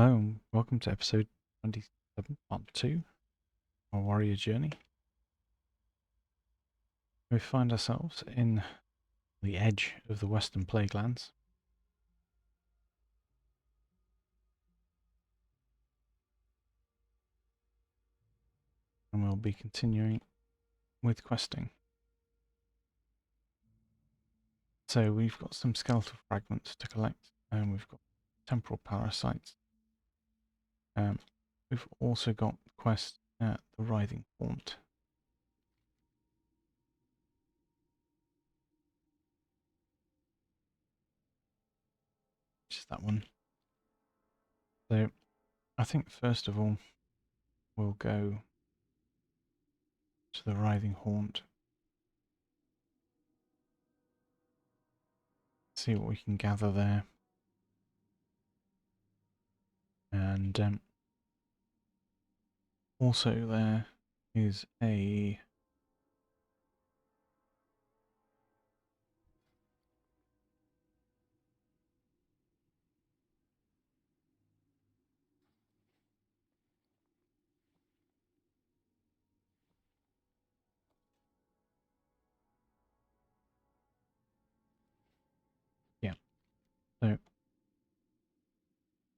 Hello, and welcome to episode 27, part 2, our warrior journey. We find ourselves in the edge of the Western Plaguelands. And we'll be continuing with questing. So we've got some skeletal fragments to collect, and we've got temporal parasites. We've also got the quest at the Writhing Haunt. Which is that one. So I think first of all we'll go to the Writhing Haunt. See what we can gather there. And also there is a so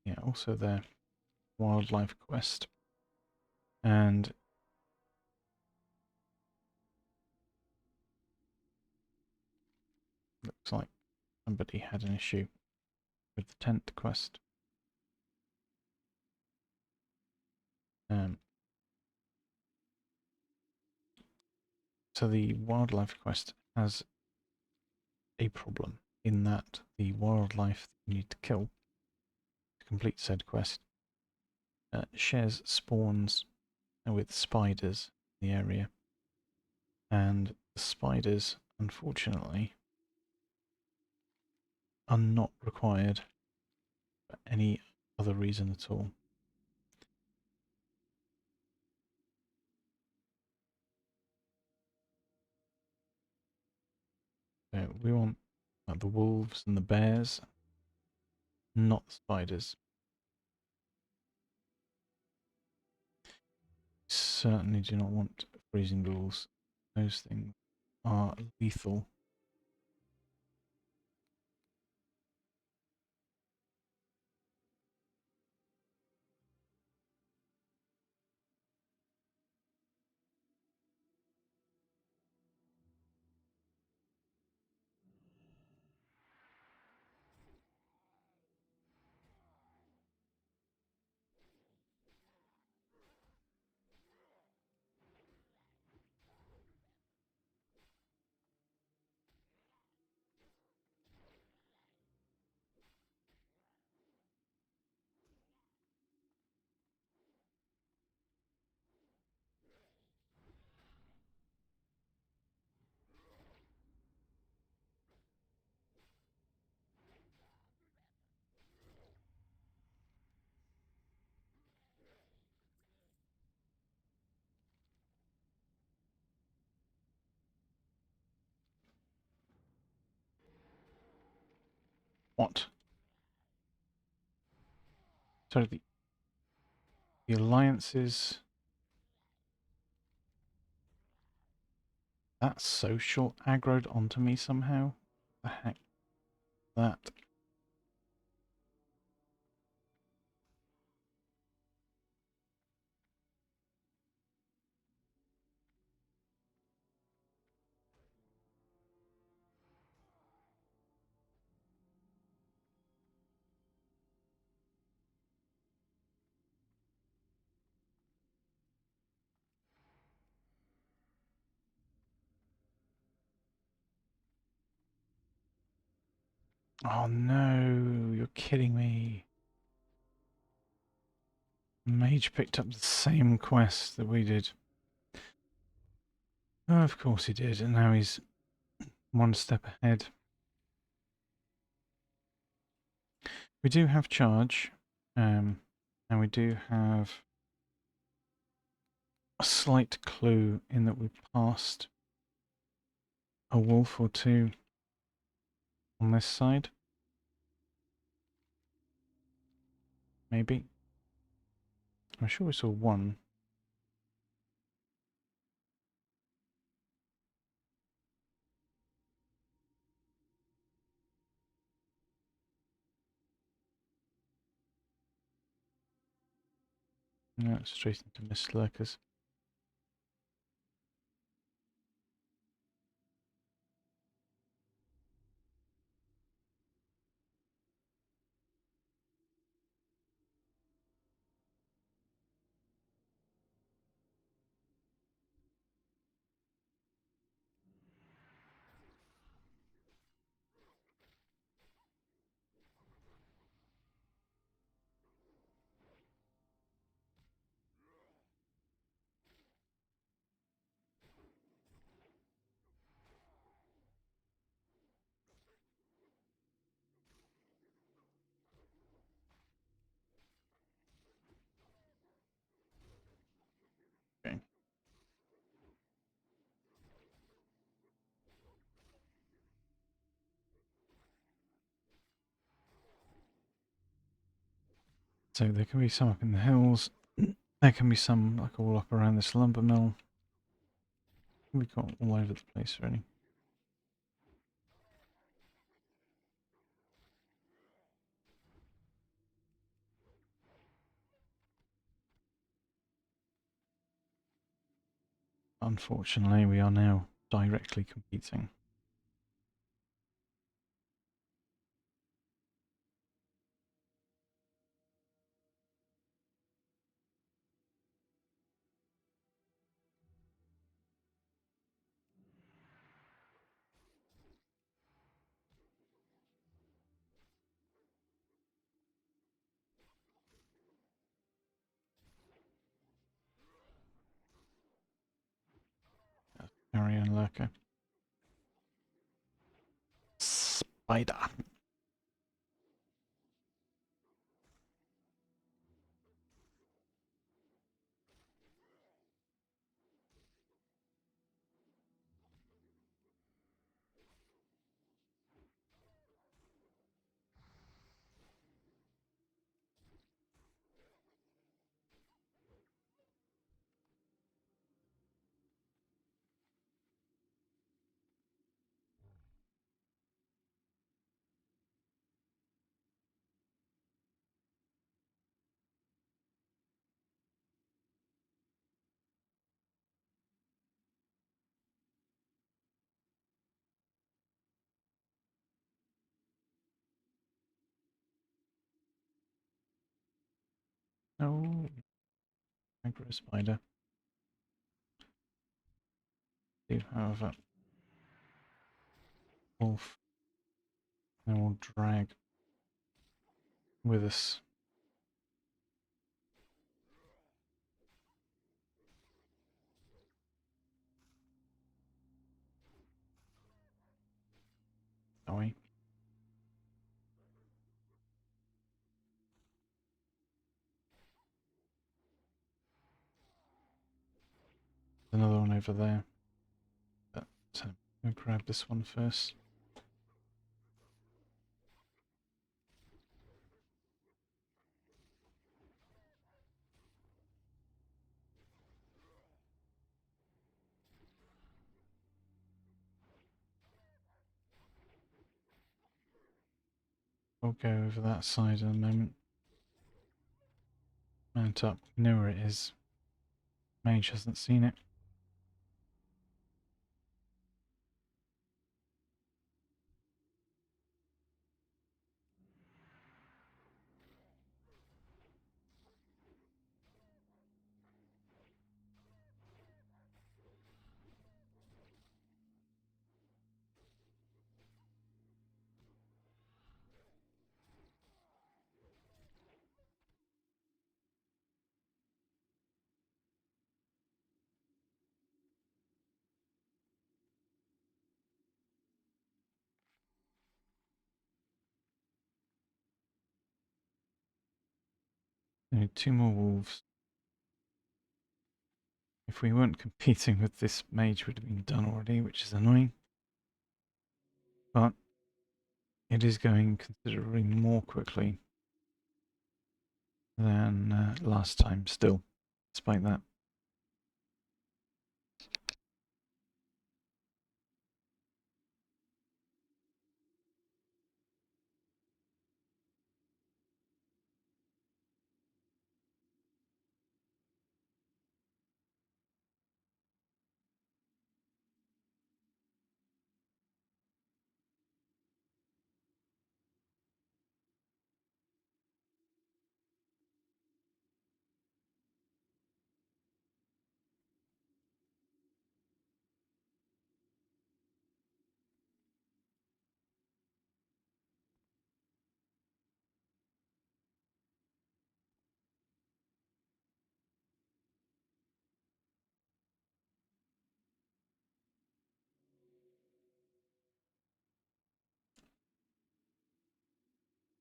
yeah, also there wildlife quest. And looks like somebody had an issue with the tent quest. So the wildlife quest has a problem in that the wildlife that you need to kill to complete said quest shares spawns with spiders in the area. And the spiders, unfortunately, are not required for any other reason at all. So we want the wolves and the bears, not the spiders. Certainly do not want freezing ghouls. Those things are lethal. What? So the alliances. That's social aggroed onto me somehow. The heck? That. Oh no, you're kidding me. Mage picked up the same quest that we did. Oh, of course he did, and now he's one step ahead. We do have charge, and we do have a slight clue in that we passed a wolf or two on this side. Maybe. I'm sure we saw one. No, it's straight into Mist Lurkers. Okay. So there can be some up in the hills. There can be some like all up around this lumber mill. We got all over the place really. Unfortunately, we are now directly competing. Carrion Lurker. Spider. No. Micro Spider. However, Wolf. Then we'll drag with us. Are we? Another one over there. But we'll grab this one first. We'll go over that side in a moment. Mount up. We know where it is. Mage hasn't seen it. We need two more wolves. If we weren't competing with this mage, would have been done already, which is annoying. But it is going considerably more quickly than last time still, despite that.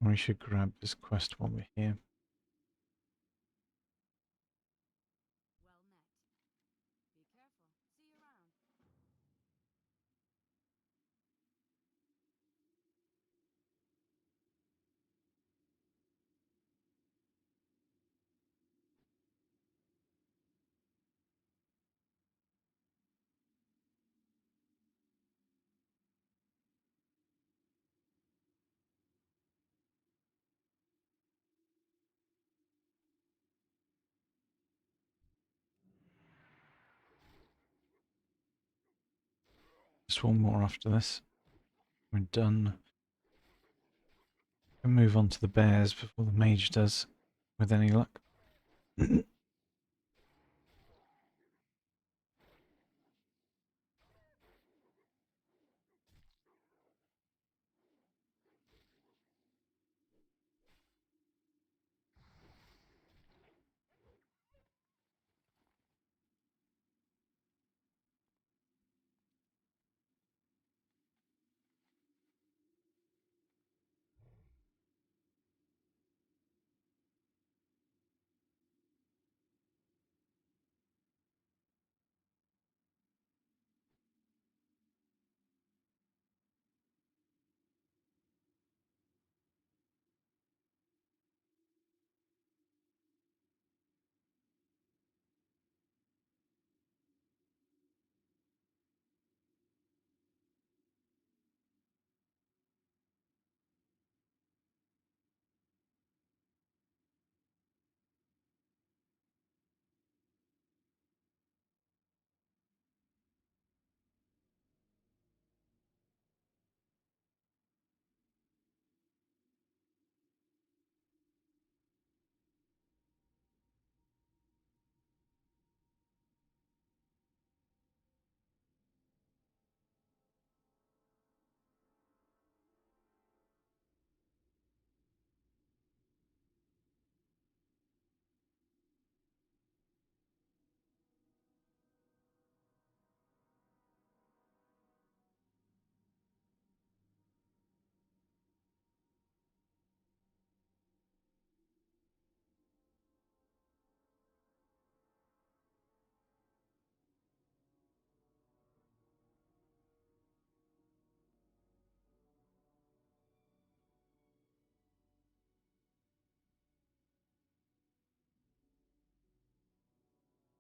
We should grab this quest while we're here. Just one more after this. We're done. We'll move on to the bears before the mage does, with any luck.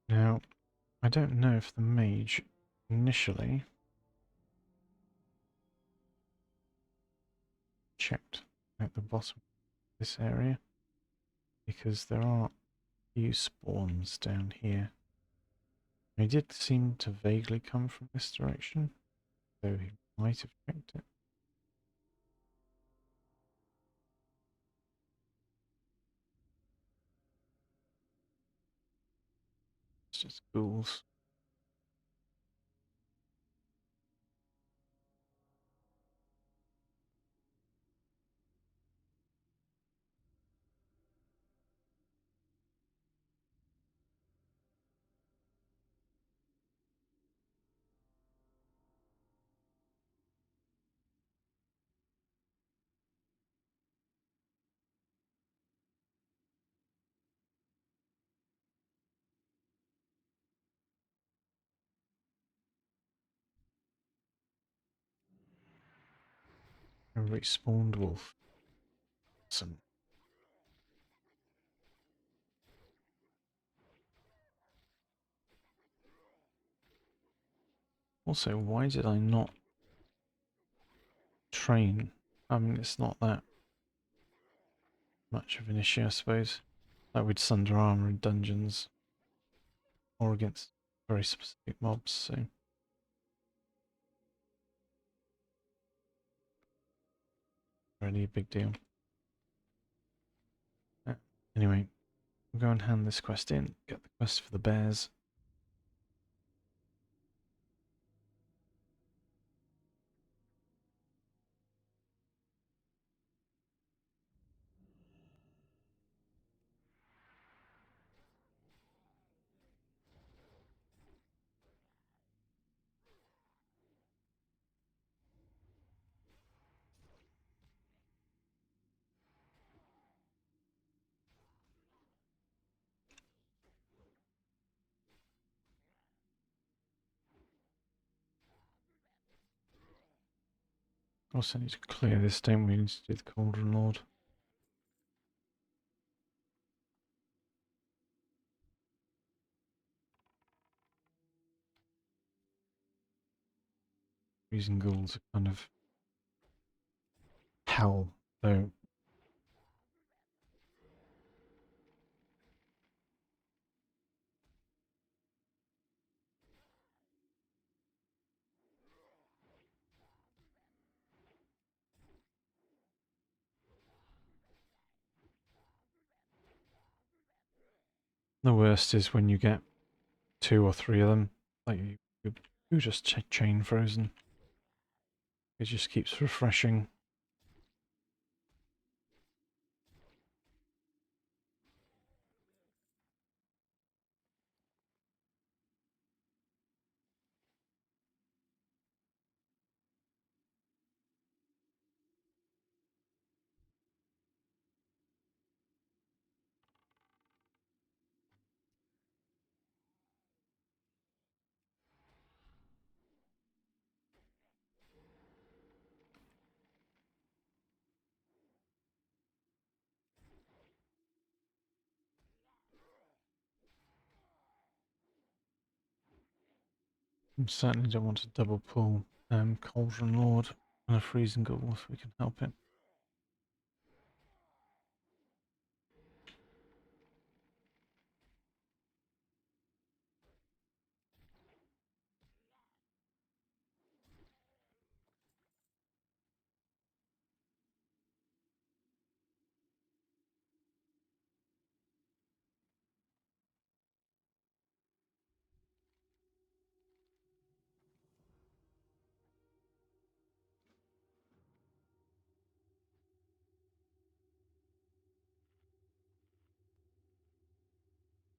Now, I don't know if the mage initially checked at the bottom of this area, because there are a few spawns down here. He did seem to vaguely come from this direction, so he might have checked it. It's just ghouls. A respawned wolf. Awesome. Also, why did I not train? I mean, it's not that much of an issue, I suppose. Like with Sunder Armor in dungeons or against very specific mobs, so really a big deal. Anyway, we'll go and hand this quest in, get the quest for the bears. Also need to clear this, don't we? Need to do the Cauldron Lord. Freezing ghouls are kind of hell, though. The worst is when you get 2 or 3 of them, like you just chain frozen. It just keeps refreshing. I certainly don't want to double pull Cauldron Lord and a Freezing Ghoul if we can help it.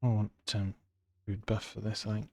I want food buff for this, I think.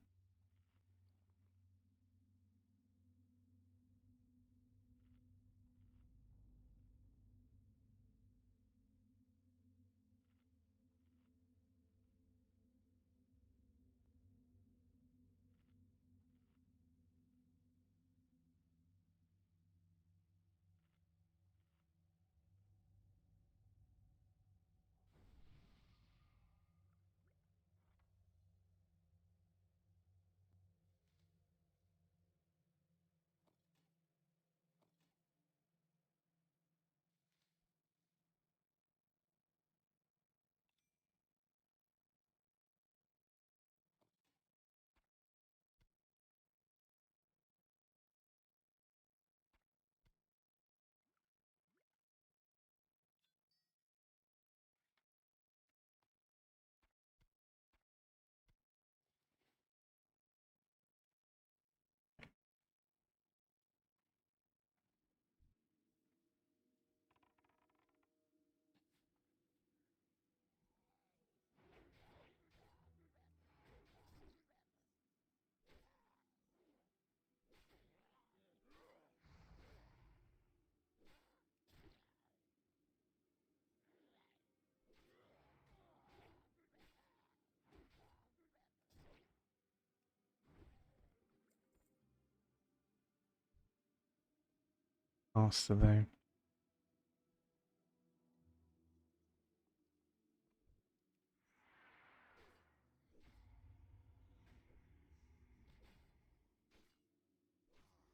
Faster though.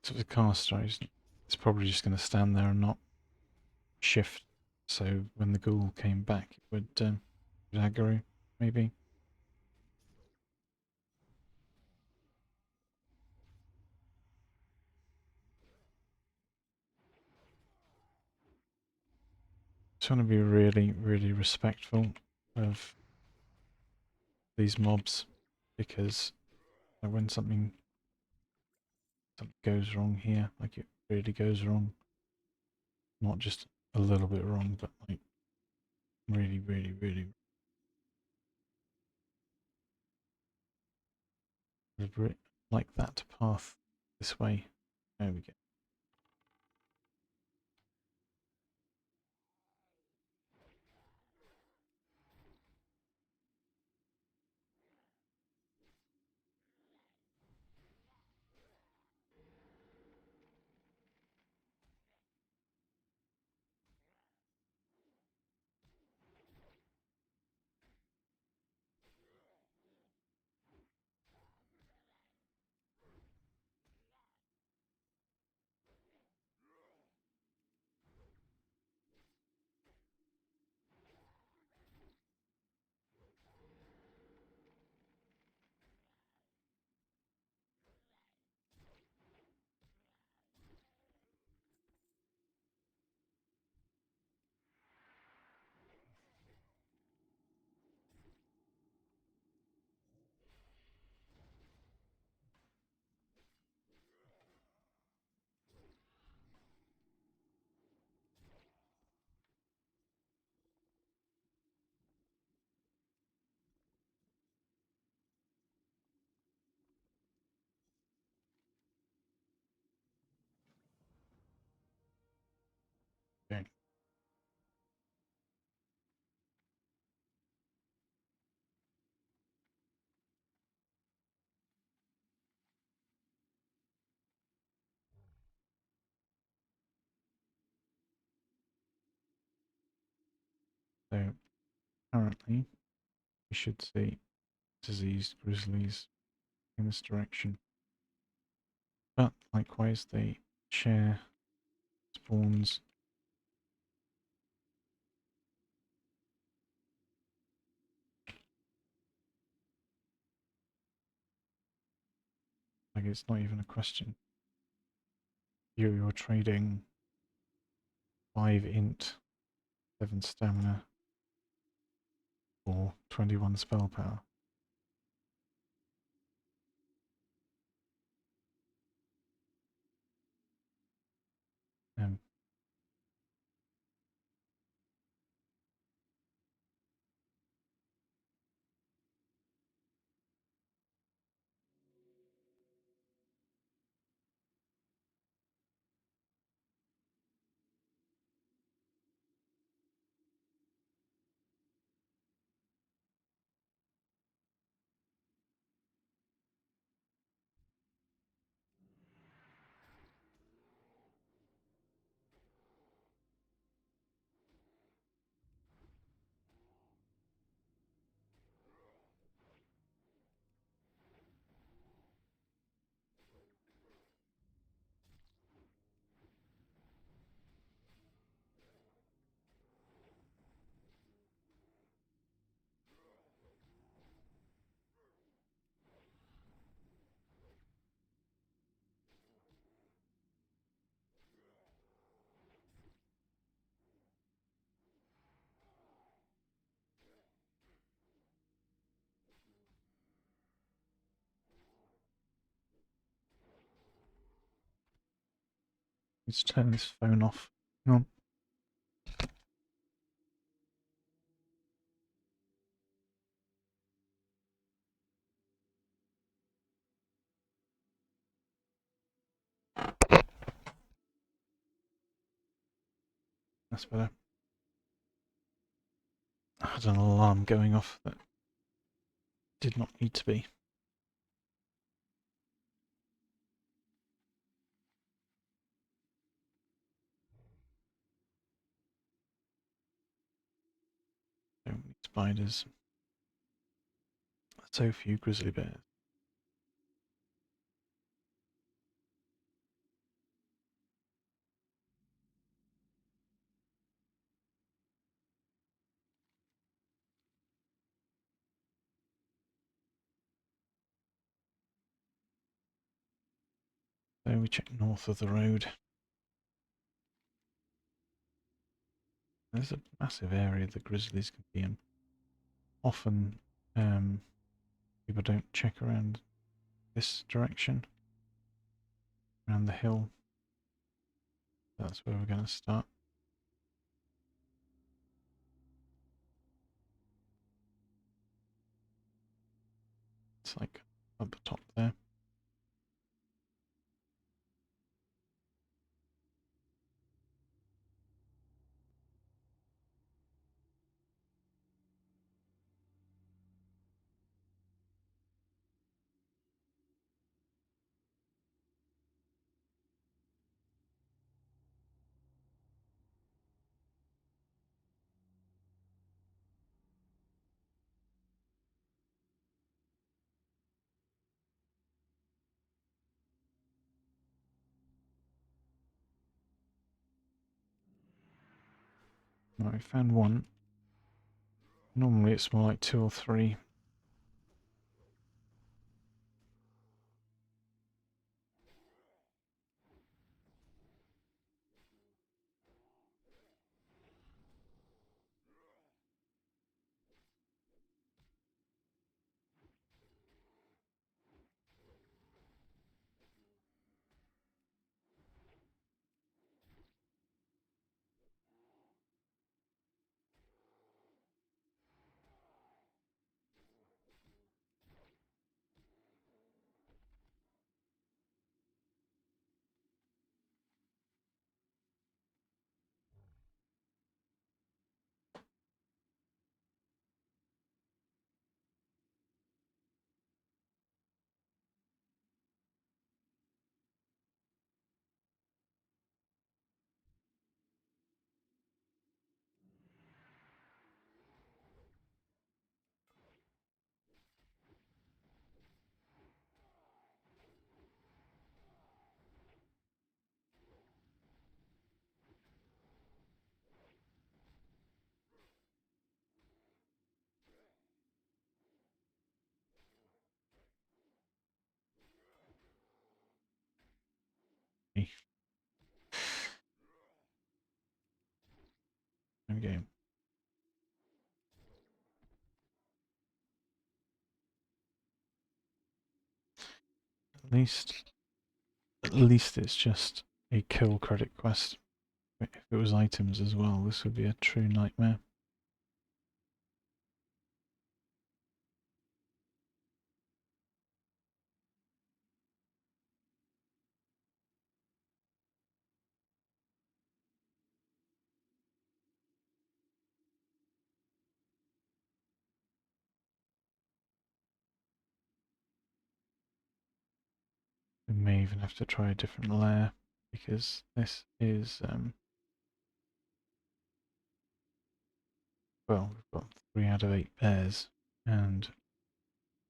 So the caster, it's probably just going to stand there and not shift. So when the ghoul came back, it would aggro, maybe. Just want to be really, really respectful of these mobs, because when something goes wrong here, like it really goes wrong, not just a little bit wrong, but like really, really, really like that path this way. There we go. Okay. So currently we should see diseased grizzlies in this direction. But likewise they share spawns. Like it's not even a question. You're trading 5 int, 7 stamina, or 21 spell power. Um, let's turn this phone off. Hang on. That's better. I had an alarm going off that did not need to be. Don't need spiders. So few grizzly bears. So we check north of the road. There's a massive area the grizzlies can be in. Often people don't check around this direction, around the hill. That's where we're going to start. It's like up the top there. Right, we found one. Normally it's more like 2 or 3. There we go. At least it's just a kill credit quest. If it was items as well, this would be a true nightmare. We may even have to try a different lair because this is well, we've got 3 out of 8 bears and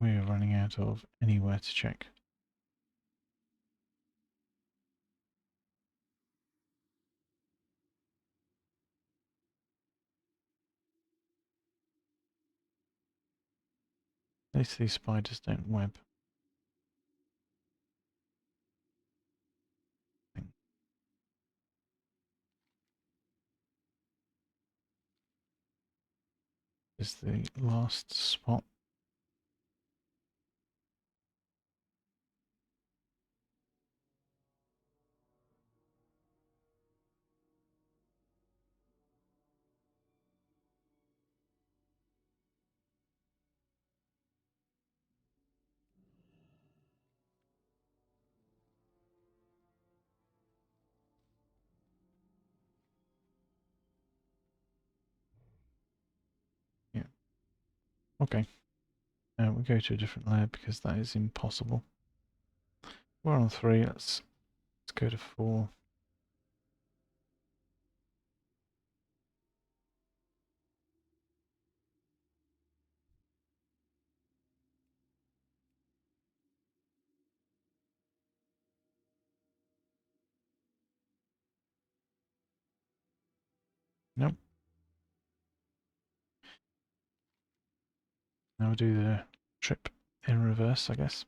we're running out of anywhere to check. At least these spiders don't web. Is the last spot. Yeah. Okay. We go to a different layer because that is impossible. We're on 3. Let's go to 4. Nope. Now we'll do the trip in reverse, I guess.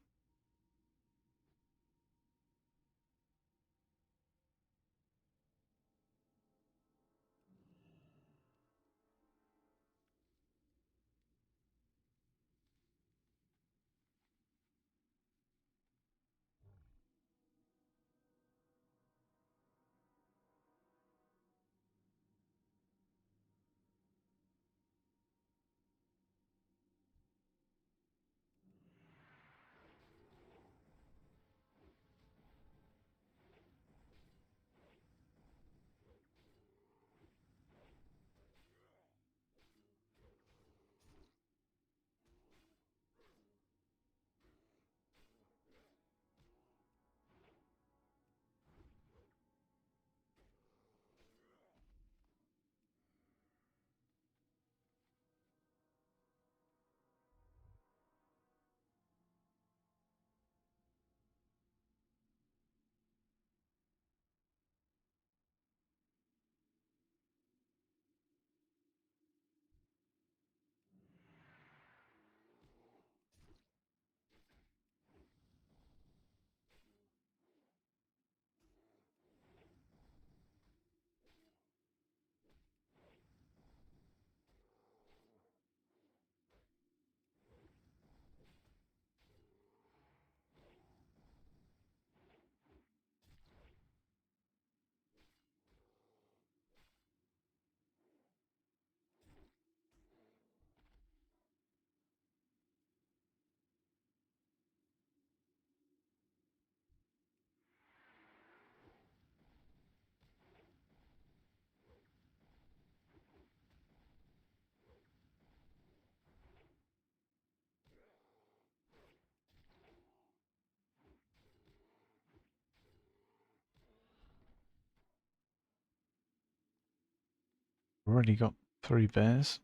Already got 3 bears.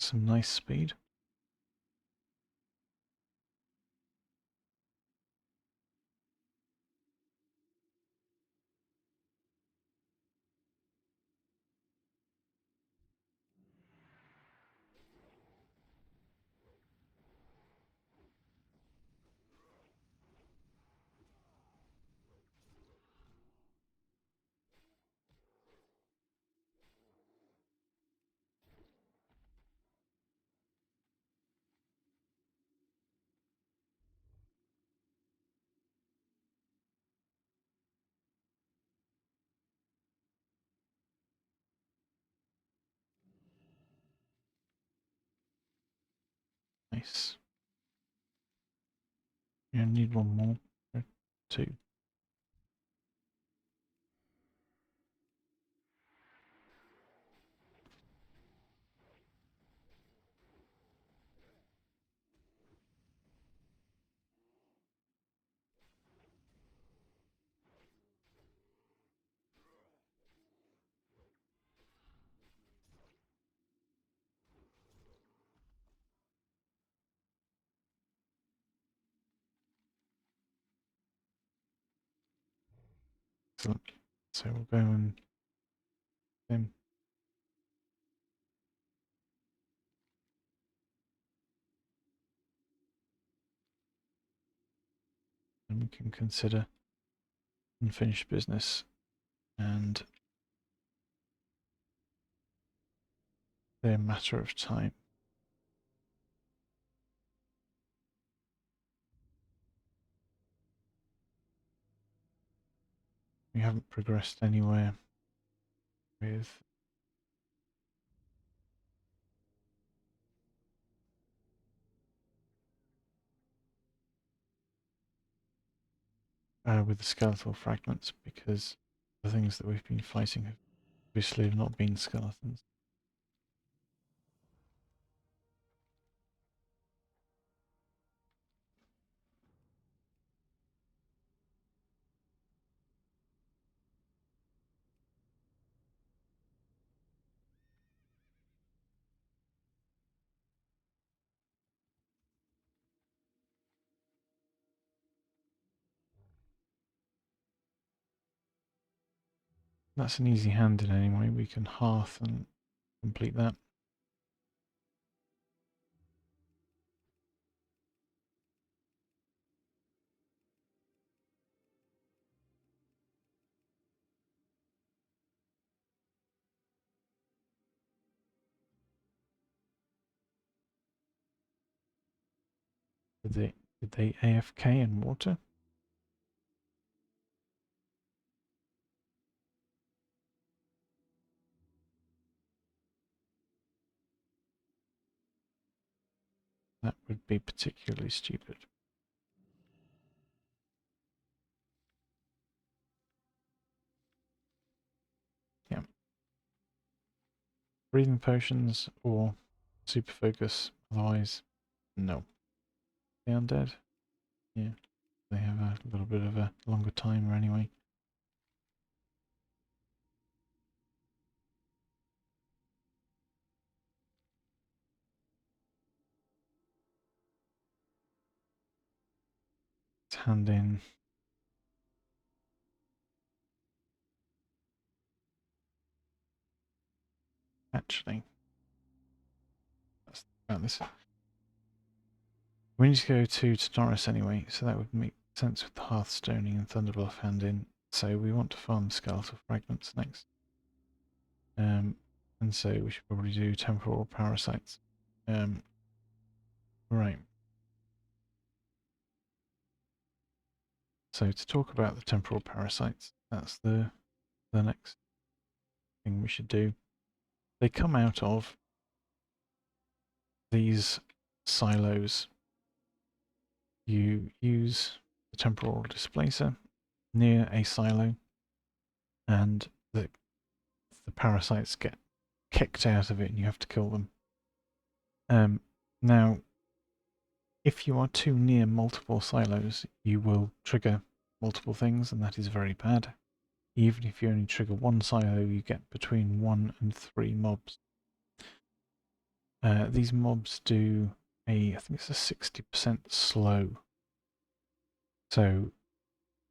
Some nice speed. Nice. Yeah, need one more. Or 2. Excellent. So we'll go and then we can consider unfinished business and they're a matter of time. We haven't progressed anywhere with the skeletal fragments because the things that we've been fighting have obviously not been skeletons. That's an easy hand in anyway. We can hearth and complete that. Did they AFK in water? That would be particularly stupid. Yeah. Breathing potions or super focus, otherwise, no. The undead? Yeah. They have a little bit of a longer timer anyway. Let's hand in. Actually, let's think about this. We need to go to Norris anyway, so that would make sense with the Hearthstoning and Thunderbluff hand in. So we want to farm skeletal fragments next. And so we should probably do temporal parasites. Right. So to talk about the temporal parasites, that's the next thing we should do. They come out of these silos. You use the temporal displacer near a silo, and the parasites get kicked out of it, and you have to kill them. Now, if you are too near multiple silos, you will trigger multiple things, and that is very bad. even if you only trigger one silo, you get between 1 and 3 mobs. These mobs do I think it's a 60% slow. So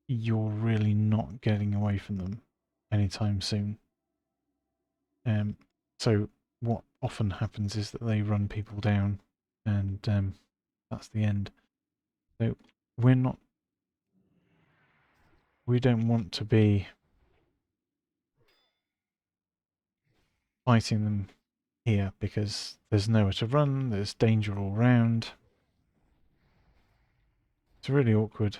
you're really not getting away from them anytime soon. So what often happens is that they run people down, and that's the end. So we don't want to be fighting them here because there's nowhere to run, there's danger all round. It's really awkward.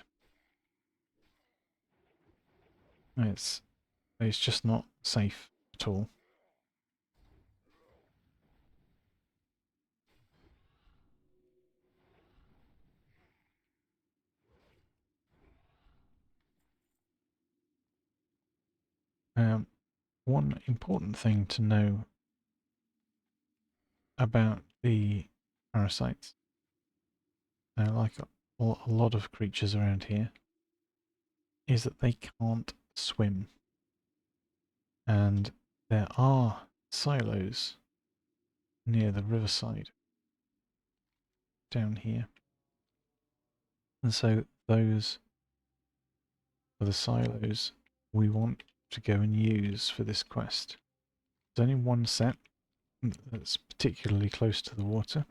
It's just not safe at all. One important thing to know about the parasites, like a lot of creatures around here, is that they can't swim. And there are silos near the riverside down here. And so those are the silos we want to go and use for this quest. There's only one set that's particularly close to the water.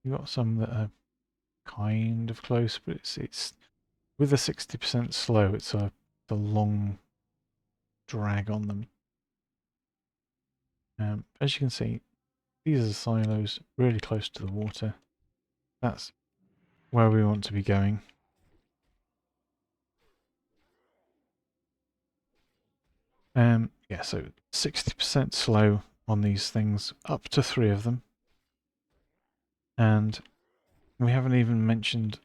You've got some that are kind of close, but it's with a 60% slow, it's a long drag on them. As you can see, these are the silos really close to the water. That's where we want to be going. Yeah, so 60% slow on these things, up to 3 of them. And we haven't even mentioned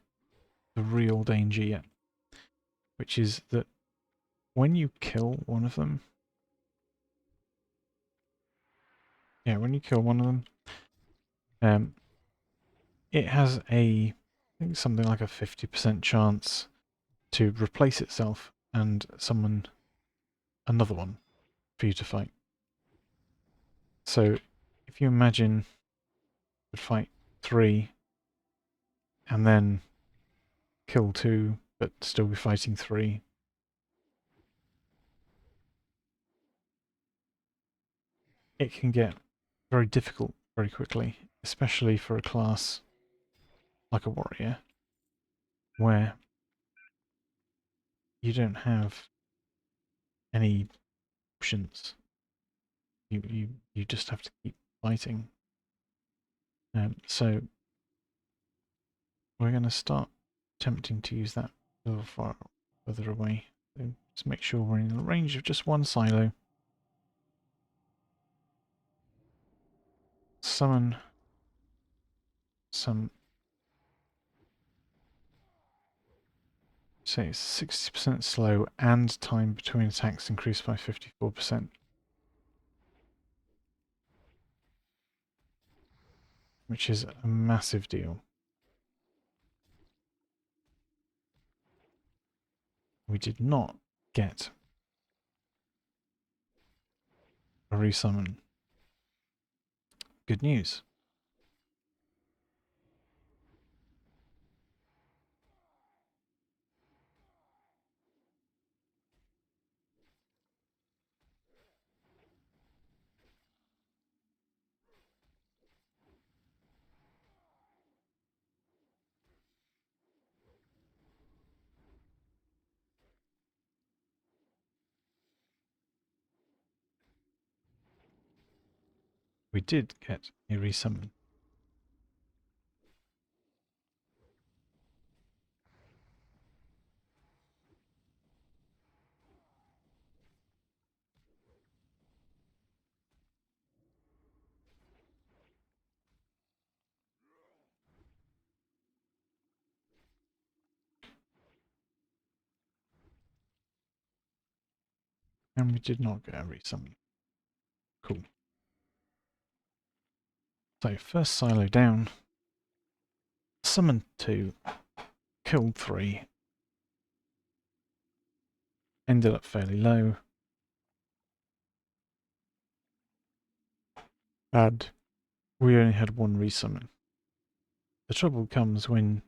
the real danger yet, which is that when you kill one of them, it has I think something like a 50% chance to replace itself and summon another one for you to fight. So if you imagine you would fight 3 and then kill 2 but still be fighting 3, it can get very difficult very quickly, especially for a class like a warrior, where you don't have any options. You just have to keep fighting. So we're going to start attempting to use that a little far further away. So just make sure we're in the range of just one silo. Summon some, say it's 60% slow and time between attacks increased by 54%. Which is a massive deal. We did not get a resummon. Good news. We did get a resummon. And we did not get a resummon. Cool. So first silo down, summoned 2, killed 3, ended up fairly low. And we only had one resummon. The trouble comes when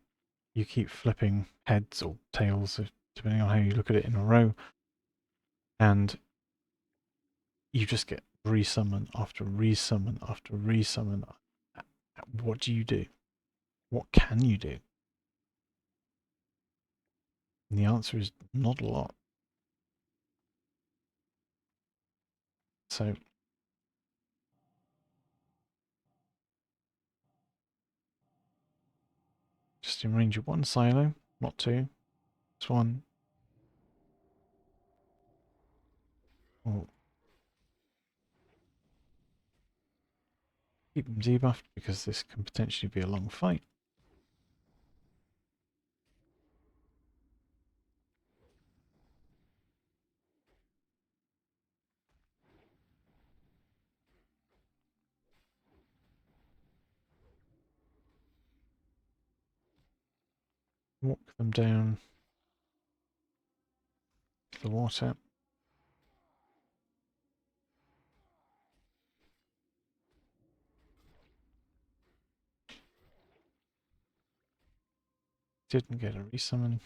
you keep flipping heads or tails, depending on how you look at it, in a row, and you just get resummon after resummon after resummon. What do you do? What can you do? And the answer is not a lot. So just in range of one silo, not two. It's one. Oh, keep them debuffed because this can potentially be a long fight. Walk them down to the water. Didn't get a resummon.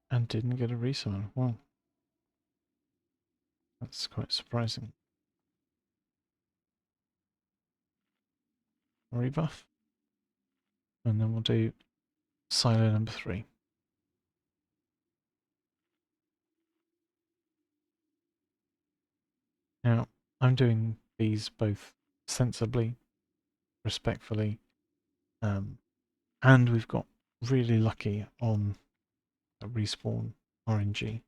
And didn't get a resummon. Well, that's quite surprising. Rebuff. And then we'll do silo number 3. Now, I'm doing these both sensibly, respectfully, and we've got really lucky on a respawn RNG.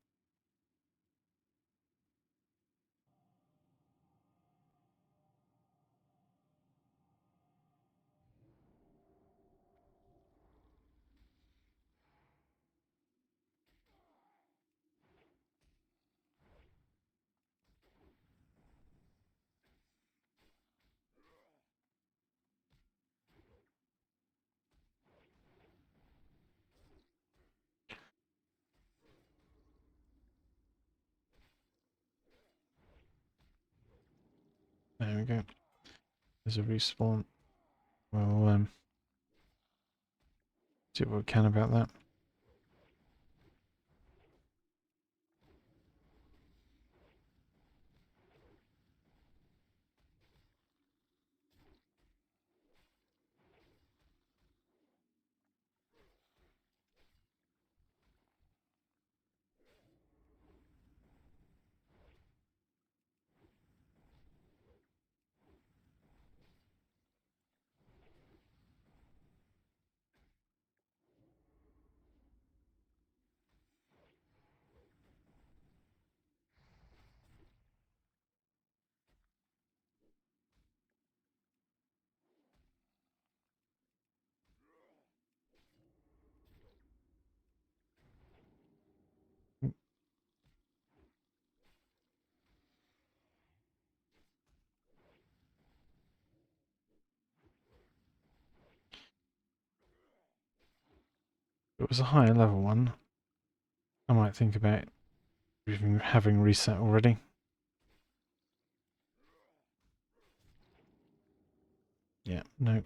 There we go. There's a respawn. We'll do what we can about that. If it was a higher level one, I might think about even having reset already. Yeah, no.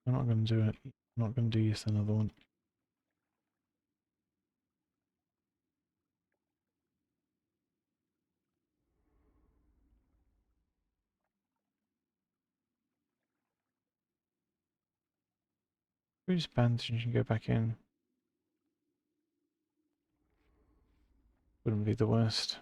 I'm not going to do it. I'm not going to do yet another one. We just bandage and go back in. Wouldn't be the worst.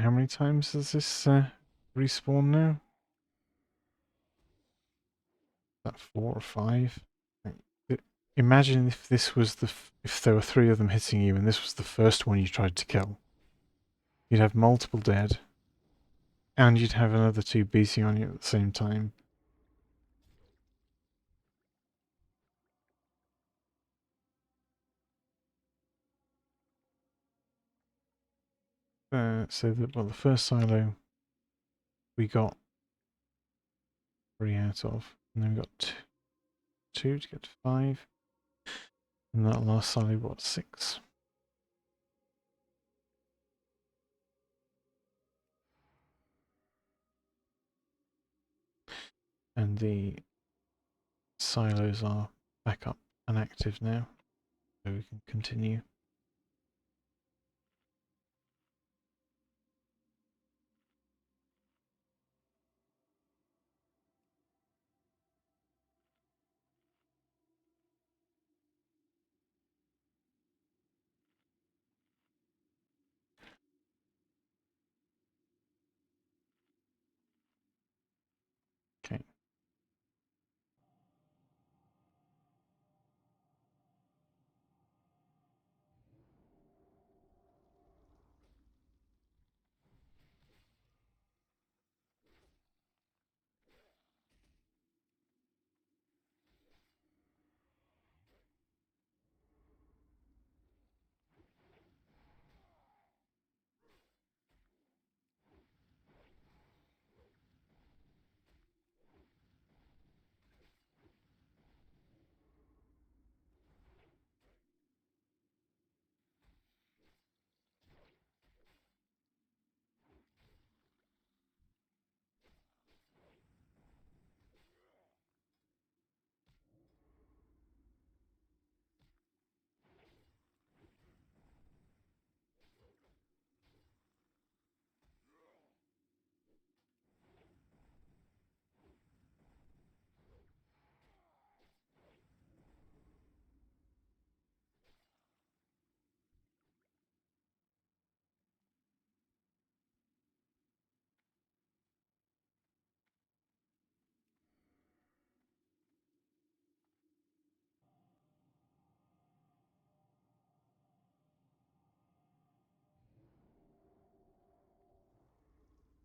How many times does this respawn now? Is that 4 or 5? Like, imagine if this was if there were 3 of them hitting you and this was the first one you tried to kill. You'd have multiple dead, and you'd have another 2 beating on you at the same time. The first silo we got 3 out of, and then we got 2 to get to 5, and that last silo got 6. And the silos are back up and active now, so we can continue. Okay.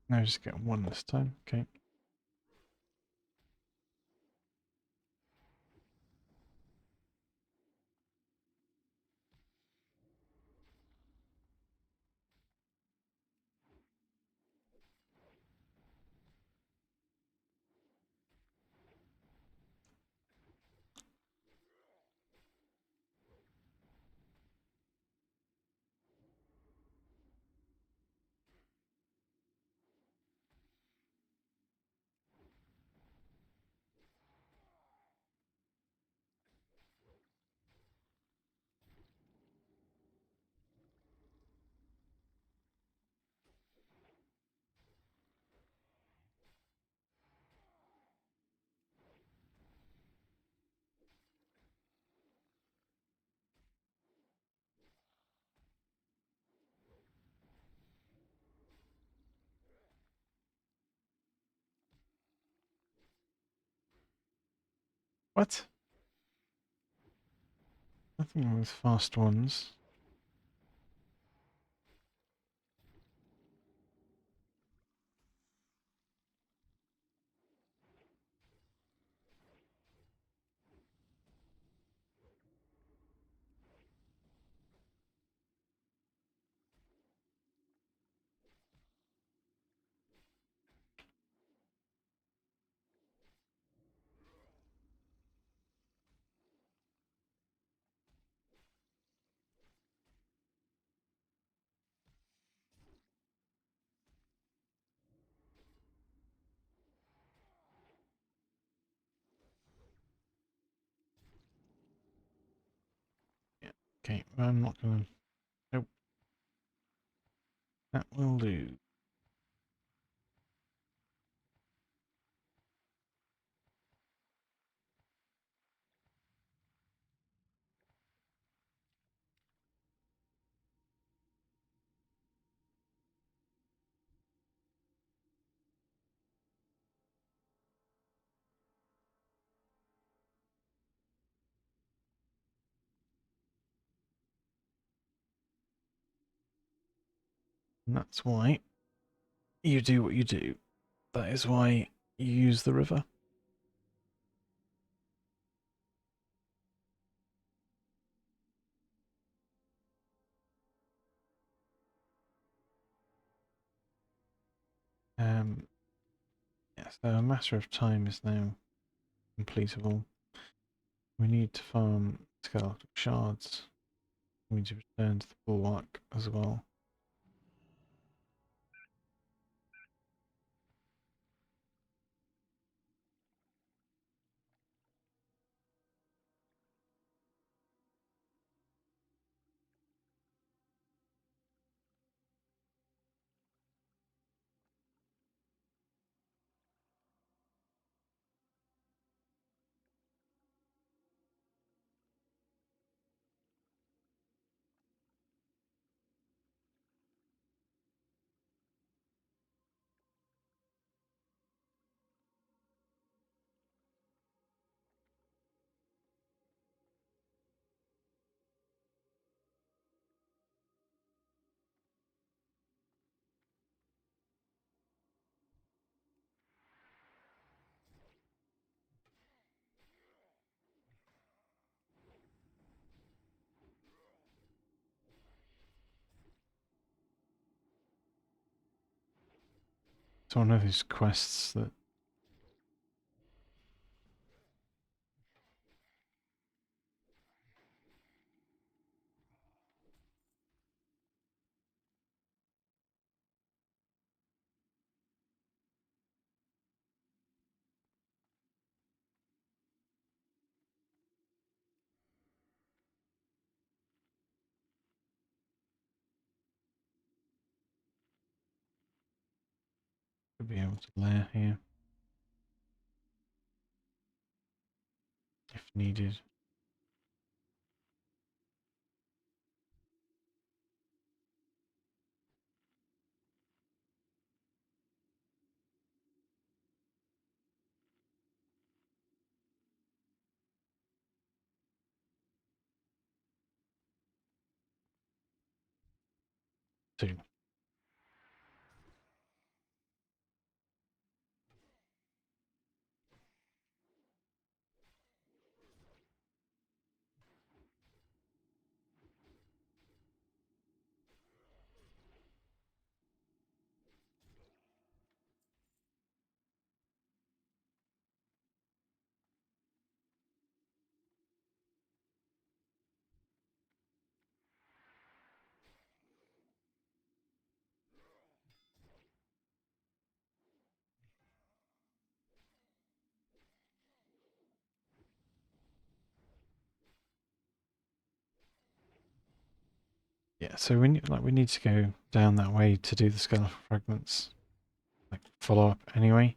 Now just get 1 this time. Okay. What? Nothing wrong with fast ones. Yeah. Okay, I'm not gonna. Nope. That will do. And that's why you do what you do. That is why you use the river. Yeah, so a matter of time is now completable. We need to farm skeletal shards. We need to return to the bulwark as well. It's one of those quests that could be able to lair here if needed. Too. Yeah, so we need to go down that way to do the skeletal fragments. Like follow up anyway.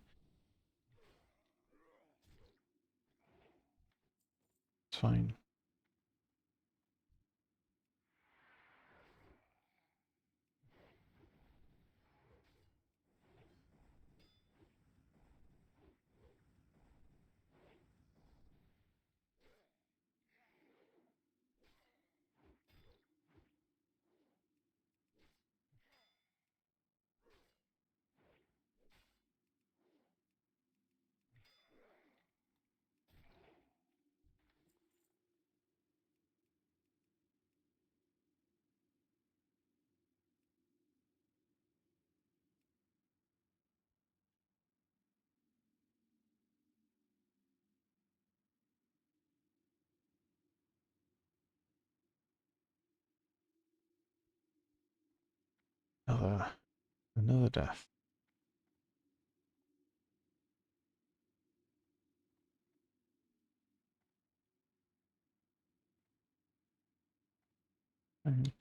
It's fine. Another death. Fine.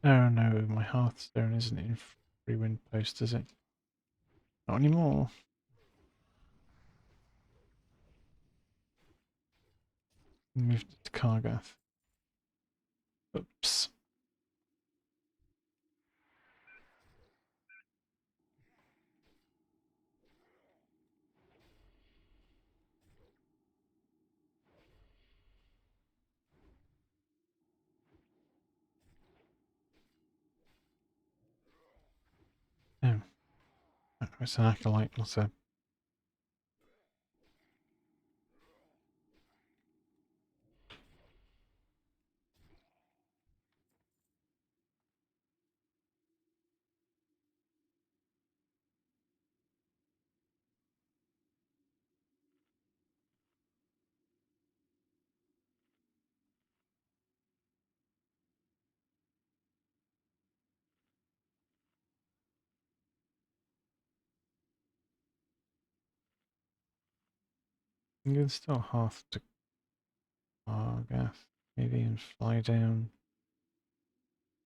Oh no, my Hearthstone isn't in free wind post, is it? Not anymore. Moved it to Kargath. Oops. Oh, it's an acolyte, not a. You can still Hearth to Kargath, maybe, and fly down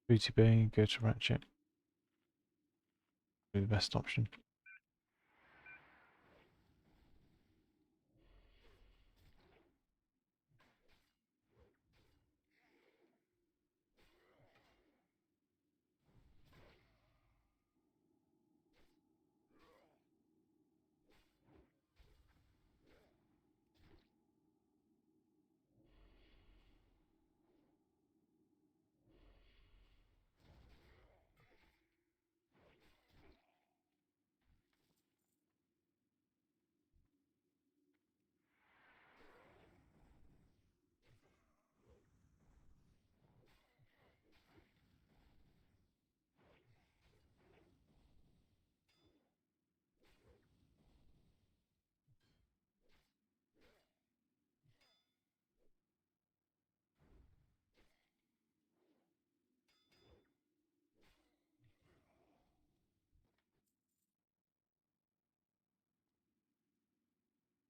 Booty Bay and go to Ratchet. Be the best option.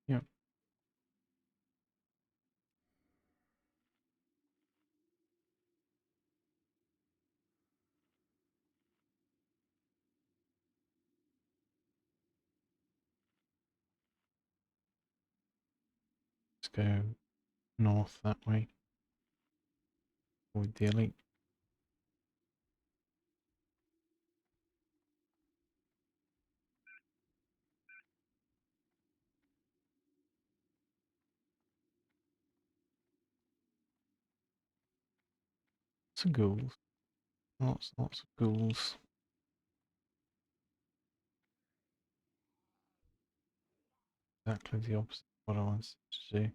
Yep. Let's go north that way. Avoid the elite. Some ghouls. Lots of ghouls. Exactly the opposite of what I wanted to do.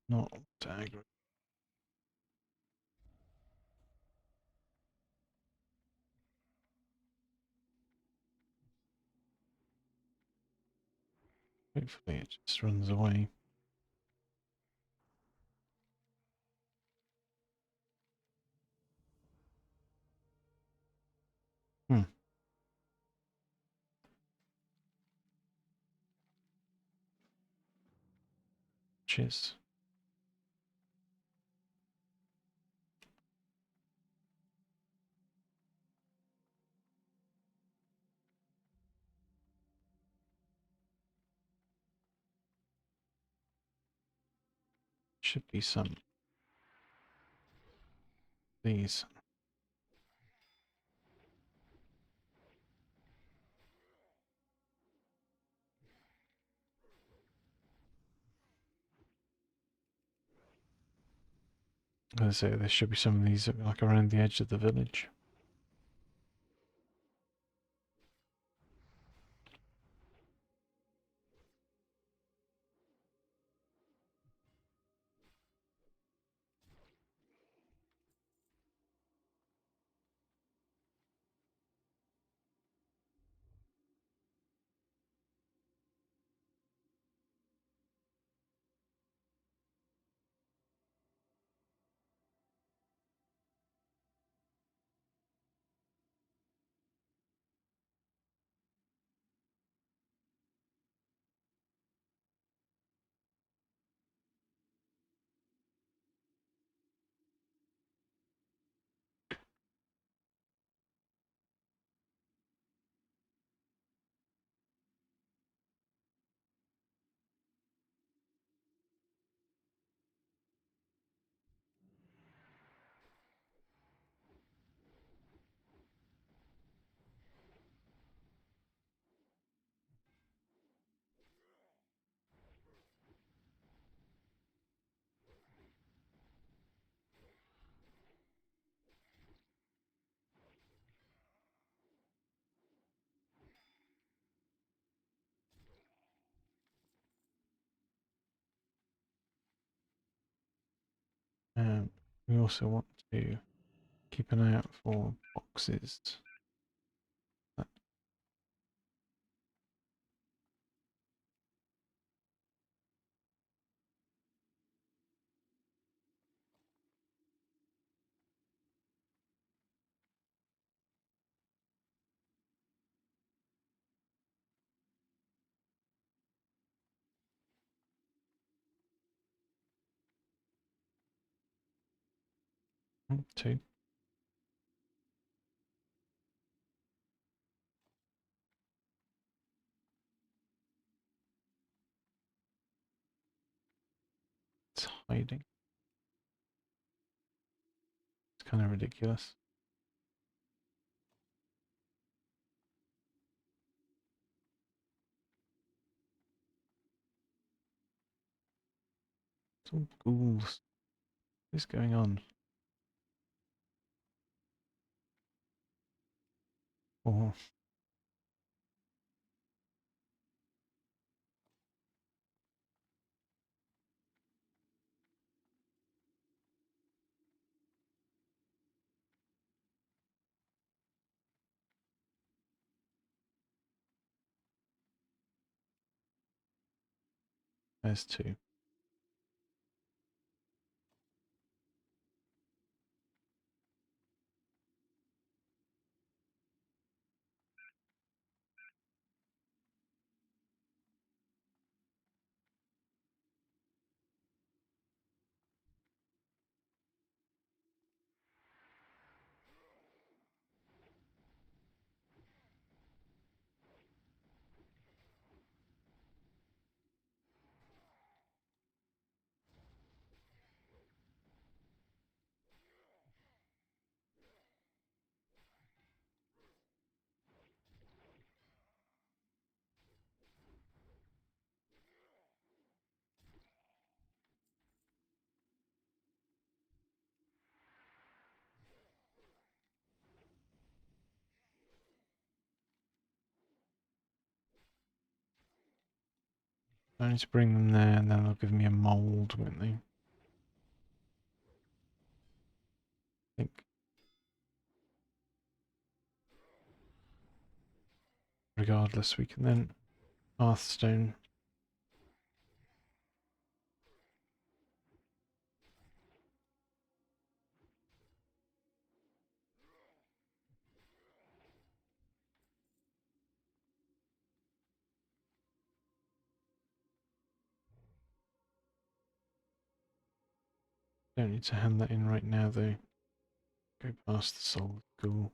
Not to aggro. Hopefully it just runs away. Hmm. Cheers. Should be some. These. As I say, there should be some of these like around the edge of the village. We also want to keep an eye out for boxes. Two. It's hiding. It's kind of ridiculous. Some ghouls. What is going on? Oh, there's two. I need to bring them there and then they'll give me a mould, won't they? I think. Regardless, we can then Hearthstone. Don't need to hand that in right now though. Go past the soul ghoul.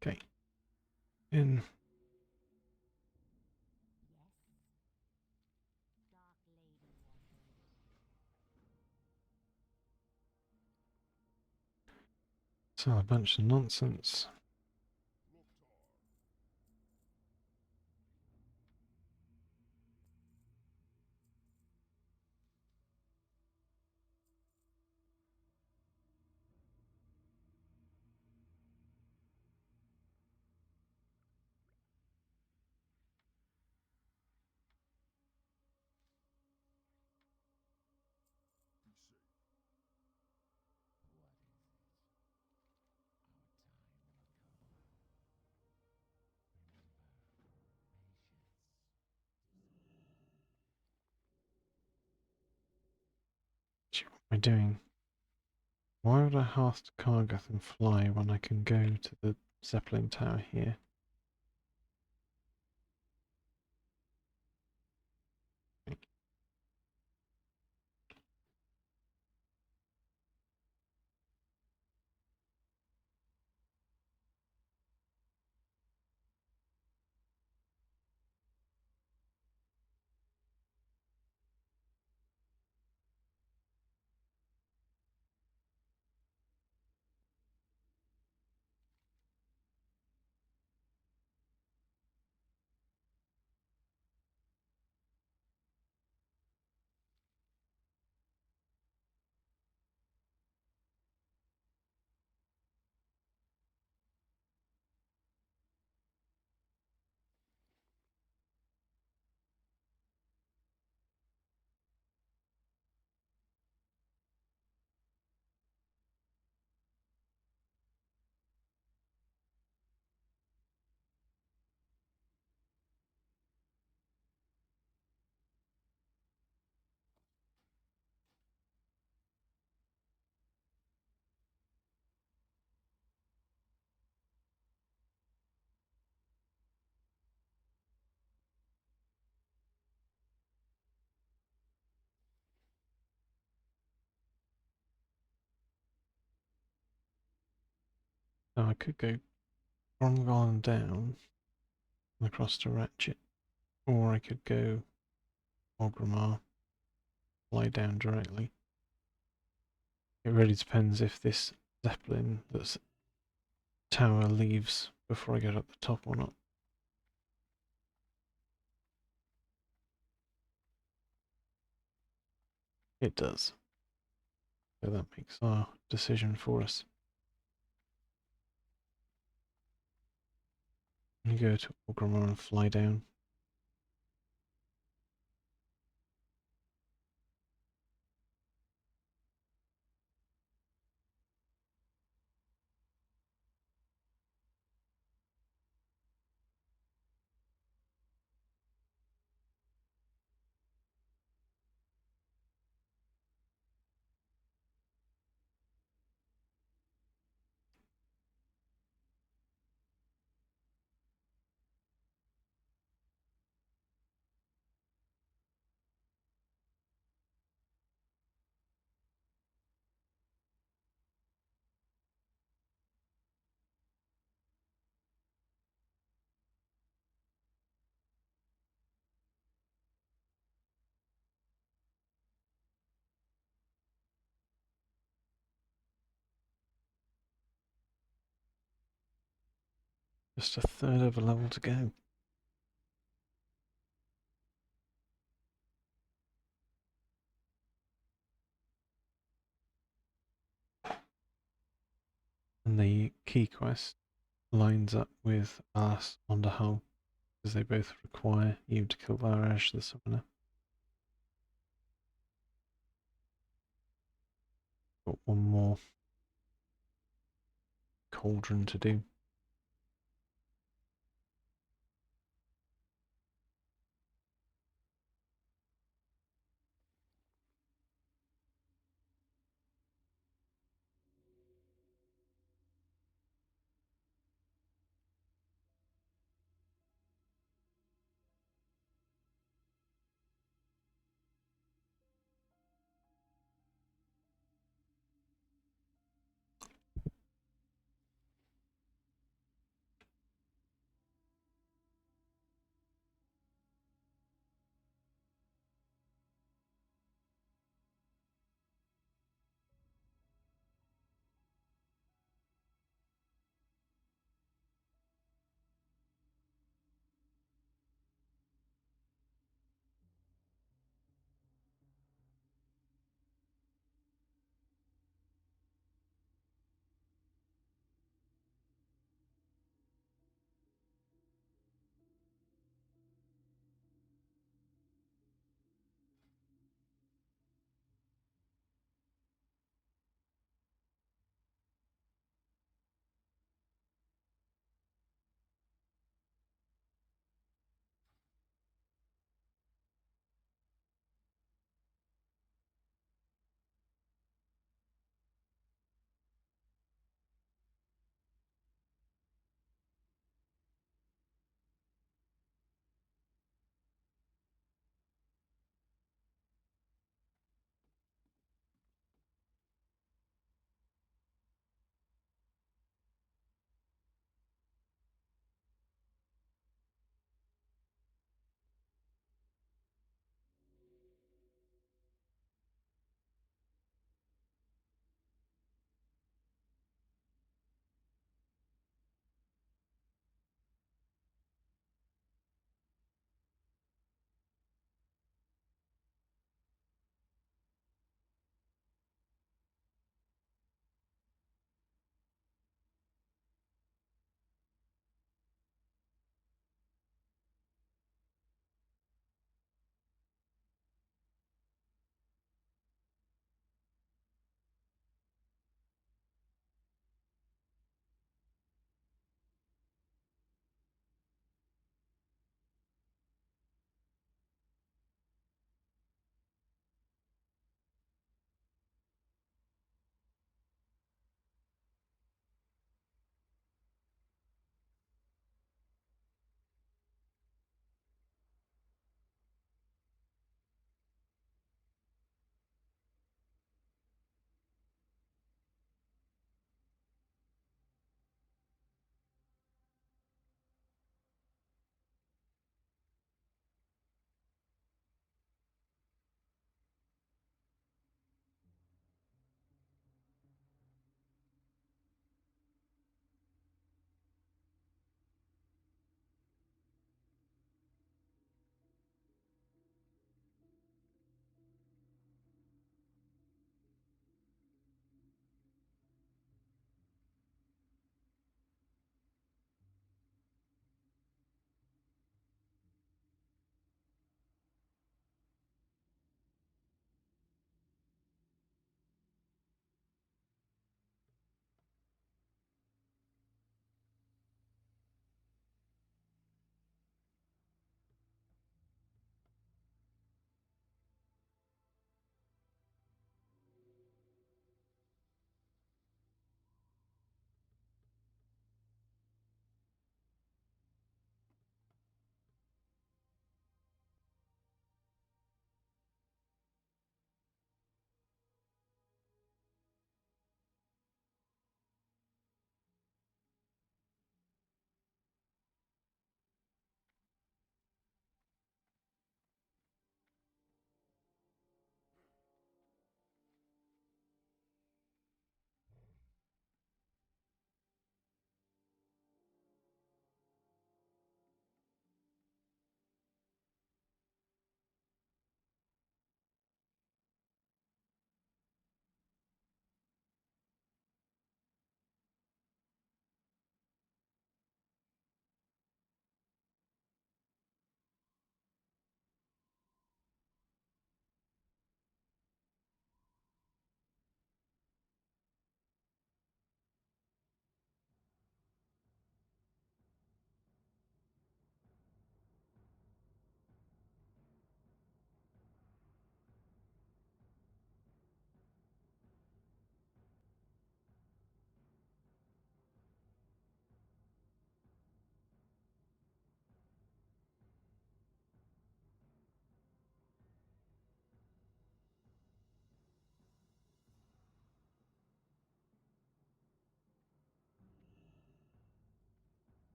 Okay. In. It's all a bunch of nonsense. am I doing? Why would I hearth to Kargath and fly when I can go to the Zeppelin Tower here? So I could go Grongon down and across to Ratchet, or I could go Orgrimmar, fly down directly. It really depends if this Zeppelin that's tower leaves before I get up the top or not. It does. So that makes our decision for us. You go to Orgrimmar and fly down. Just a third of a level to go. And the key quest lines up with Alas Underhull, because they both require you to kill Varaj the Summoner. Got one more cauldron to do.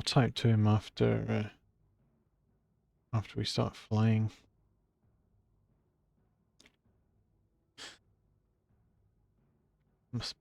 I'll type to him after we start flying. Must.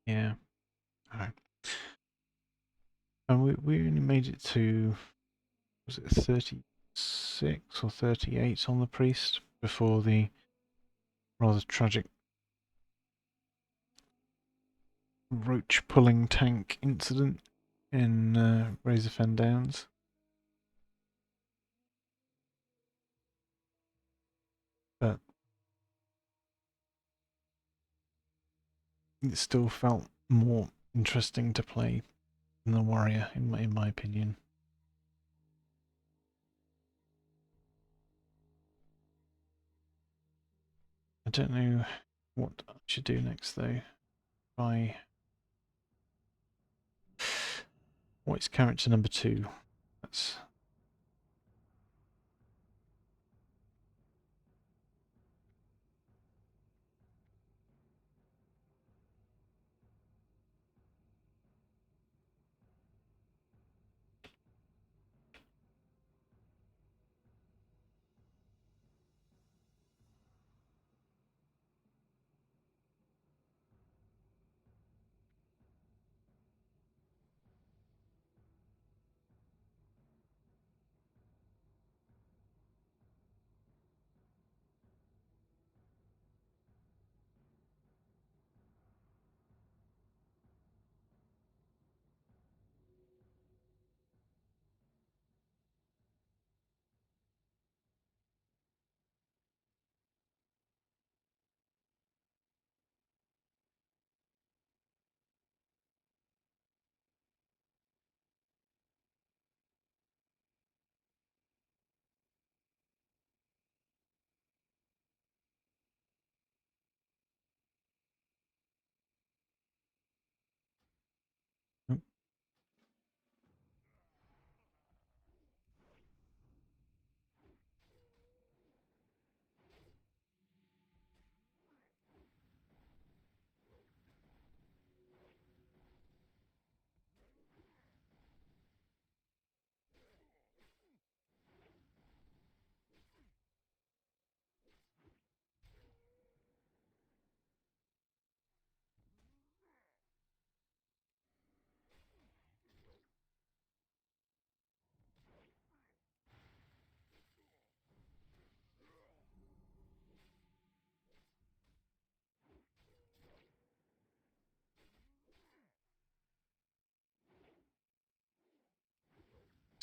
Yeah. Alright. And we only made it to, was it 36 or 38 on the priest before the rather tragic roach pulling tank incident in Razorfen Downs. But it still felt more interesting to play than the warrior, in my opinion. I don't know what I should do next though. What's character number 2? That's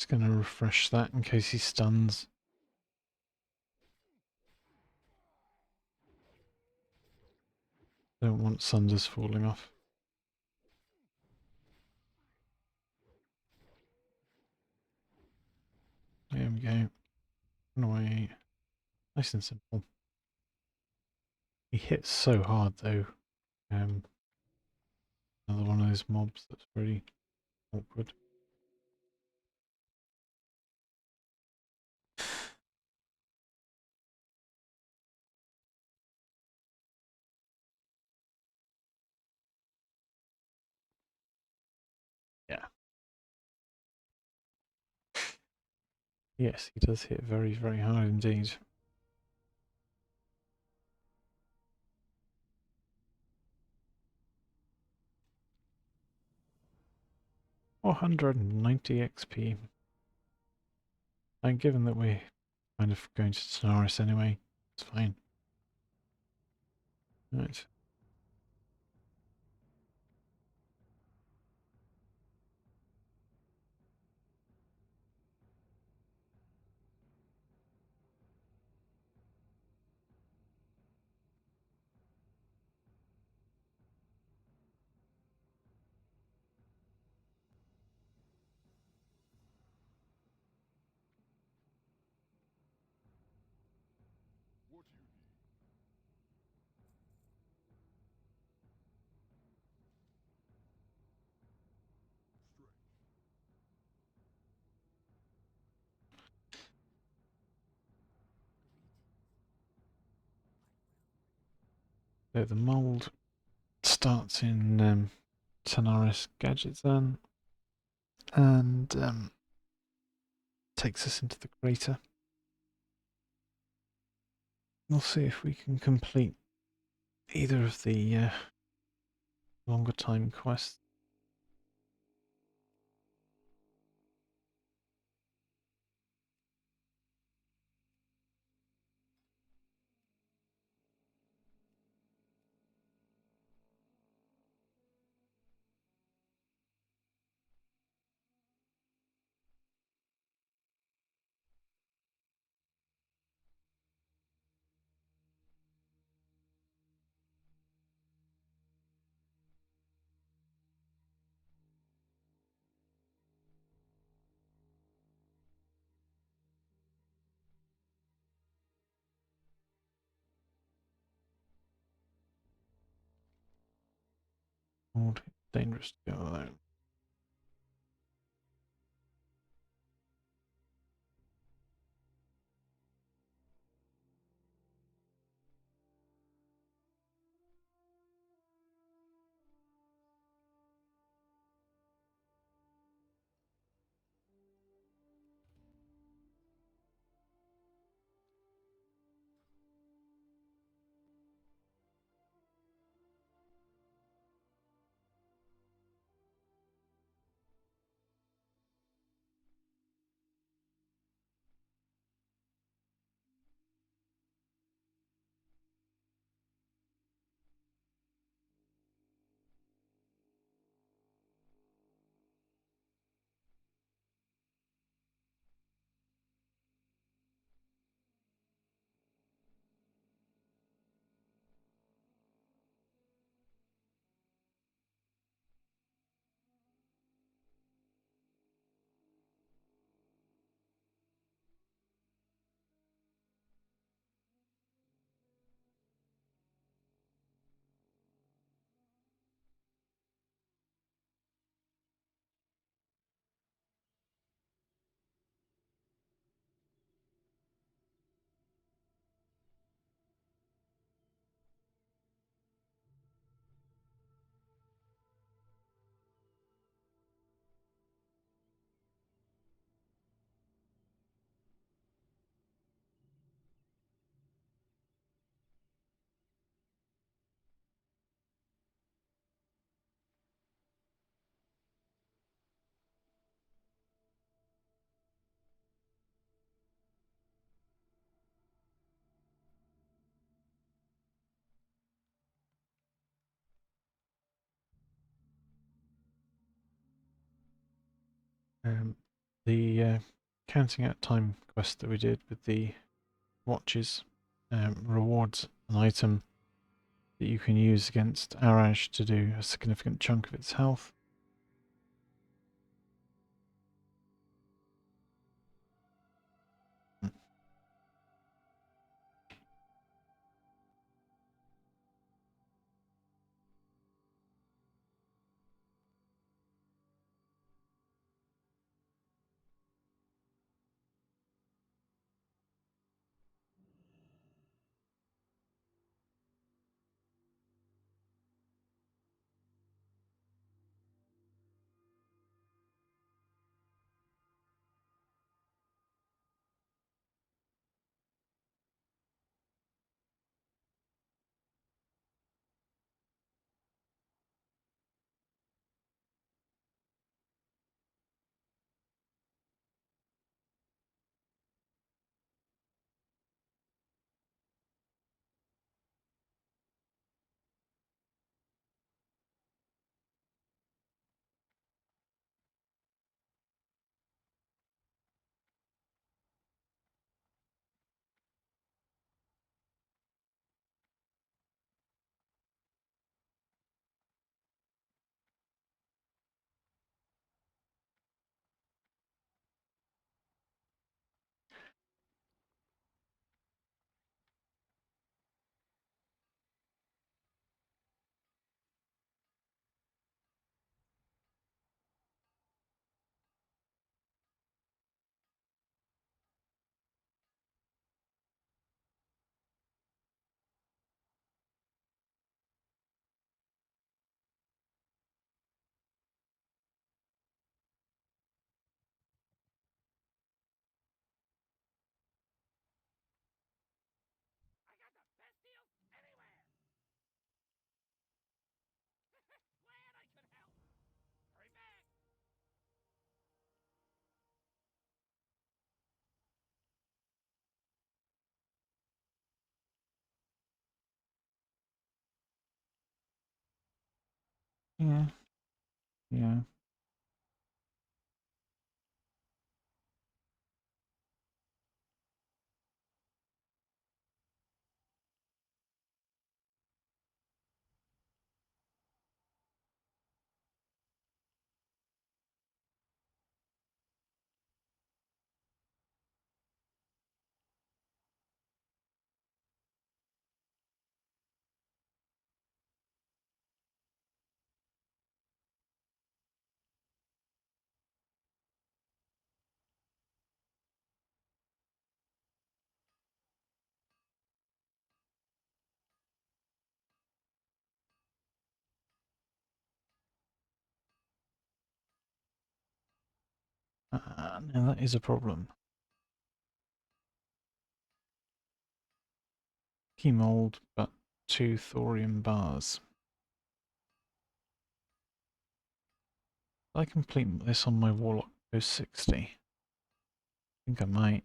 Just going to refresh that in case he stuns. Don't want Sunders falling off. There we go. Run away. Nice and simple. He hits so hard though. Another one of those mobs that's pretty awkward. Yeah. Yes, he does hit very, very hard indeed. $490 XP. And given that we're kind of going to Tanaris anyway, it's fine. Right. So the mold starts in Tanaris Gadget Zone and takes us into the crater. We'll see if we can complete either of the longer time quests. Mold, dangerous to go alone. the counting out time quest that we did with the watches rewards an item that you can use against Arash to do a significant chunk of its health. Yeah, yeah. Now that is a problem. Key mold, but 2 thorium bars. I complete this on my Warlock post 60. I think I might.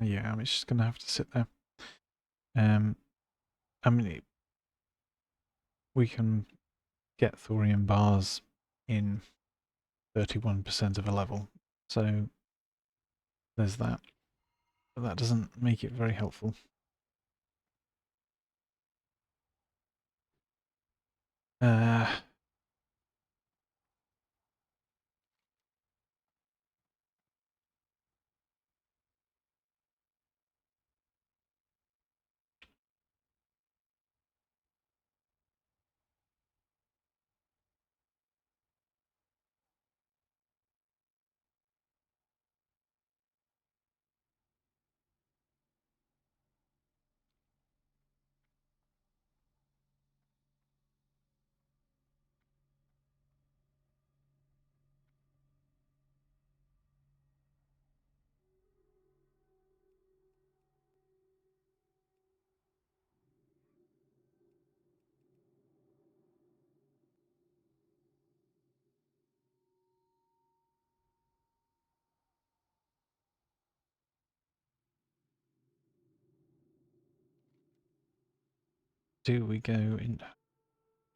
Yeah, I'm just gonna have to sit there. I mean, we can get thorium bars in 31% of a level, so there's that. But that doesn't make it very helpful. Uh, do we go in?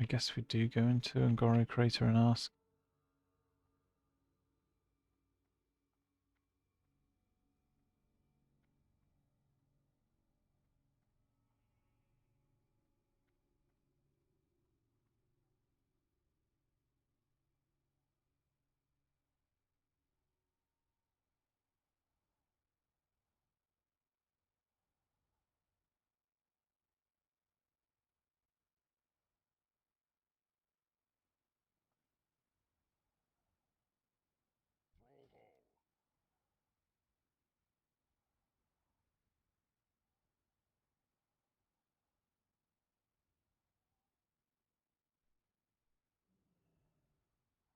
I guess we do go into Ngoro Crater and ask.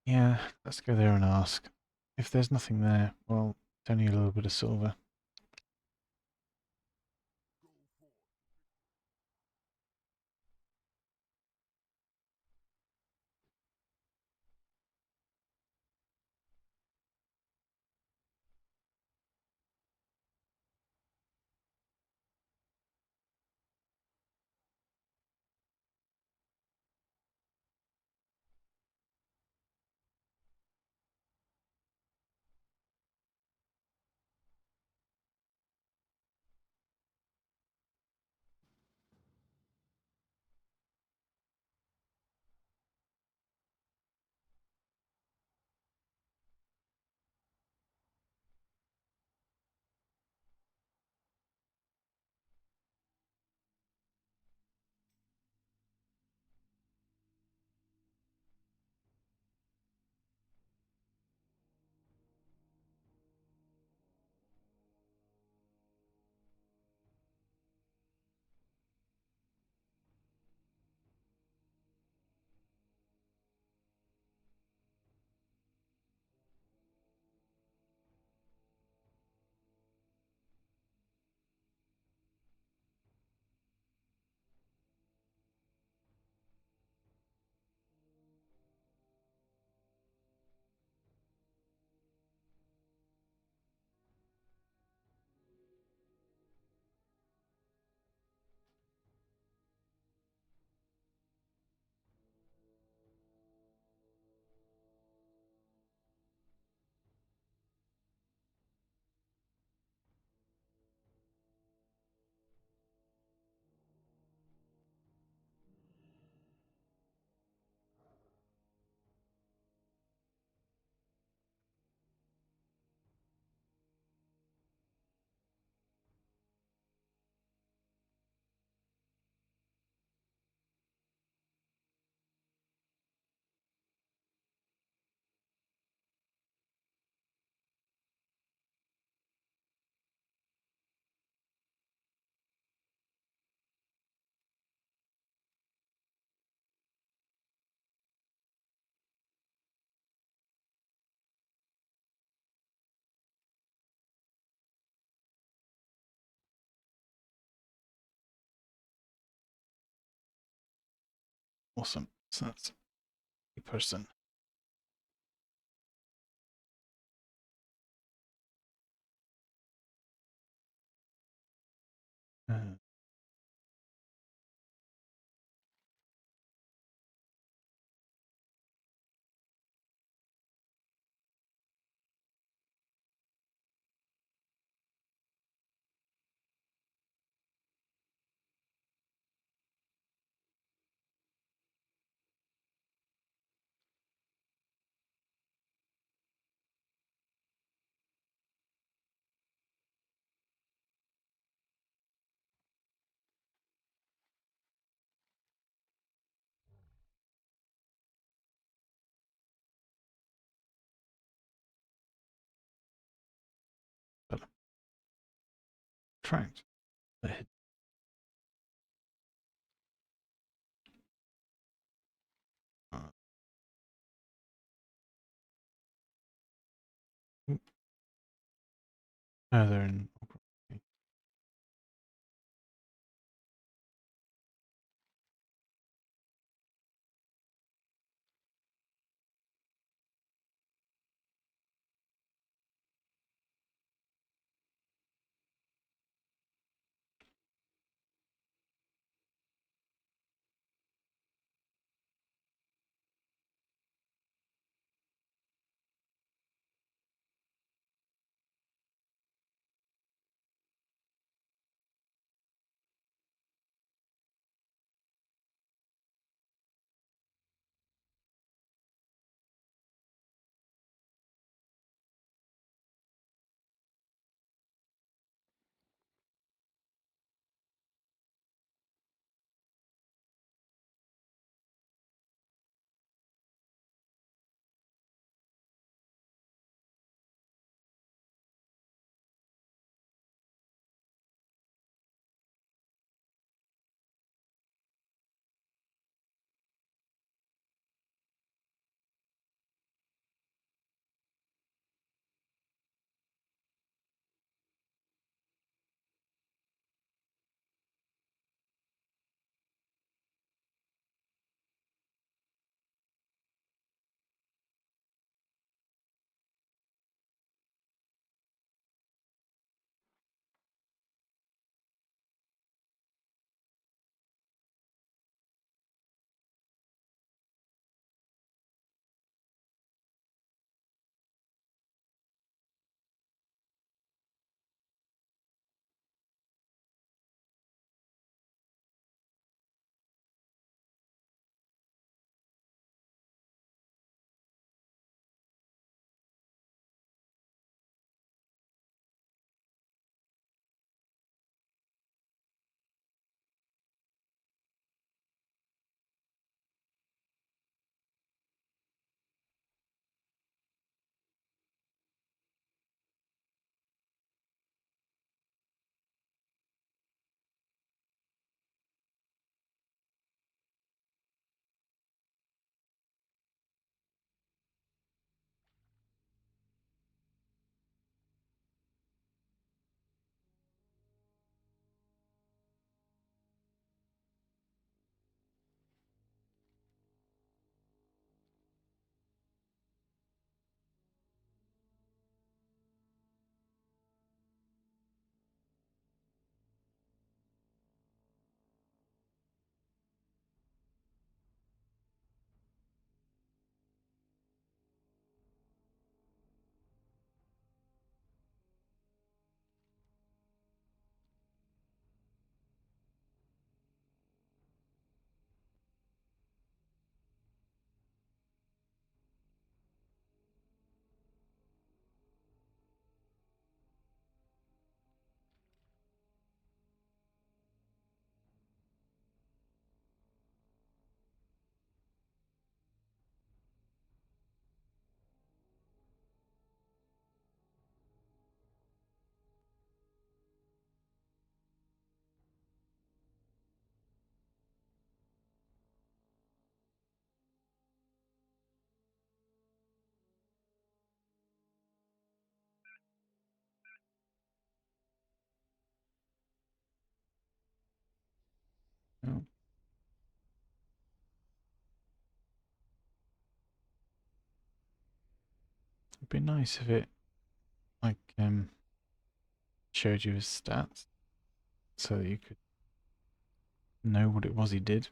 Yeah, let's go there and ask. If there's nothing there, well, it's only a little bit of silver. Awesome. So that's a person. Uh, tracked. Uh, they're in. It'd be nice if it like showed you his stats so that you could know what it was he did.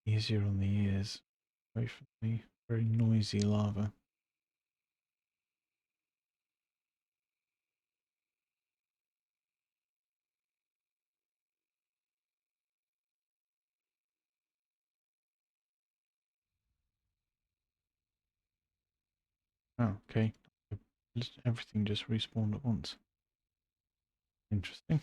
Easier on the ears, away from the very noisy lava. Oh, okay. Everything just respawned at once. Interesting.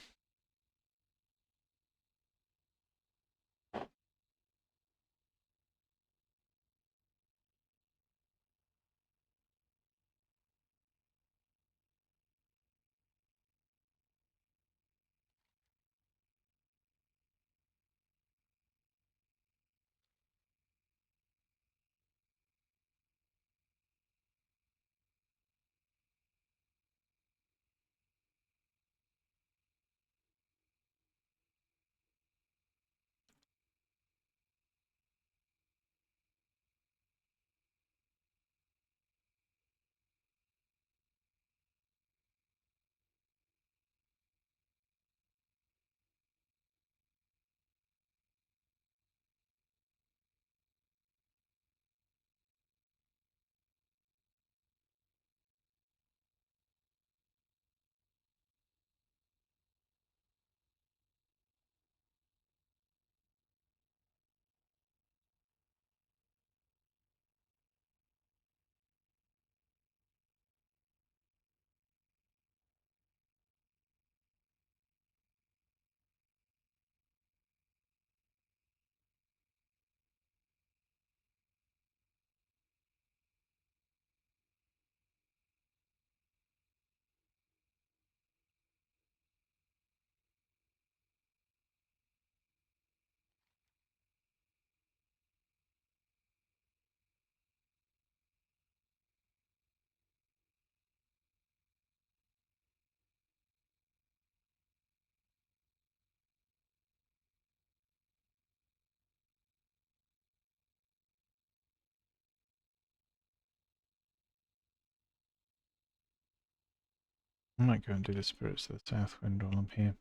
I might go and do the spirits of the south wind while I'm here.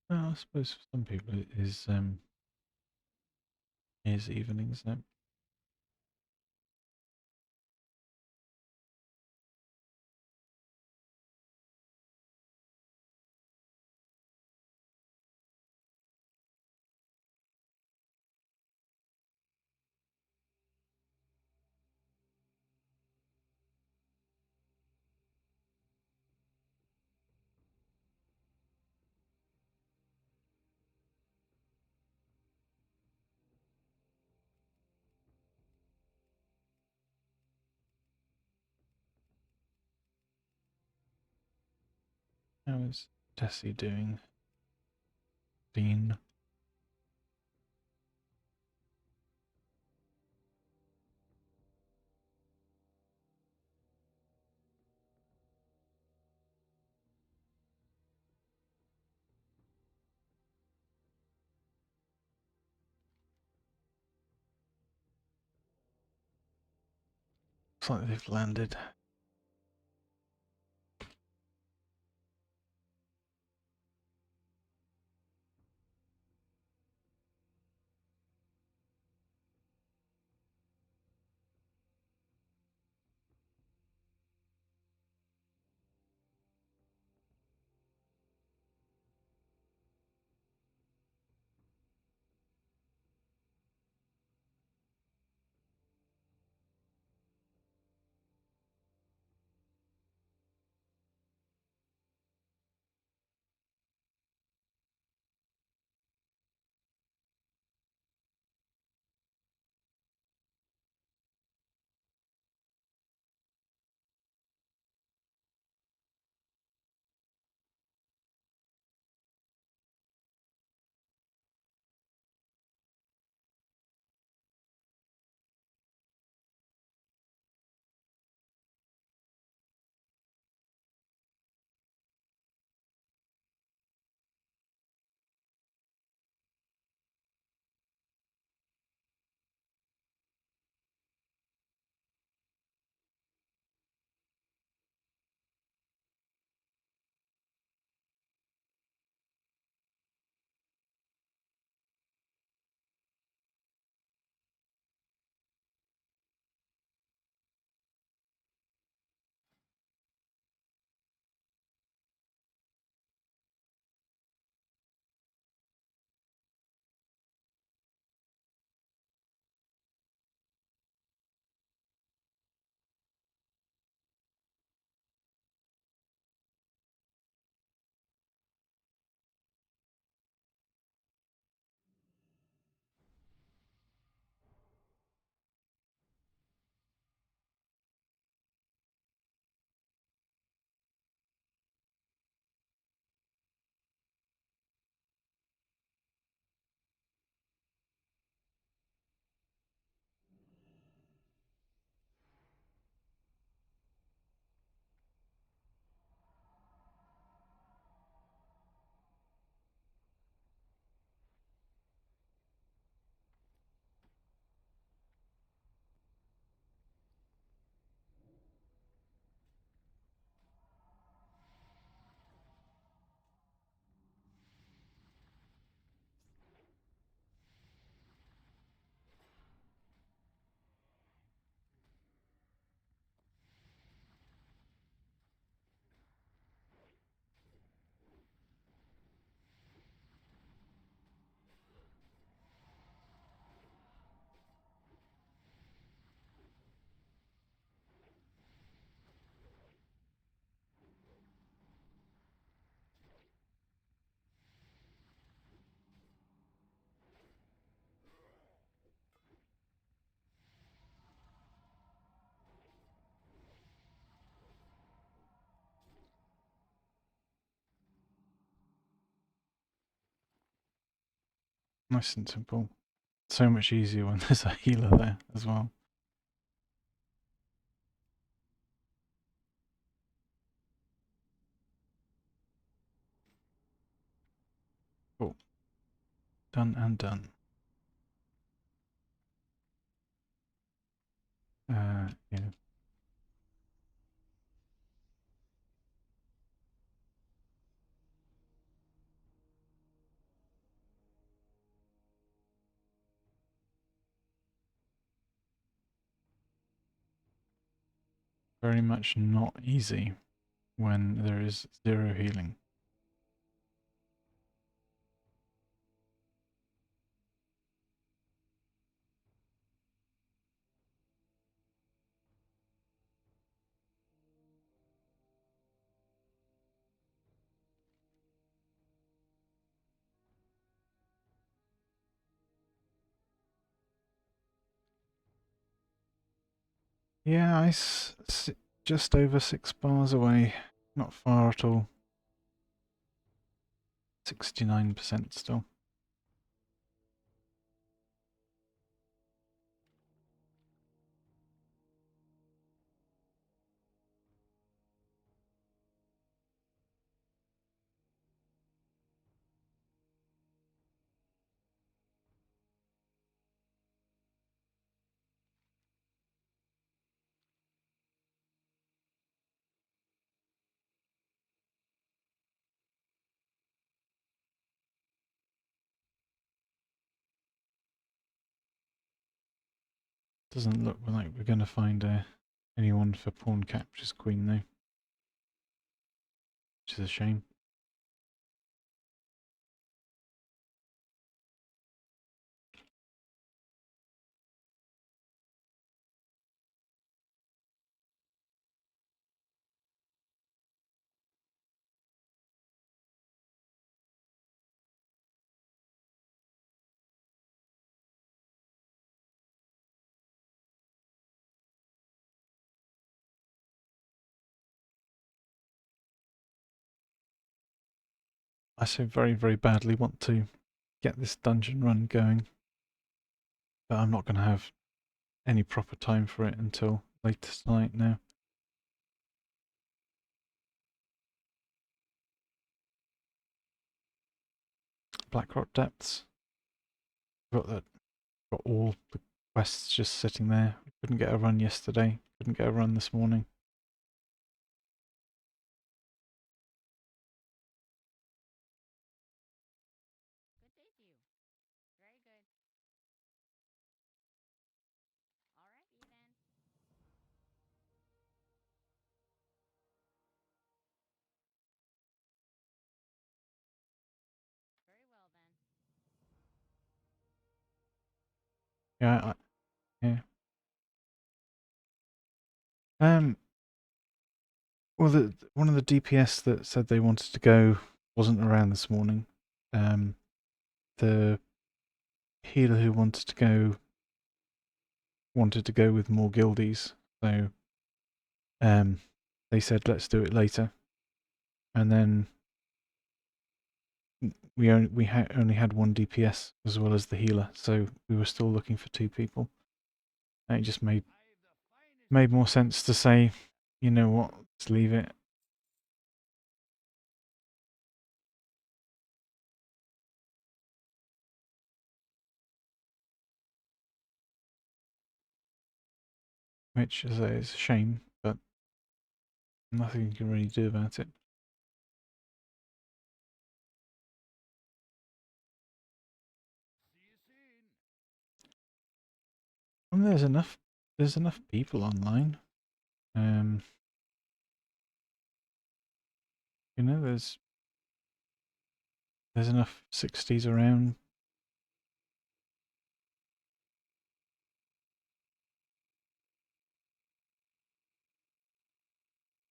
Well, I suppose for some people it is evening, isn't it? How is Tessie doing? Dean? Looks like they've landed. Nice and simple. So much easier when there's a healer there as well. Cool. Done and done. Yeah. Very much not easy when there is 0 healing. Yeah, just over 6 bars away. Not far at all. 69% still. Doesn't look like we're going to find anyone for pawn captures queen though, which is a shame. I so very, very badly want to get this dungeon run going, but I'm not going to have any proper time for it until later tonight now. Blackrock Depths. Got all the quests just sitting there. Couldn't get a run yesterday. Couldn't get a run this morning. Good day to you. Very good. All righty then. Very well then. Yeah, yeah. Well, one of the DPS that said they wanted to go wasn't around this morning. The healer who wanted to go with more guildies, so they said let's do it later, and then we only had one DPS as well as the healer, so we were still looking for 2 people. And it just made more sense to say, you know what, let's leave it. Which is a shame, but nothing you can really do about it. And there's enough people online. You know, there's enough 60s around.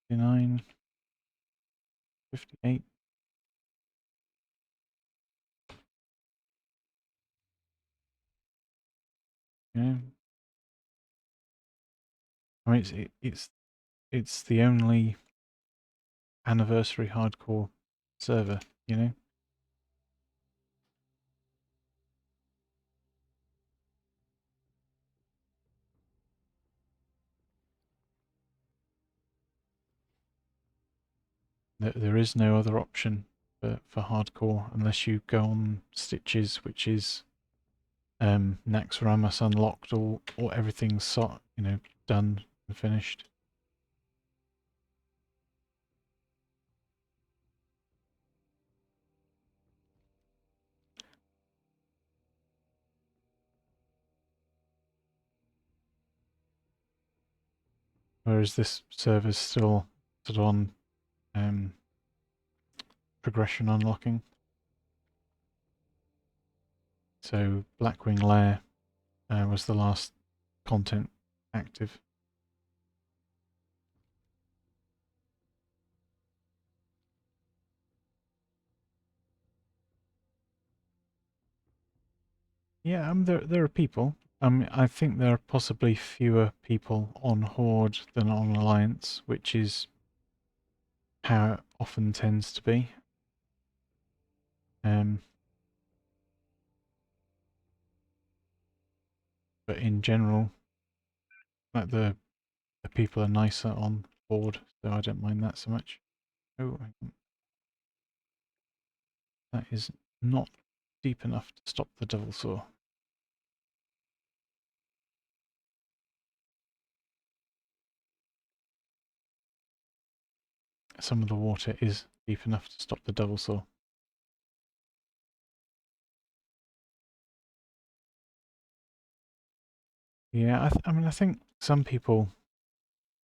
59, 58. You know, I mean, it's the only anniversary hardcore server. You know, there is no other option for hardcore unless you go on Stitches, which is Naxxramas unlocked, or everything's done and finished. Whereas this server's still on progression unlocking. So Blackwing Lair was the last content active. Yeah, there are people. I think there are possibly fewer people on Horde than on Alliance, which is how it often tends to be. But in general, like the people are nicer on board, so I don't mind that so much. Oh, hang on. That is not deep enough to stop the devil saw. Some of the water is deep enough to stop the devil saw. Yeah, I mean, I think some people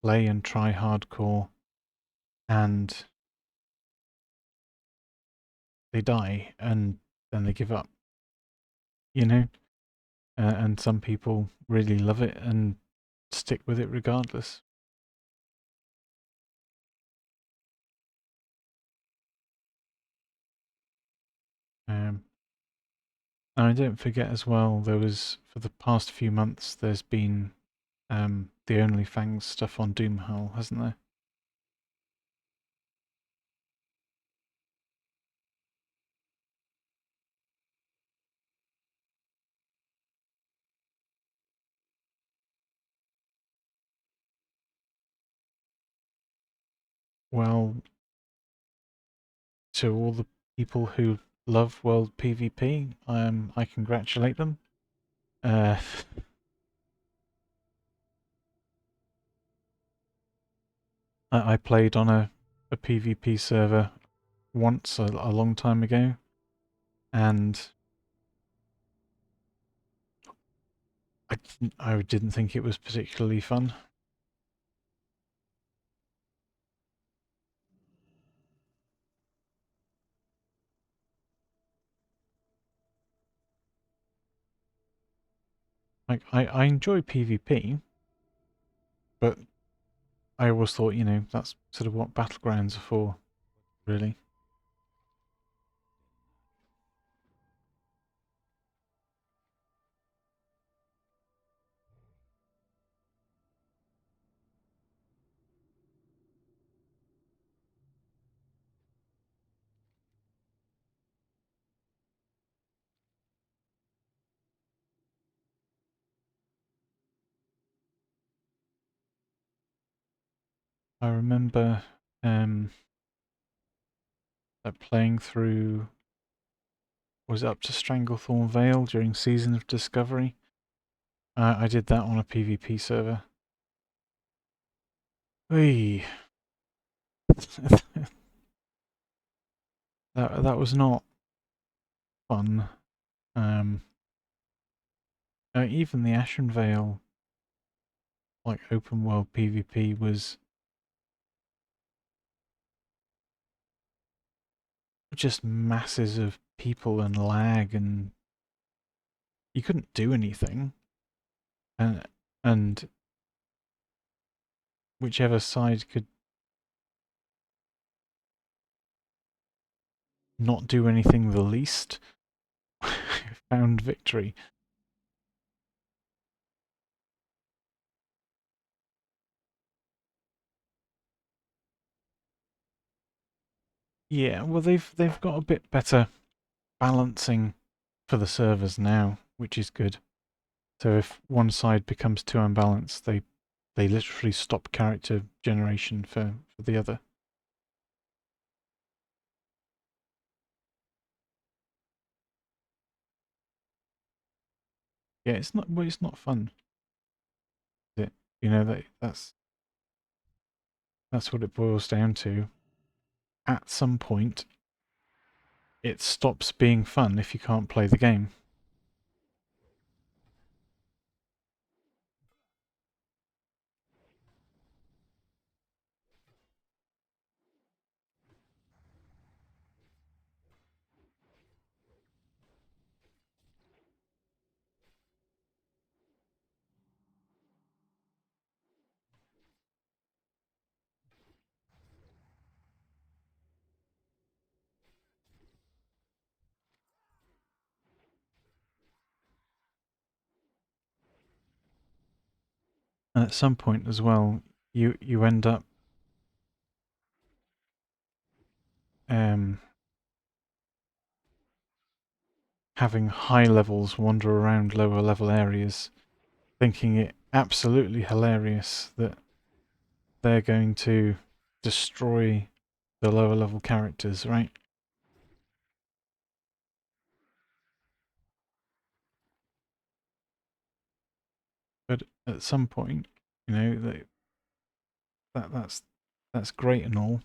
play and try hardcore and they die and then they give up, you know? And some people really love it and stick with it regardless. And don't forget as well, there was, for the past few months, there's been the OnlyFans stuff on Doomhull, hasn't there? Well, to all the people who love World PvP, I congratulate them. Uh, I played on a PvP server once a long time ago, and I didn't think it was particularly fun. Like I enjoy PvP, but I always thought, you know, that's sort of what battlegrounds are for, really. I remember playing through, was it up to Stranglethorn Vale during Season of Discovery? I did that on a PvP server. Hey, that was not fun. Um, Even the Ashen Vale, like open world PvP, was just masses of people and lag, and you couldn't do anything. And whichever side could not do anything the least found victory. Yeah, well they've got a bit better balancing for the servers now, which is good. So if one side becomes too unbalanced, they literally stop character generation for the other. Yeah, it's not fun. Is it? You know that's what it boils down to. At some point, it stops being fun if you can't play the game. And at some point as well, you end up um having high levels wander around lower level areas, thinking it absolutely hilarious that they're going to destroy the lower level characters, right? But at some point, you know, that's great and all.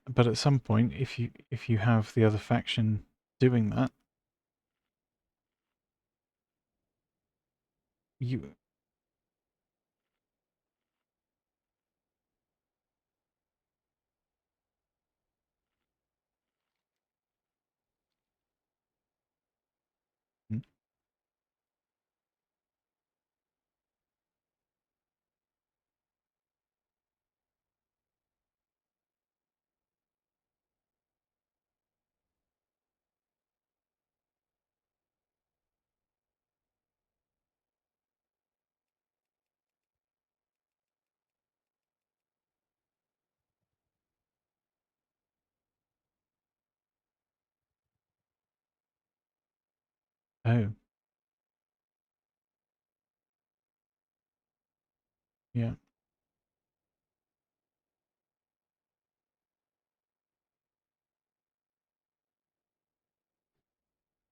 But at some point, if you have the other faction doing that, you oh yeah.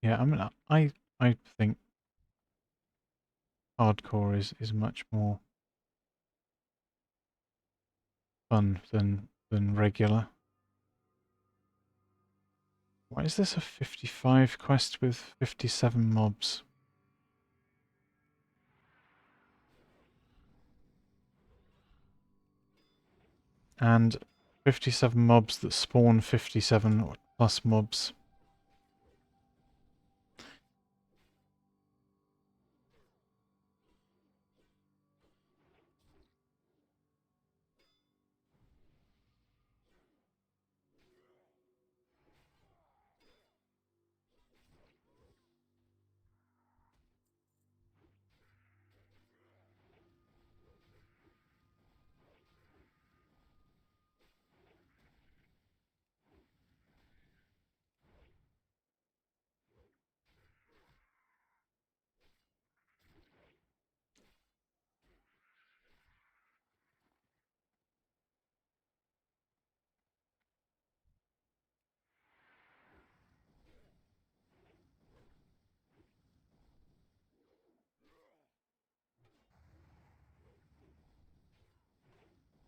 Yeah, I mean, I think hardcore is much more fun than regular. Why is this a 55 quest with 57 mobs? And 57 mobs that spawn 57 plus mobs.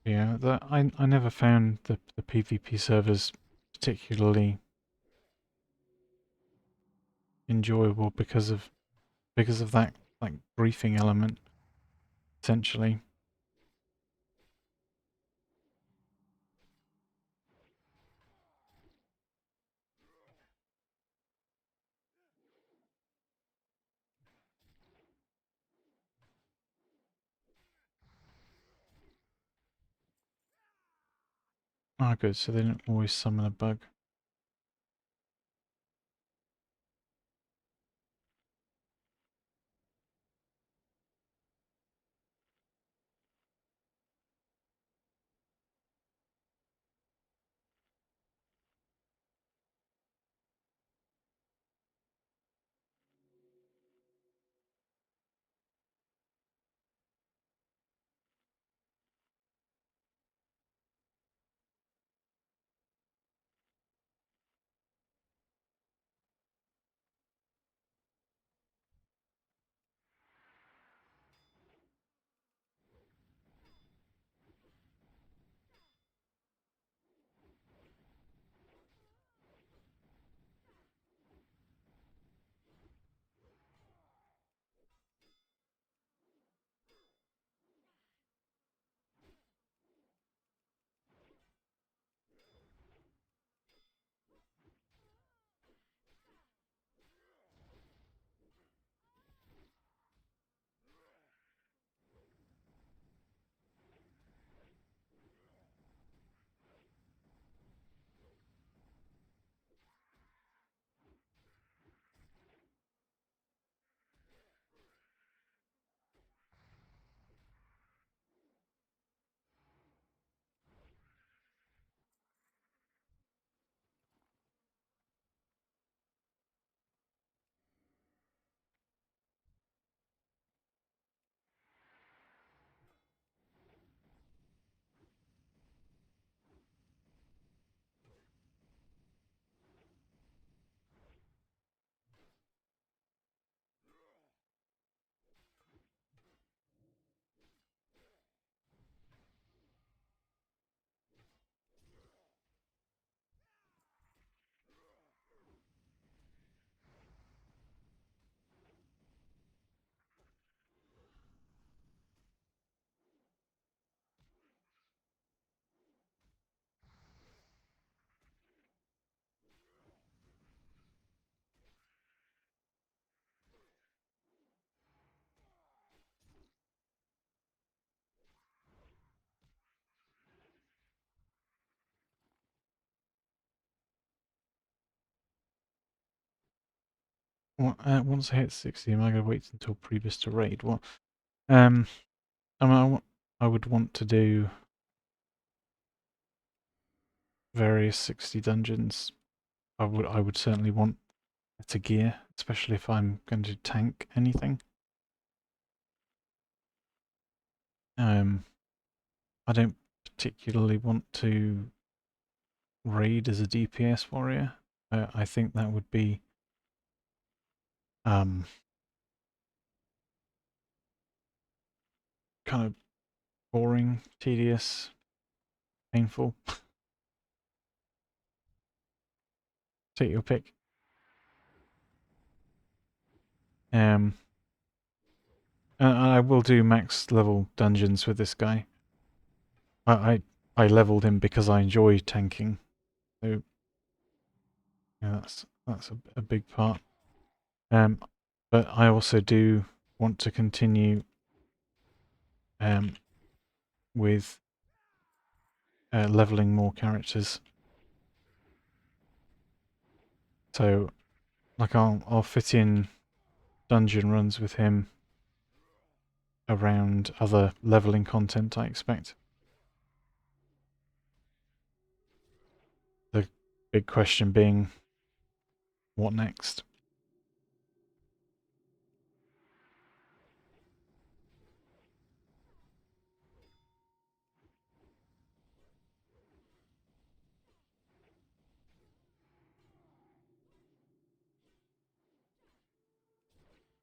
Yeah, I never found the PvP servers particularly enjoyable because of that like briefing element, essentially. Ah, good. So they don't always summon a bug. Once I hit 60, am I going to wait until previous to raid? Well, I mean, I would want to do various 60 dungeons. I would certainly want better gear, especially if I'm going to tank anything. I don't particularly want to raid as a DPS warrior. I think that would be kind of boring, tedious, painful. Take your pick. And I will do max level dungeons with this guy. I leveled him because I enjoy tanking, so yeah, that's a big part. But I also do want to continue with leveling more characters. So, like, I'll fit in dungeon runs with him around other leveling content, I expect. The big question being, what next?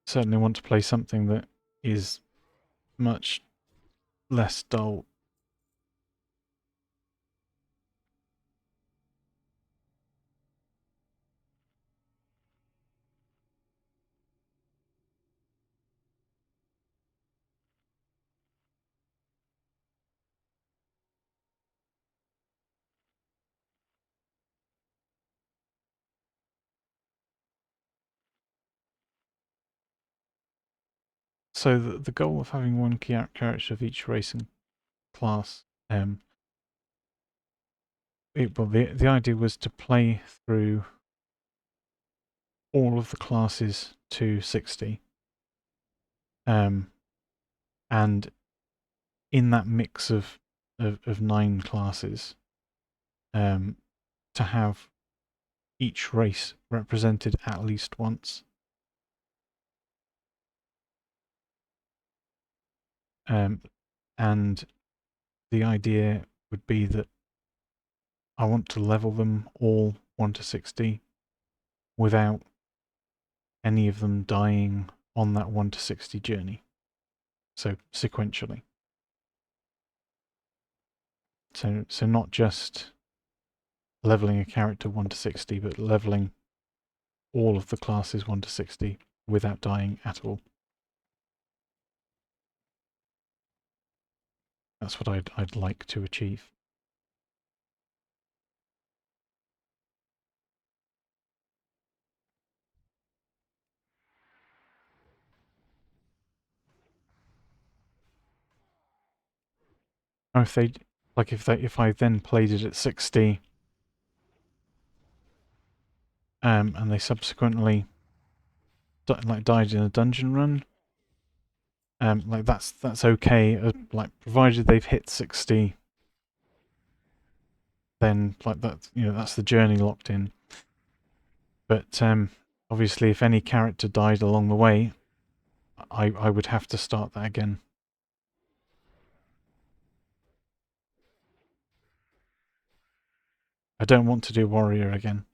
Certainly want to play something that is much less dull. So the goal of having one character of each race and class, the idea was to play through all of the classes to 60, and in that mix of 9 classes, to have each race represented at least once. And the idea would be that I want to level them all 1 to 60 without any of them dying on that 1 to 60 journey. So sequentially. So not just leveling a character 1 to 60, but leveling all of the classes 1 to 60 without dying at all. That's what I'd like to achieve. Or if I then played it at 60, and they subsequently died in a dungeon run, like that's okay. Like, provided they've hit 60, then like that, that's the journey locked in. But obviously, if any character died along the way, I would have to start that again. I don't want to do warrior again.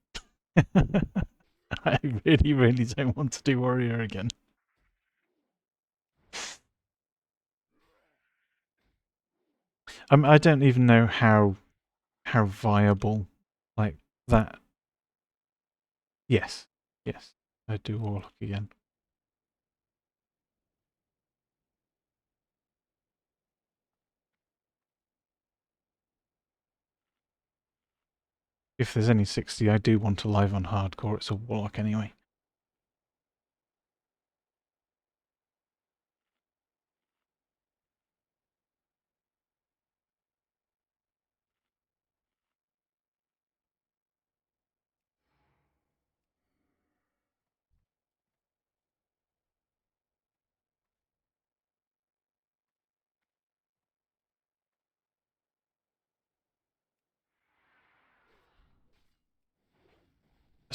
I really, really don't want to do warrior again. I don't even know how viable, like, that. Yes, yes, I do warlock again. If there's any 60, I do want to live on hardcore. It's a warlock anyway.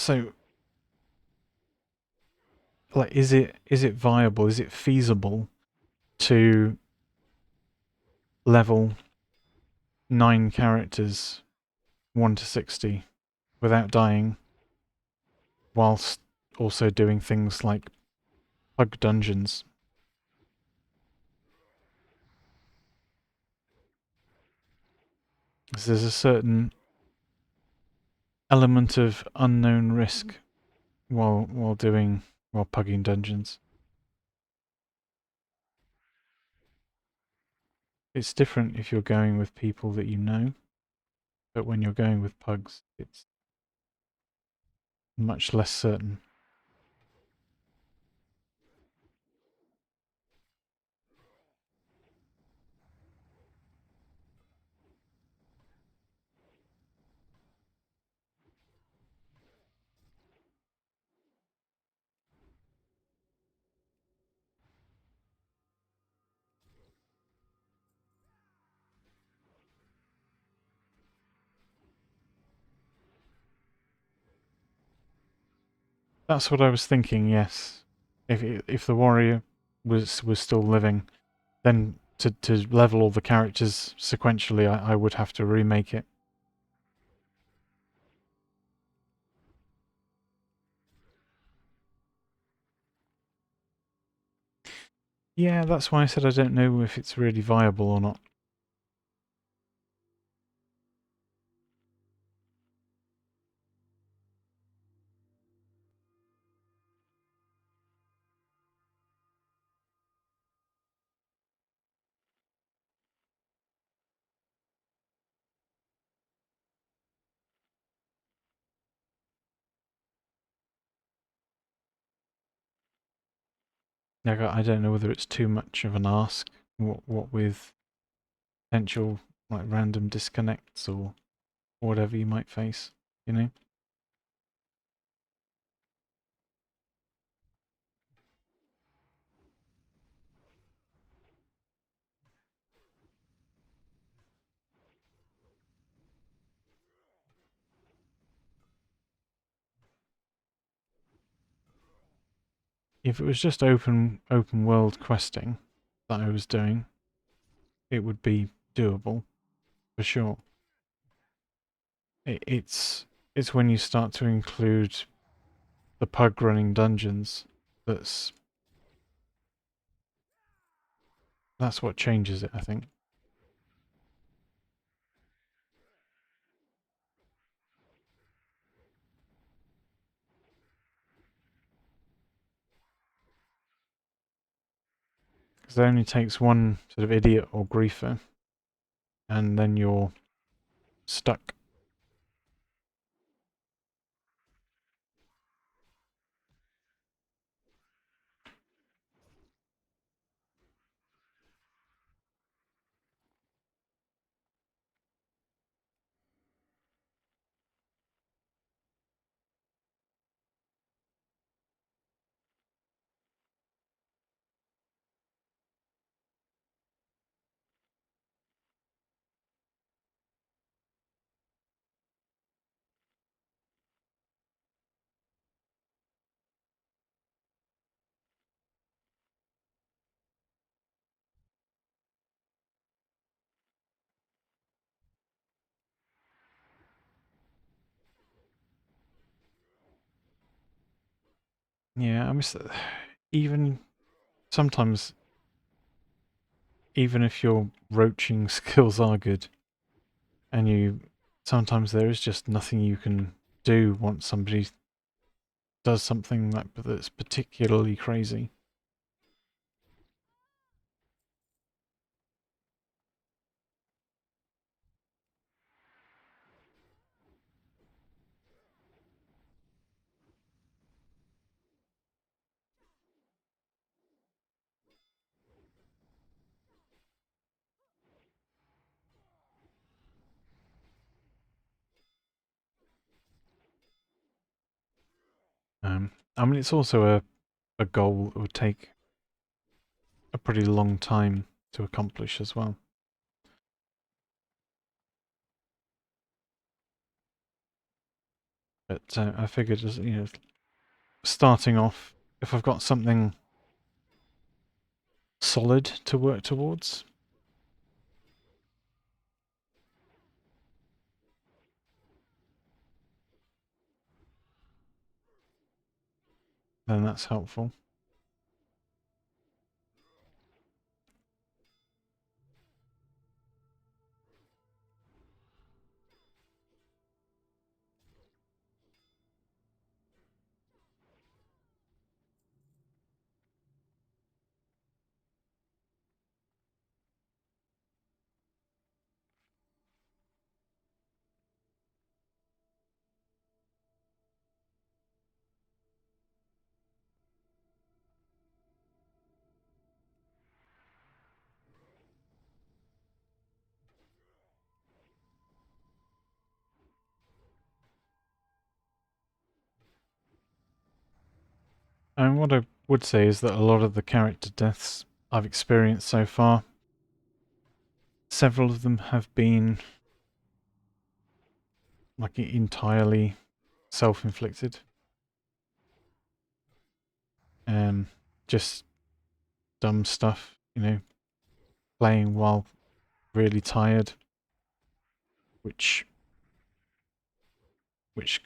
So, like, is it viable? Is it feasible to level 9 characters 1 to 60 without dying, whilst also doing things like pug dungeons? 'Cause there's a certain element of unknown risk while pugging dungeons. It's different if you're going with people that you know, but when you're going with pugs, it's much less certain. That's what I was thinking. Yes, if the warrior was still living, then to level all the characters sequentially, I would have to remake it. Yeah, that's why I said I don't know if it's really viable or not. Like, I don't know whether it's too much of an ask. What with potential like random disconnects or whatever you might face, you know? If it was just open world questing that I was doing, it would be doable for sure. It's when you start to include the pug running dungeons that's what changes it, I think. Because it only takes one sort of idiot or griefer, and then you're stuck. Yeah, I miss even sometimes, even if your roaching skills are good, and you sometimes there is just nothing you can do once somebody does something that's particularly crazy. I mean, it's also a goal that would take a pretty long time to accomplish as well. But I figured, as you know, starting off, if I've got something solid to work towards, then that's helpful. And what I would say is that a lot of the character deaths I've experienced so far, several of them have been like entirely self-inflicted. Just dumb stuff, you know, playing while really tired, which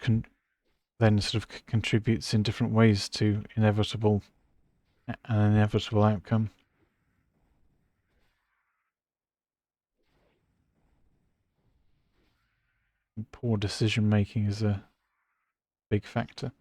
can then sort of contributes in different ways to an inevitable outcome. And poor decision making is a big factor.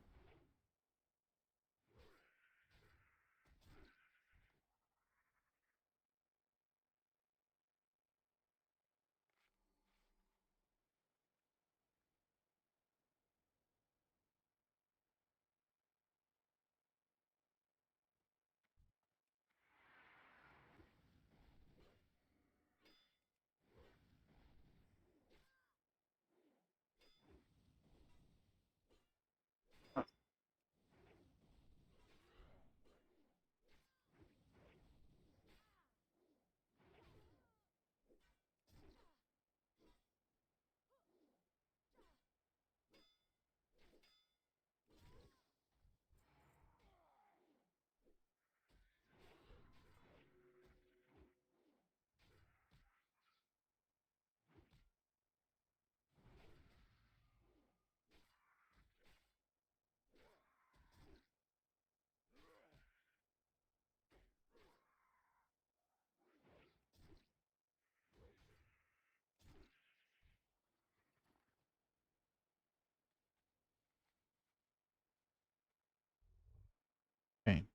Okay,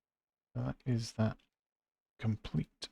so that is that complete.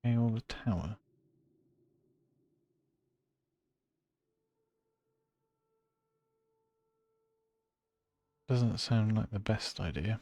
Scale the tower. Doesn't sound like the best idea.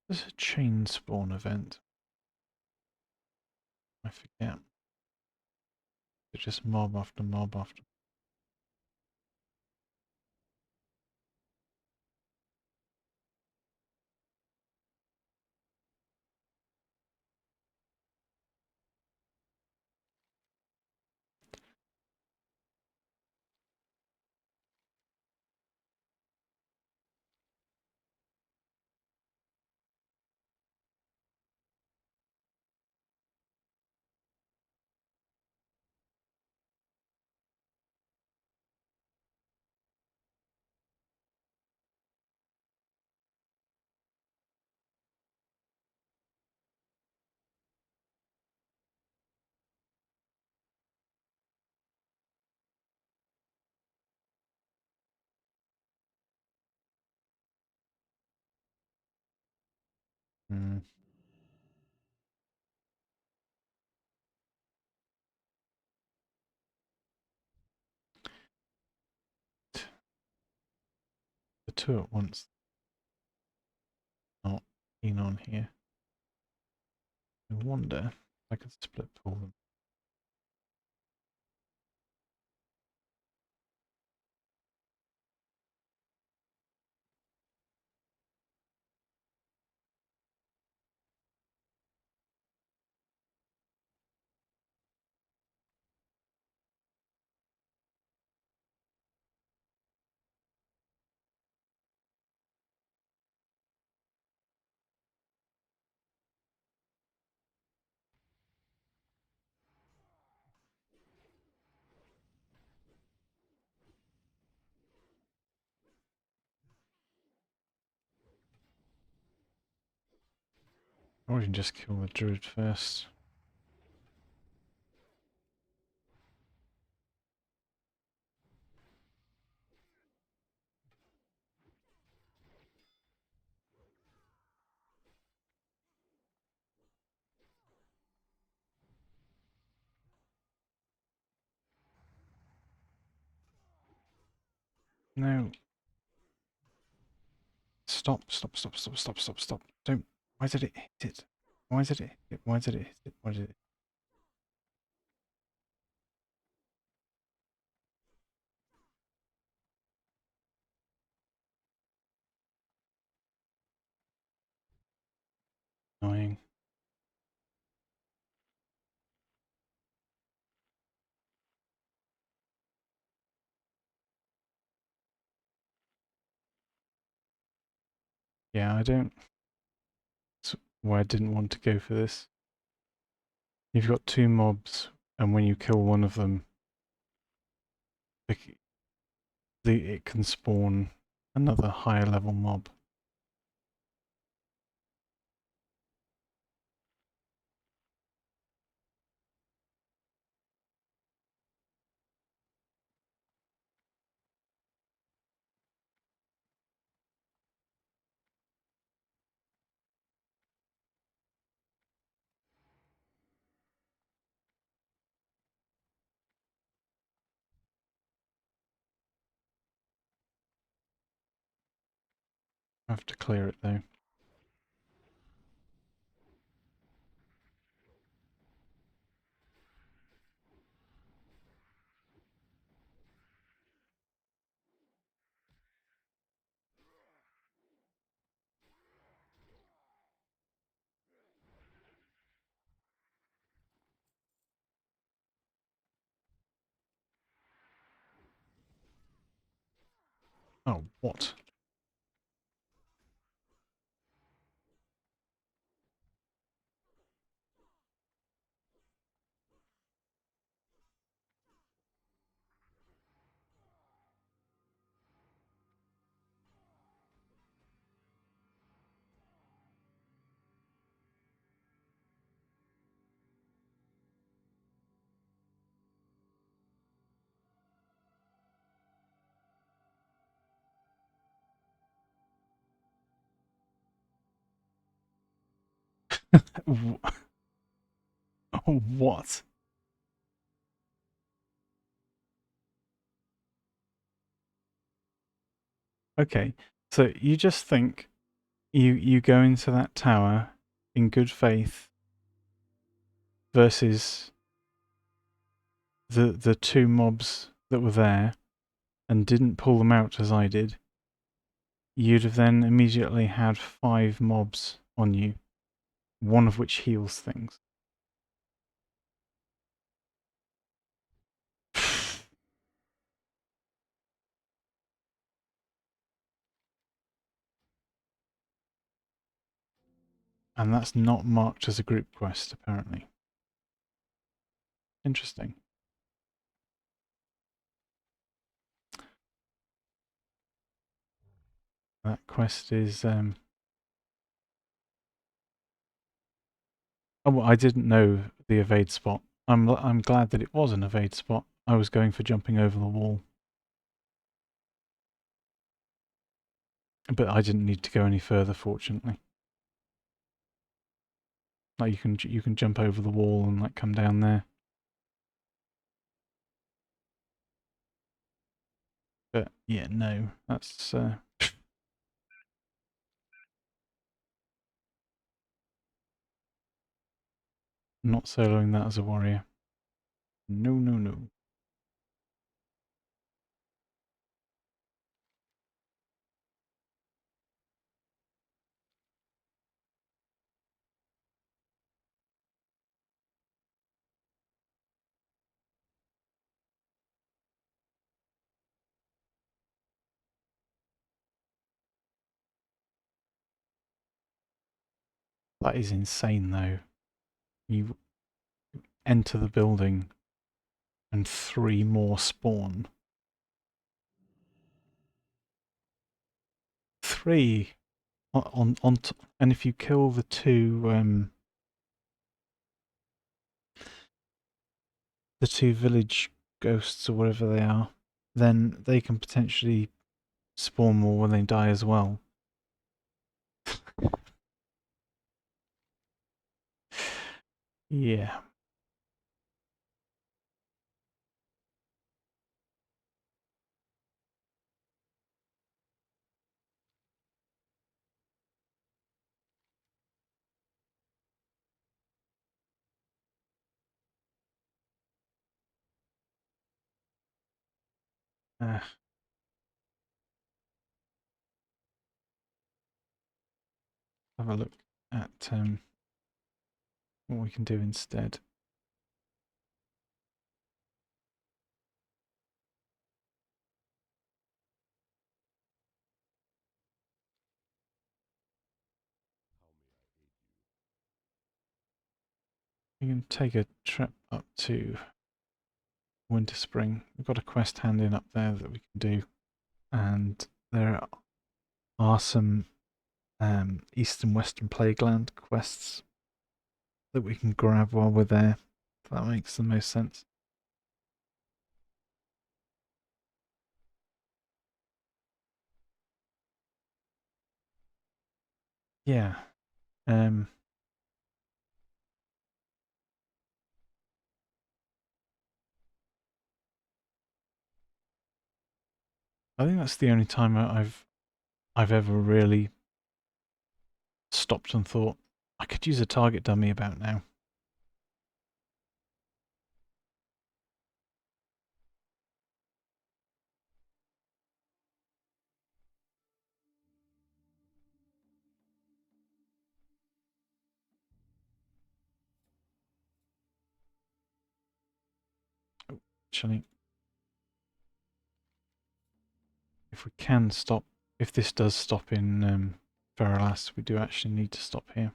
There's a chain spawn event. I forget. It's just mob after mob after. Hmm. The two at once. Not keen on here. I wonder if I could split pull them. Or we can just kill the druid first. No. Stop, stop, stop, stop, stop, stop, stop. Don't. Why did it hit it? Why did it hit it? Why did it hit it? Why did it? Annoying. Yeah, I don't. That's why I didn't want to go for this. You've got two mobs, and when you kill one of them, it can spawn another higher level mob. I have to clear it though. Oh, what? What? Okay, so you just think you go into that tower in good faith versus the two mobs that were there and didn't pull them out as I did. You'd have then immediately had 5 mobs on you, one of which heals things. And that's not marked as a group quest, apparently. Interesting. That quest is oh, well, I didn't know the evade spot. I'm glad that it was an evade spot. I was going for jumping over the wall. But I didn't need to go any further, fortunately. Like you can jump over the wall and like come down there. But yeah, no, that's not soloing that as a warrior. No, no, no. That is insane, though. You enter the building and 3 more spawn. 3 and if you kill the two village ghosts or whatever they are, then they can potentially spawn more when they die as well. Yeah. Have a look at what we can do instead. We can take a trip up to Winterspring. We've got a quest handing up there that we can do, and there are some East and Western Plagueland quests that we can grab while we're there. If that makes the most sense. Yeah. I think that's the only time I've ever really stopped and thought I could use a target dummy about now. Actually, if we can stop, if this does stop in Veralas, we do actually need to stop here.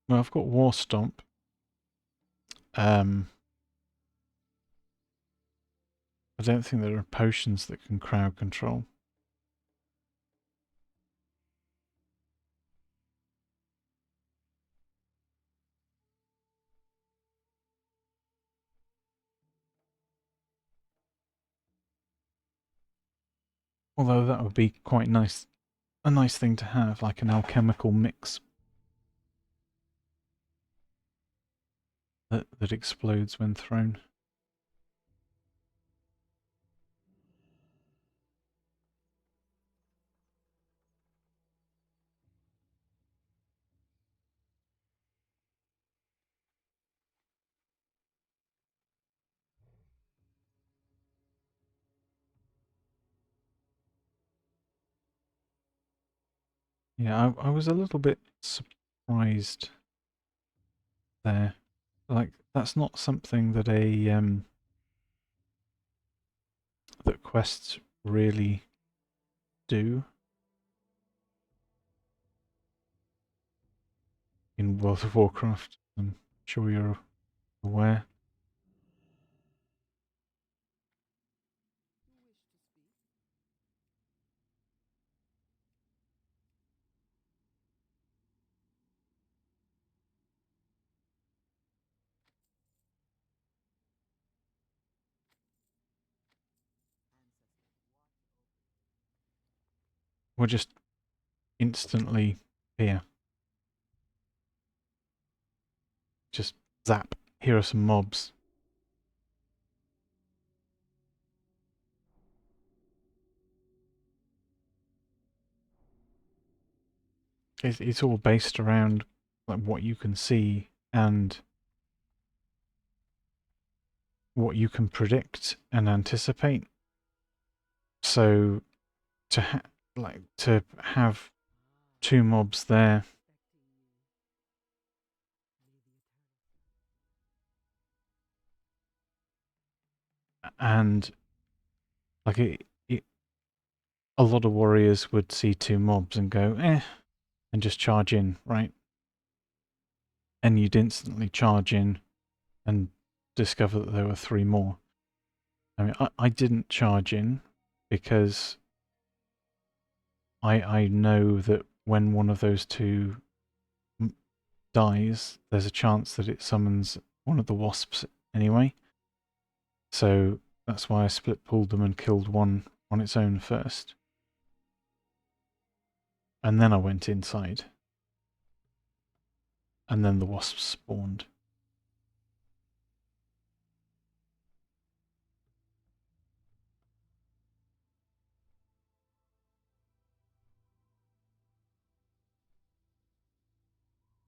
Well, I've got War Stomp. I don't think there are potions that can crowd control. Although that would be quite nice, a nice thing to have, like an alchemical mix that explodes when thrown. Yeah, I was a little bit surprised there. Like, that's not something that that quests really do in World of Warcraft. I'm sure you're aware. We're just instantly here. Just zap. Here are some mobs. It's all based around like what you can see and what you can predict and anticipate. So to have two mobs there and like a lot of warriors would see two mobs and go and just charge in, right? And you'd instantly charge in and discover that there were three more. I mean, I didn't charge in because I know that when one of those two dies, there's a chance that it summons one of the wasps anyway. So that's why I split pulled them and killed one on its own first. And then I went inside. And then the wasps spawned.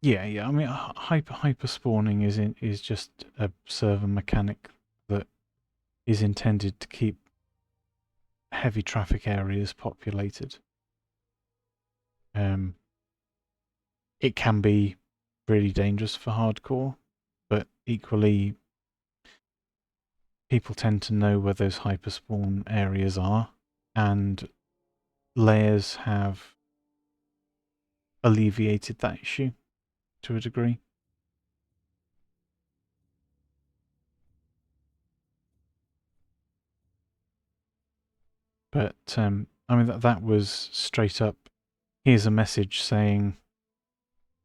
Yeah. I mean, hyper spawning is just a server mechanic that is intended to keep heavy traffic areas populated. It can be really dangerous for hardcore, but equally, people tend to know where those hyperspawn areas are, and layers have alleviated that issue to a degree. But I mean that was straight up. Here's a message saying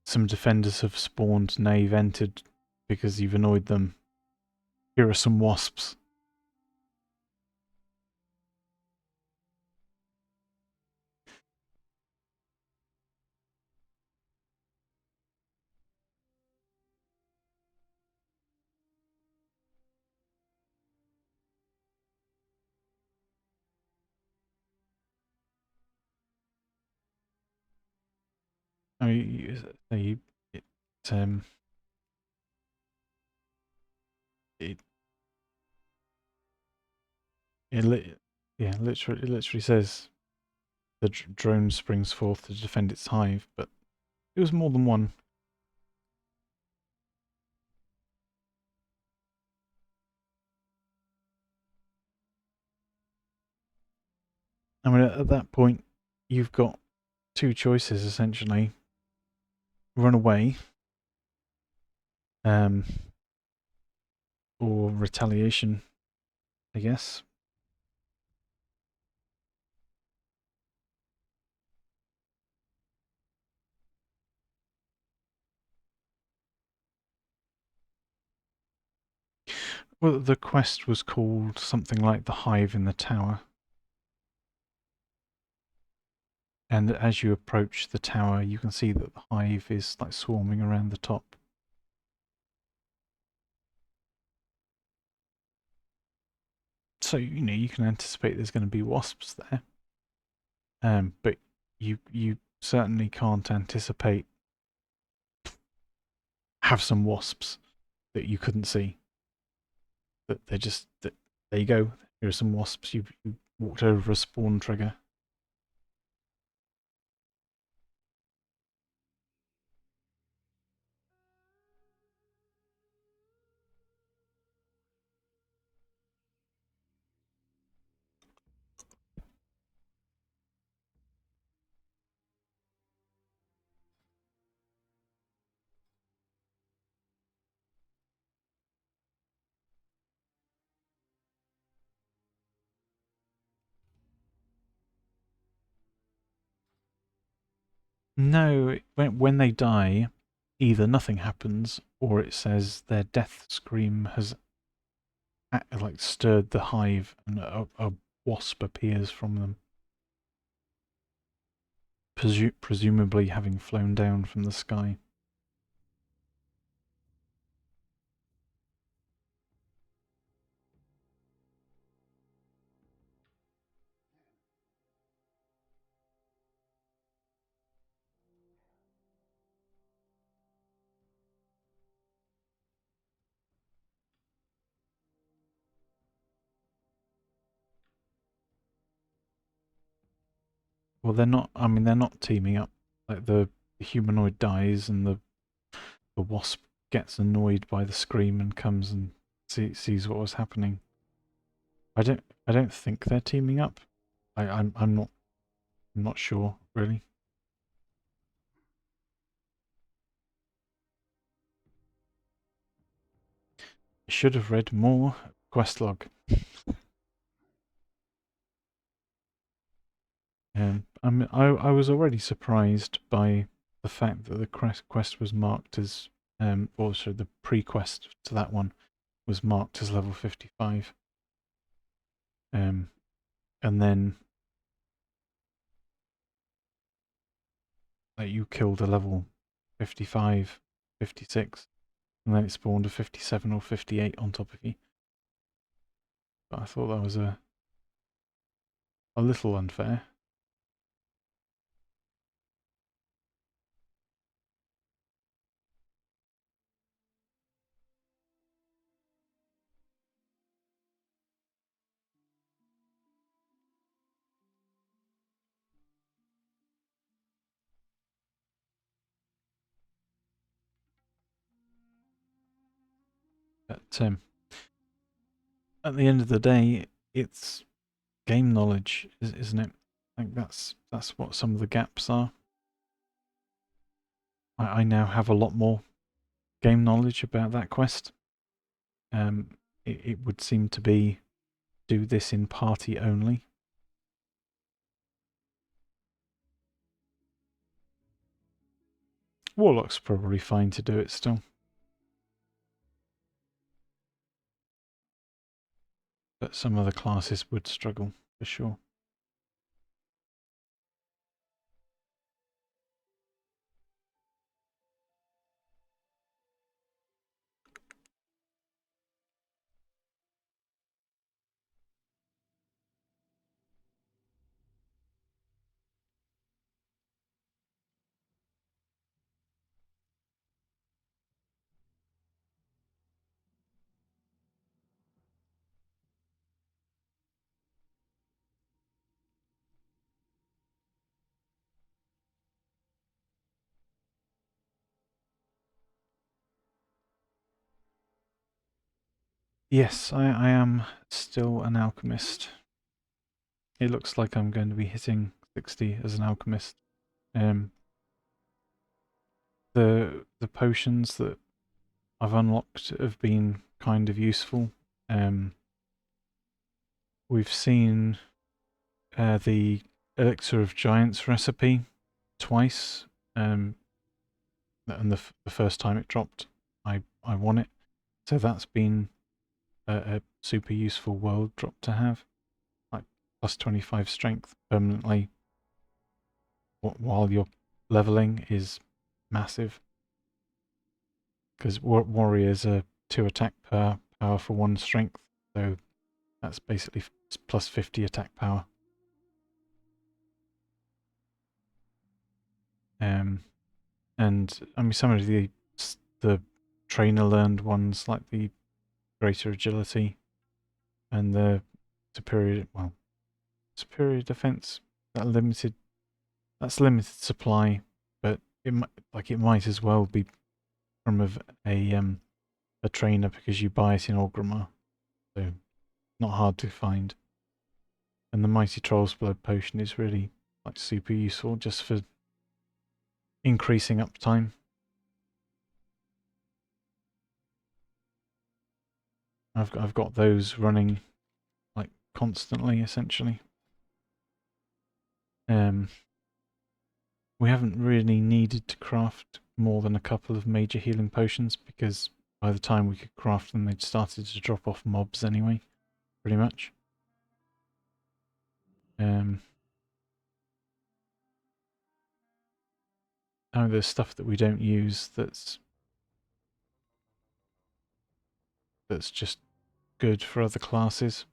some defenders have spawned, now you've entered because you've annoyed them. Here are some wasps. I mean, it, um, it, yeah, it literally says the drone springs forth to defend its hive, but it was more than one. I mean, at that point, you've got two choices essentially: run away, um, or retaliation, I guess. Well, the quest was called something like the Hive in the Tower. And as you approach the tower, you can see that the hive is like swarming around the top. So, you know, you can anticipate there's going to be wasps there. But you certainly can't anticipate have some wasps that you couldn't see. That they're just that there you go. Here are some wasps. You walked over a spawn trigger. No, when they die, either nothing happens or it says their death scream has like stirred the hive and a wasp appears from them. Presumably having flown down from the sky. Well, they're not. I mean, they're not teaming up. Like the humanoid dies, and the wasp gets annoyed by the scream and comes and sees what was happening. I don't think they're teaming up. I'm not sure really. I should have read more quest log. I was already surprised by the fact that the quest was marked as also the pre-quest to that one was marked as level 55. And then like you killed a level 55, 56, and then it spawned a 57 or 58 on top of you. But I thought that was a little unfair. But at the end of the day, it's game knowledge, isn't it? I think that's what some of the gaps are. I now have a lot more game knowledge about that quest. It would seem to be do this in party only. Warlock's probably fine to do it still. But some other classes would struggle, for sure. Yes, I am still an alchemist. It looks like I'm going to be hitting 60 as an alchemist. Um, the potions that I've unlocked have been kind of useful. We've seen the Elixir of Giants recipe twice, and the first time it dropped, I won it. So that's been a super useful world drop to have, like plus 25 strength permanently while you're leveling is massive. Because warriors are 2 attack per power for 1 strength, so that's basically plus 50 attack power. And I mean some of the trainer learned ones like the greater agility and the superior defense, that's limited supply, but it might as well be from a trainer because you buy it in Orgrimmar, so not hard to find. And the Mighty Troll's Blood potion is really like super useful just for increasing uptime. I've got those running like constantly essentially. We haven't really needed to craft more than a couple of major healing potions because by the time we could craft them they'd started to drop off mobs anyway, pretty much. Oh, there's stuff that we don't use that's just good for other classes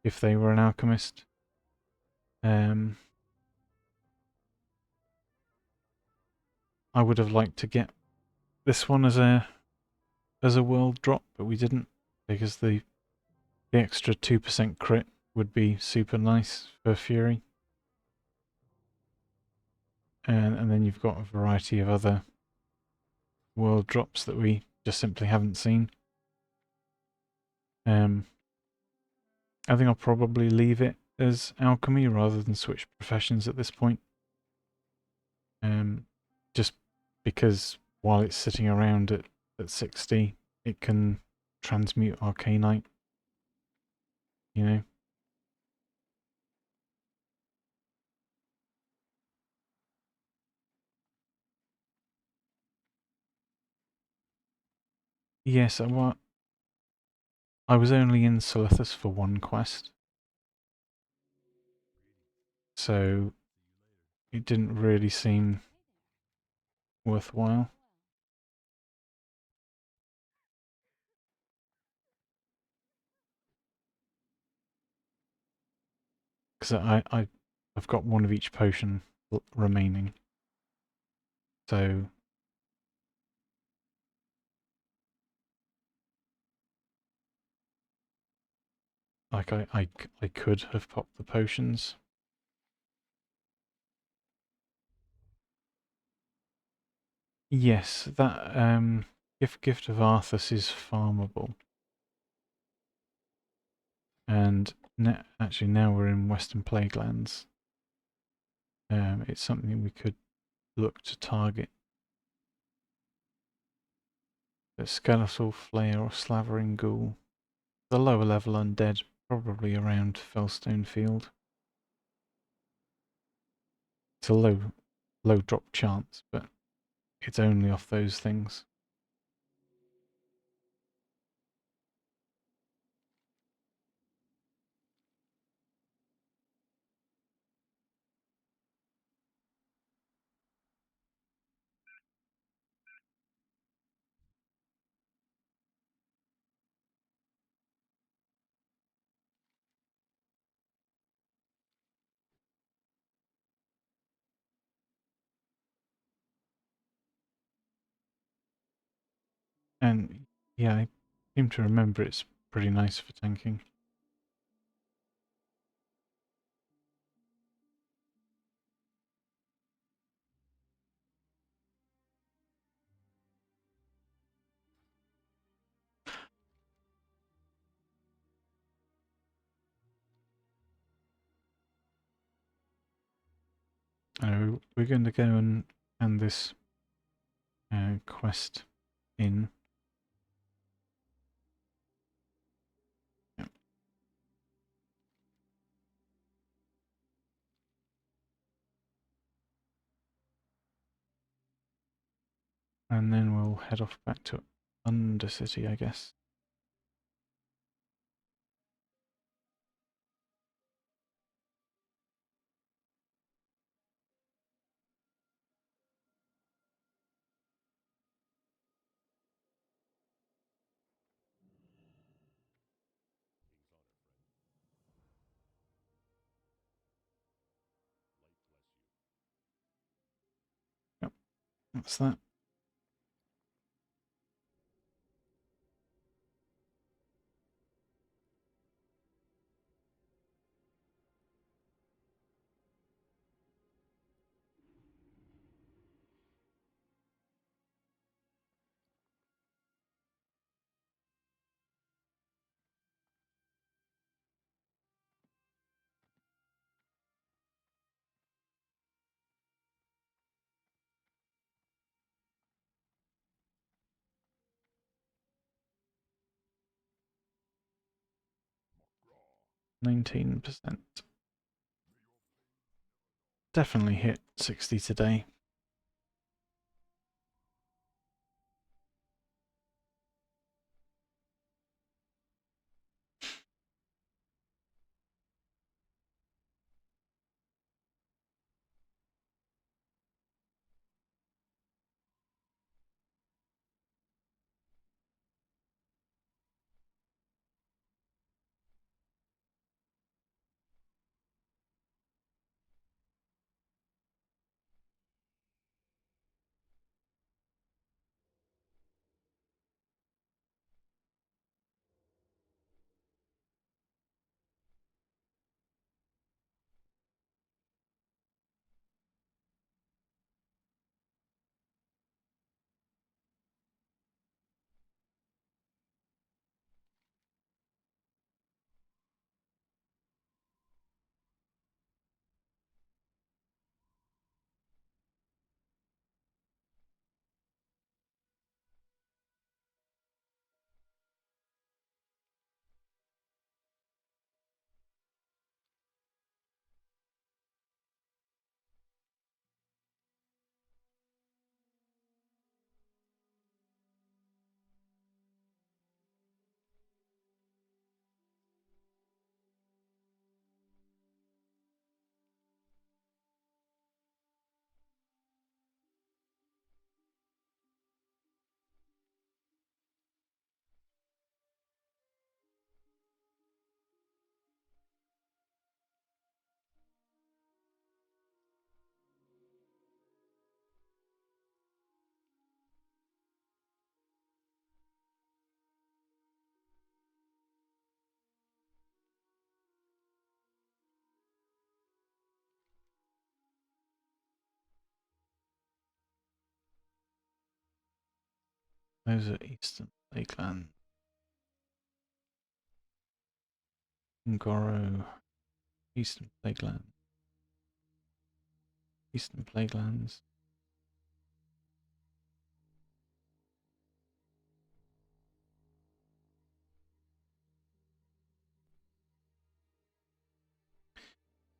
if they were an alchemist. I would have liked to get this one as a world drop, but we didn't because the extra 2% crit would be super nice for Fury. And then you've got a variety of other world drops that we just simply haven't seen. I think I'll probably leave it as alchemy rather than switch professions at this point. Just because while it's sitting around at 60, it can transmute Arcanite, you know? Yes, I was only in Solithus for one quest, so it didn't really seem worthwhile. Because I've got one of each potion remaining, so like I could have popped the potions. Yes, that Gift of Arthas is farmable. And actually now we're in Western Plaguelands. It's something we could look to target. The Skeletal Flayer or Slavering Ghoul. The lower level undead, probably around Fellstone Field. It's a low drop chance, but it's only off those things. And yeah, I seem to remember it's pretty nice for tanking. So we're going to go and hand this quest in. Yep. And then we'll head off back to Undercity, I guess. Yep, that's that. %. Definitely hit 60 today. Those are Eastern Lakeland. Ngoro, Eastern Plagueland. Eastern Plaguelands.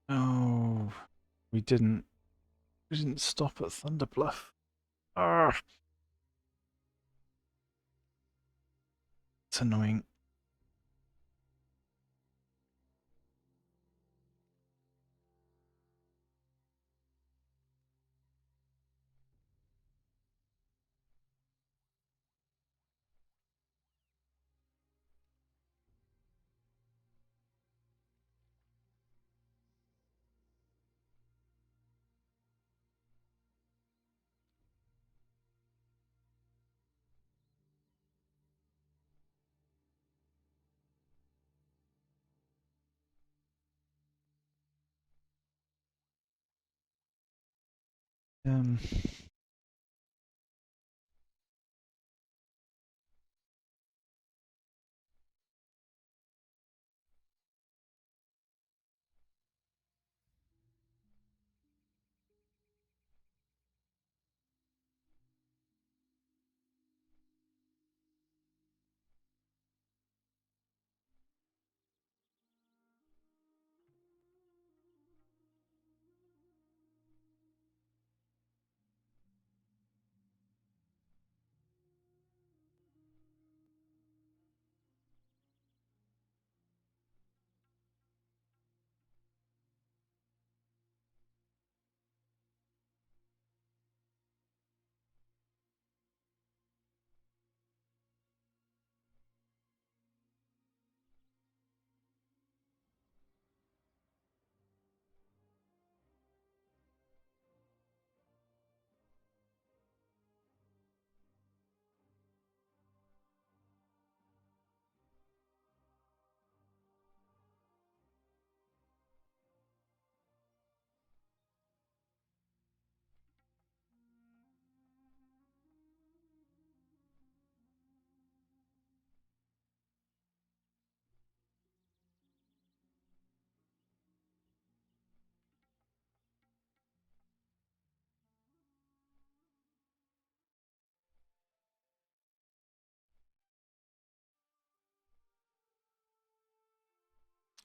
Oh, we didn't stop at Thunder Bluff. Ah, it's annoying. Um,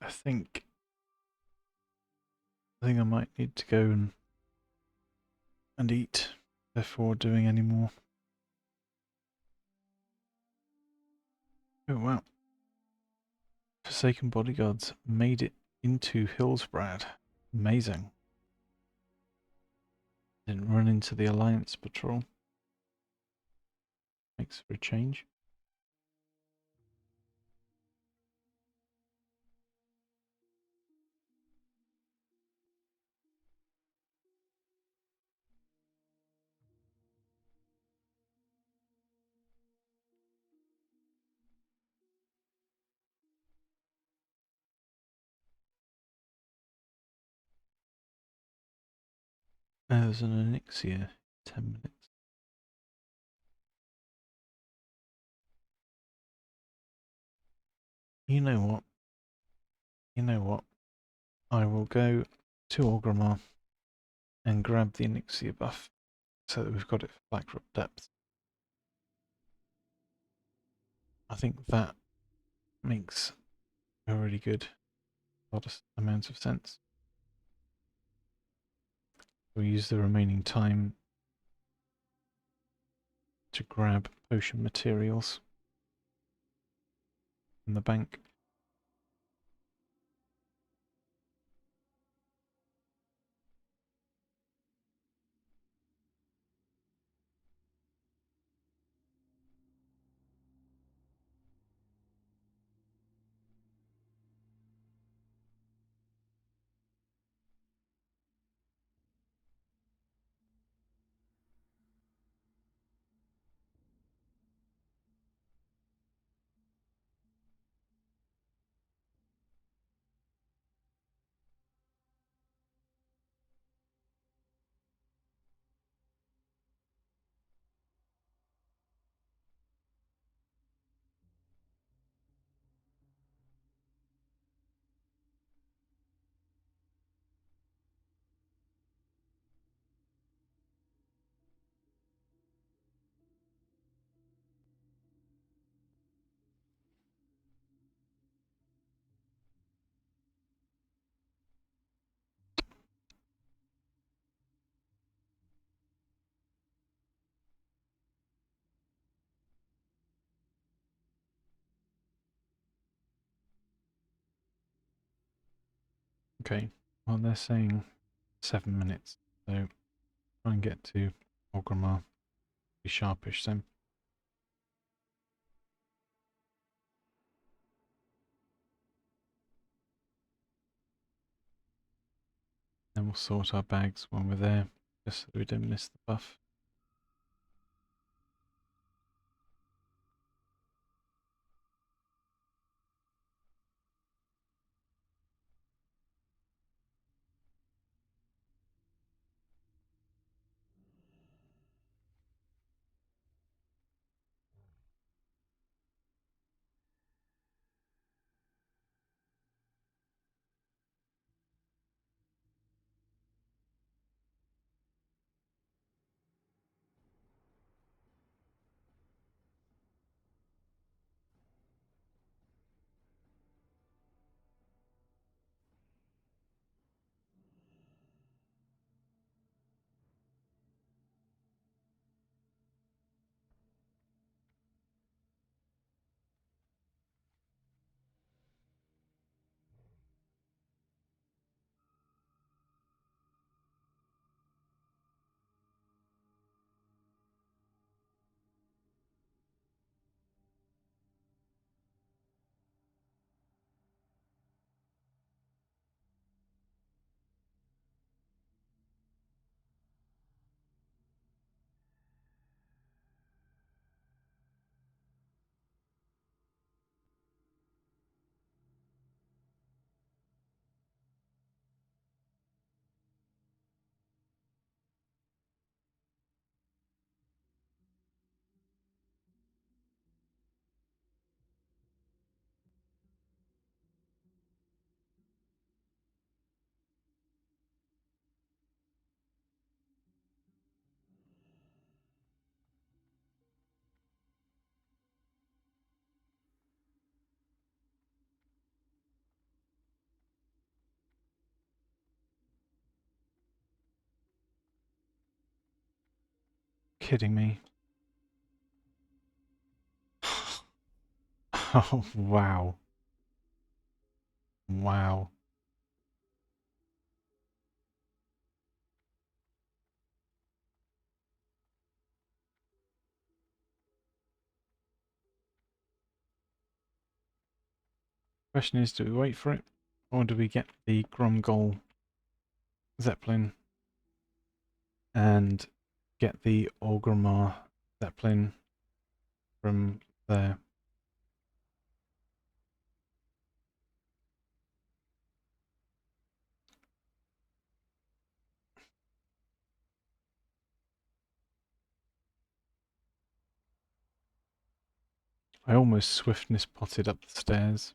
I think I might need to go and eat before doing any more. Oh wow. Forsaken bodyguards made it into Hillsbrad. Amazing. Didn't run into the Alliance patrol. Makes for a change. There's an Onyxia. 10 minutes. You know what? I will go to Orgrimmar and grab the Onyxia buff so that we've got it for Blackrock Depth. I think that makes a really good amount of sense. We'll use the remaining time to grab potion materials from the bank. Okay, well they're saying 7 minutes, so try and get to Orgrimmar. Be sharpish then. Then we'll sort our bags when we're there, just so we don't miss the buff. kidding me? Oh, wow. Wow. Question is, do we wait for it? Or do we get the Gromgol Zeppelin and get the Orgrimmar Zeppelin from there? I almost swiftness potted up the stairs,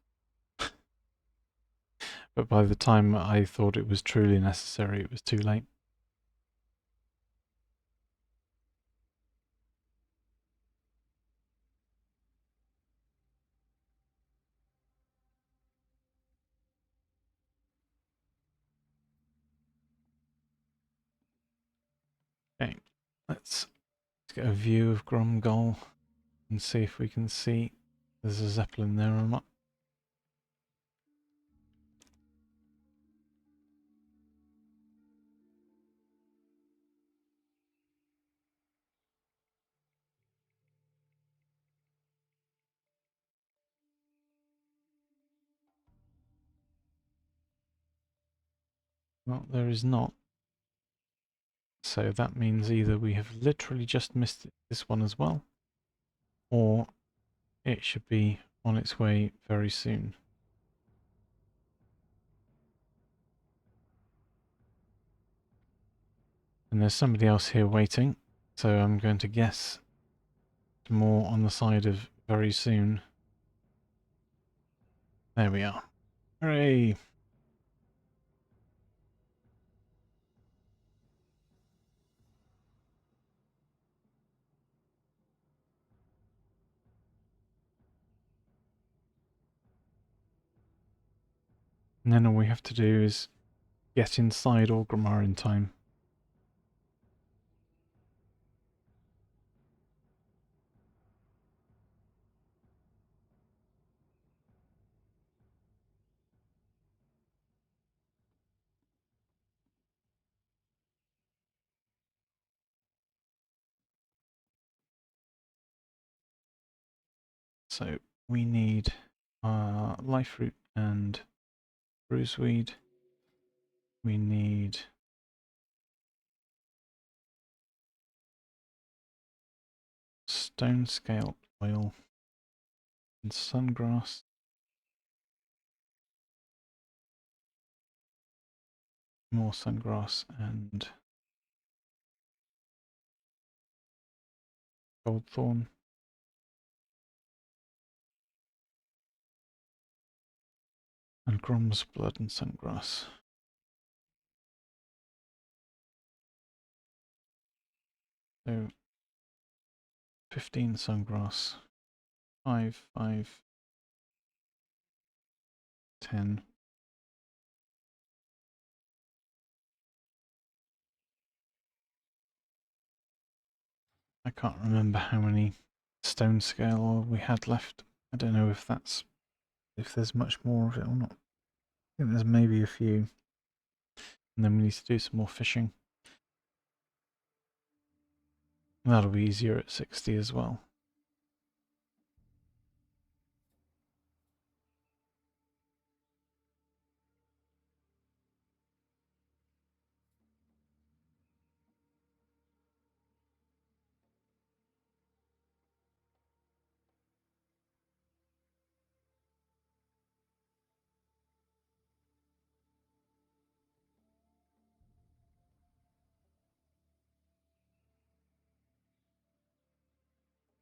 but by the time I thought it was truly necessary, it was too late. Okay, let's get a view of Gromgol and see if we can see there's a Zeppelin there or not. Well, there is not. So that means either we have literally just missed this one as well, or it should be on its way very soon. And there's somebody else here waiting, so I'm going to guess more on the side of very soon. There we are. Hooray! And then all we have to do is get inside Orgrimmar in time. So we need life root and bruiseweed. We need stone scale oil and sungrass. More sungrass and goldthorn. And Grom's blood and sungrass. So 15 sungrass, 5, 5, 10. I can't remember how many stone scale we had left. I don't know if there's much more of it or not. I think there's maybe a few. And then we need to do some more fishing. That'll be easier at 60 as well.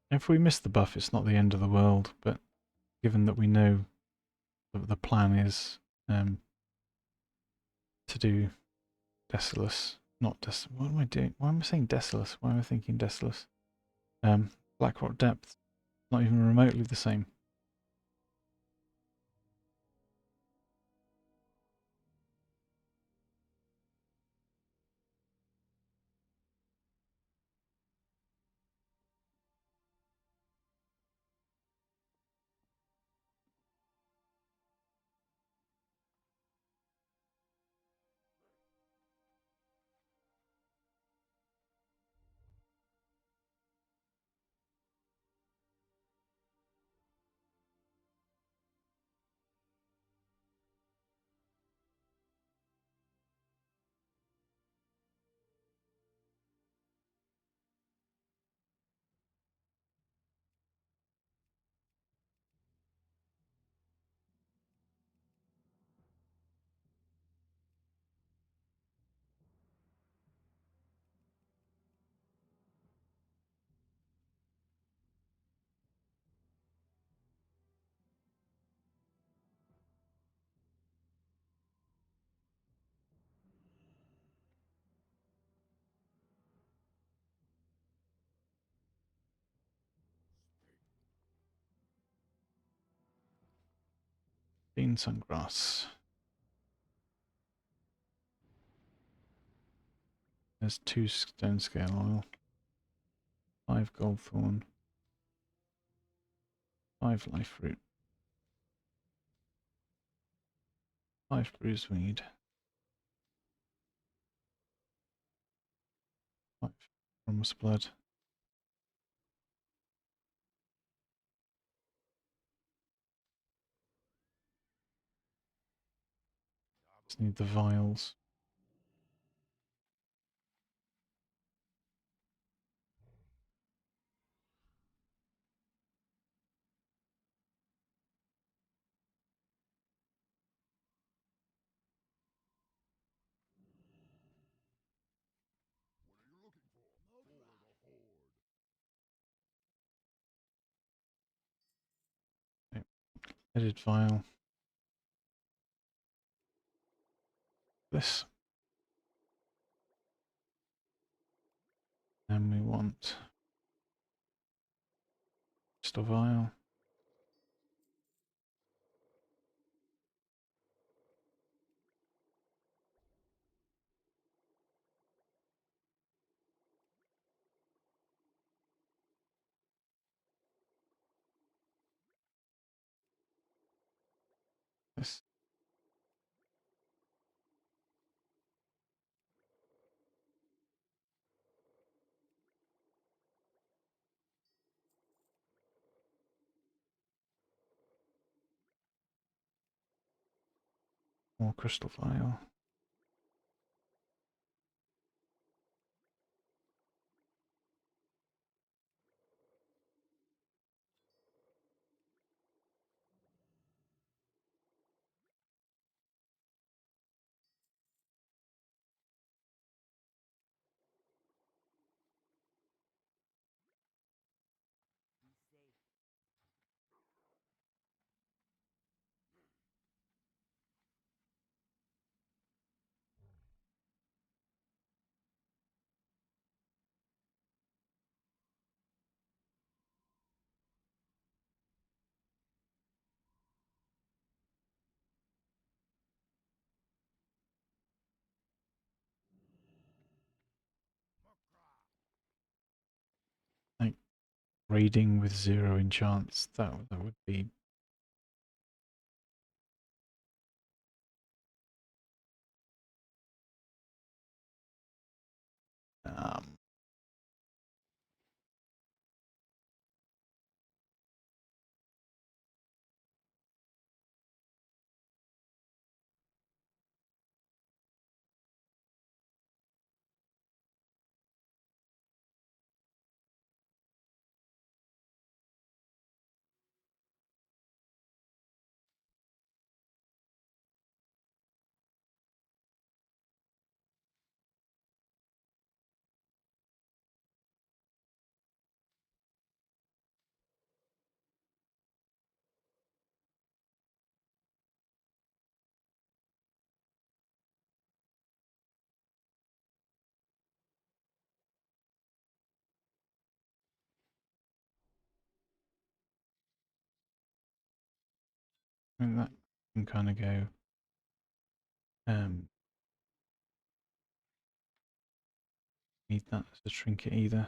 If we miss the buff, it's not the end of the world, but given that we know that the plan is to do Desolace, not what am I doing? Why am I saying Desolace? Why am I thinking Desolace? Blackrock Depth, not even remotely the same. 15 sungrass. There's 2 stone scale oil, 5 gold thorn, 5 life fruit, 5 bruise weed, 5 promise blood. Just need the vials. Okay. Edit vial. This. And we want just a vial. This. More crystal vial. Like raiding with 0 enchants. That would be um I mean that can kind of go need that as a trinket either.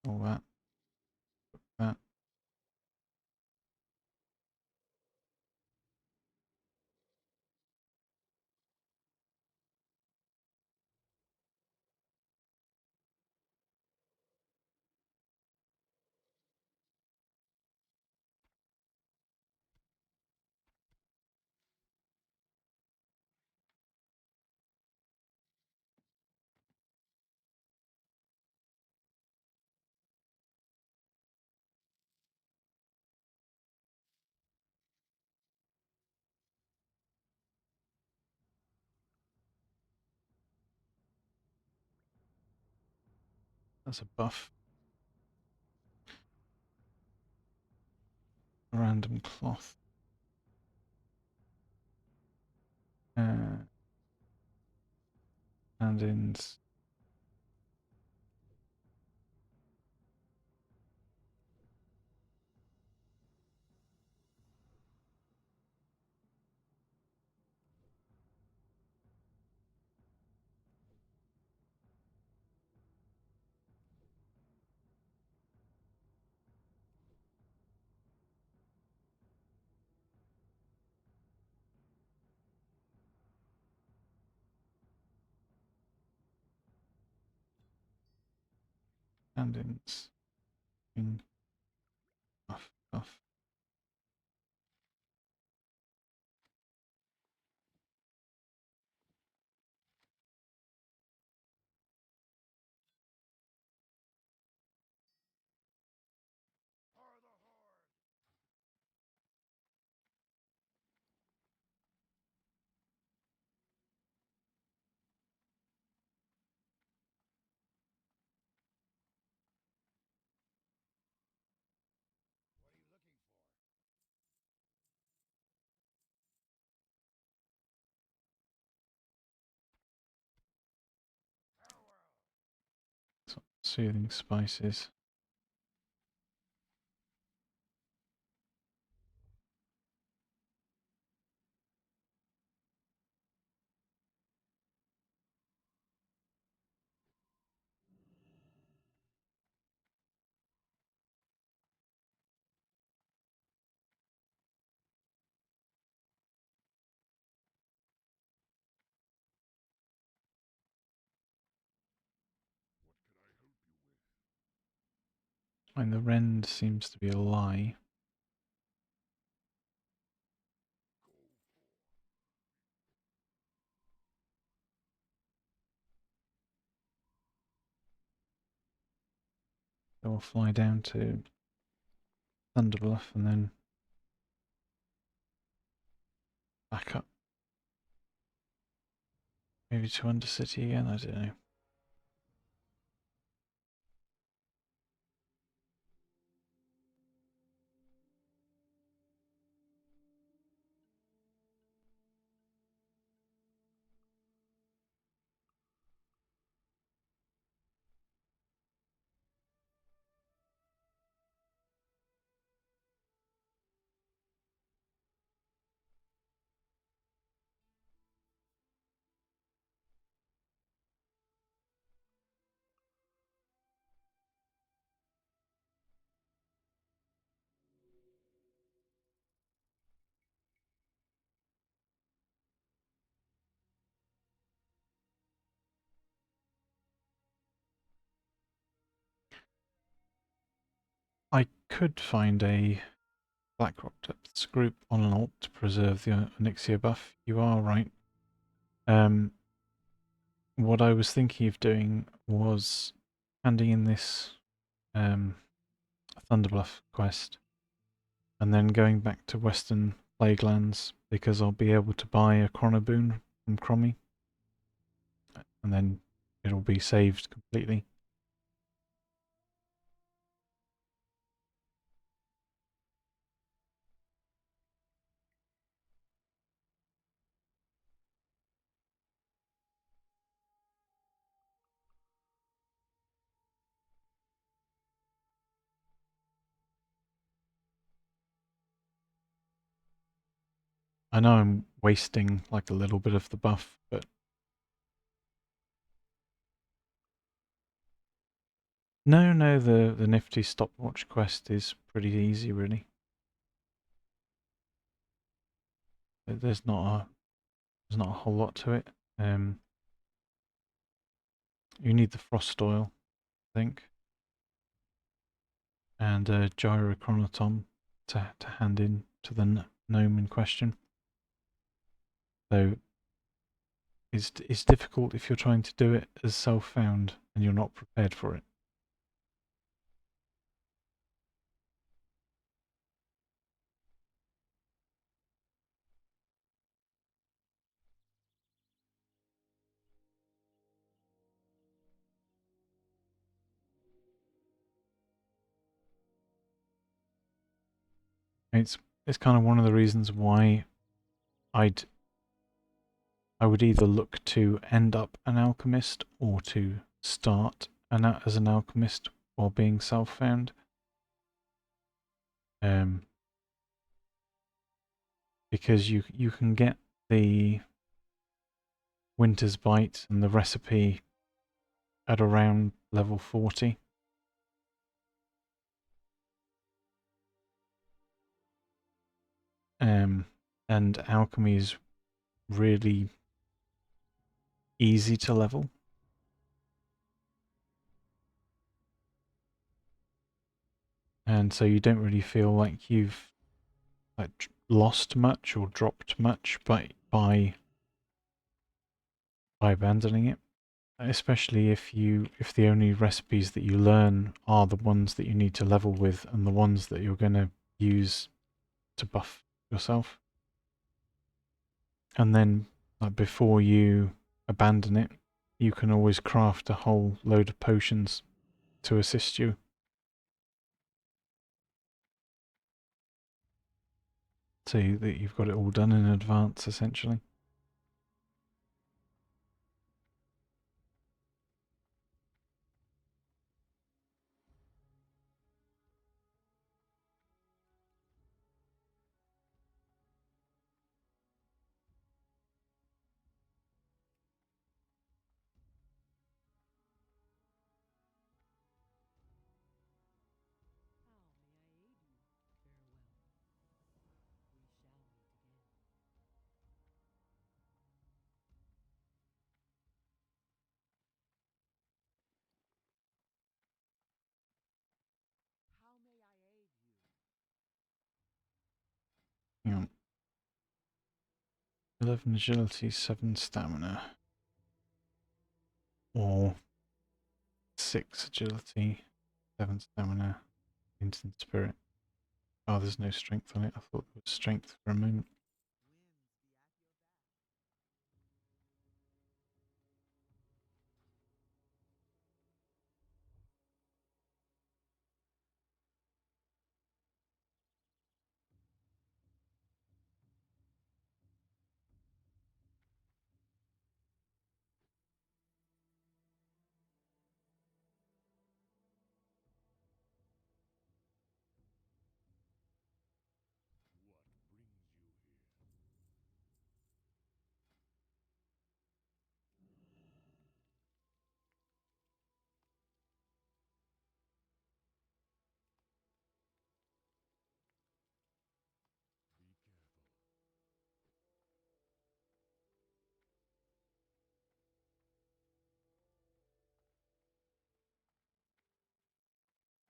All that. That. That's a buff. Random cloth. Stand-ins. Stand-ins. Off. Soothing spices. And the rend seems to be a lie. So we'll fly down to Thunderbluff and then back up. Maybe to Undercity again, I don't know. I could find a Blackrock Depths group on an alt to preserve the Onyxia buff. You are right. What I was thinking of doing was handing in this Thunderbluff quest and then going back to Western Plaguelands because I'll be able to buy a Chronoboon from Crommy and then it'll be saved completely. I know I'm wasting like a little bit of the buff, but no, the nifty stopwatch quest is pretty easy really. There's not a whole lot to it. You need the frost oil, I think, and a gyrochronoton to hand in to the gnome in question. So it's difficult if you're trying to do it as self-found and you're not prepared for it. It's kind of one of the reasons why I'd I would either look to end up an alchemist or to start as an alchemist while being self-found. Because you can get the Winter's Bite and the recipe at around level 40. And alchemy is really easy to level. And so you don't really feel like you've lost much or dropped much by abandoning it. Especially if the only recipes that you learn are the ones that you need to level with and the ones that you're going to use to buff yourself. And then before you abandon it, you can always craft a whole load of potions to assist you. So that you've got it all done in advance, essentially. Hang on. 11 agility, 7 stamina. Or 6 agility, 7 stamina, instant spirit. Oh, there's no strength on it. I thought there was strength for a moment.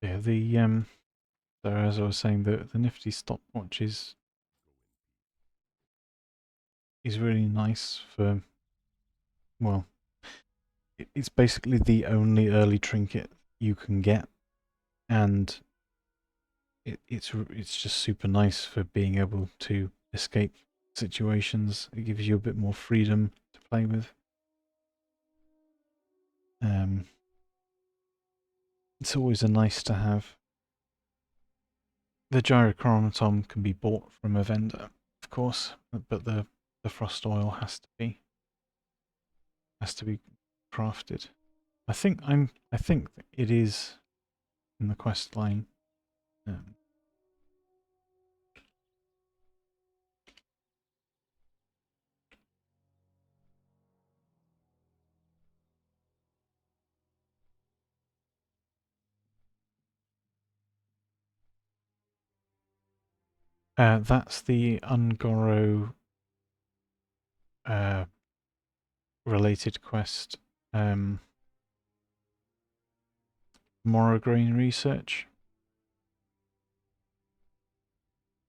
Yeah, so as I was saying, the nifty stopwatch is really nice for, well, it's basically the only early trinket you can get, and it's just super nice for being able to escape situations. It gives you a bit more freedom to play with. It's always a nice to have. The gyrochronoton can be bought from a vendor, of course, but the frost oil has to be crafted. I think it is in the quest line. That's the Ungoro related quest. Morrograin research.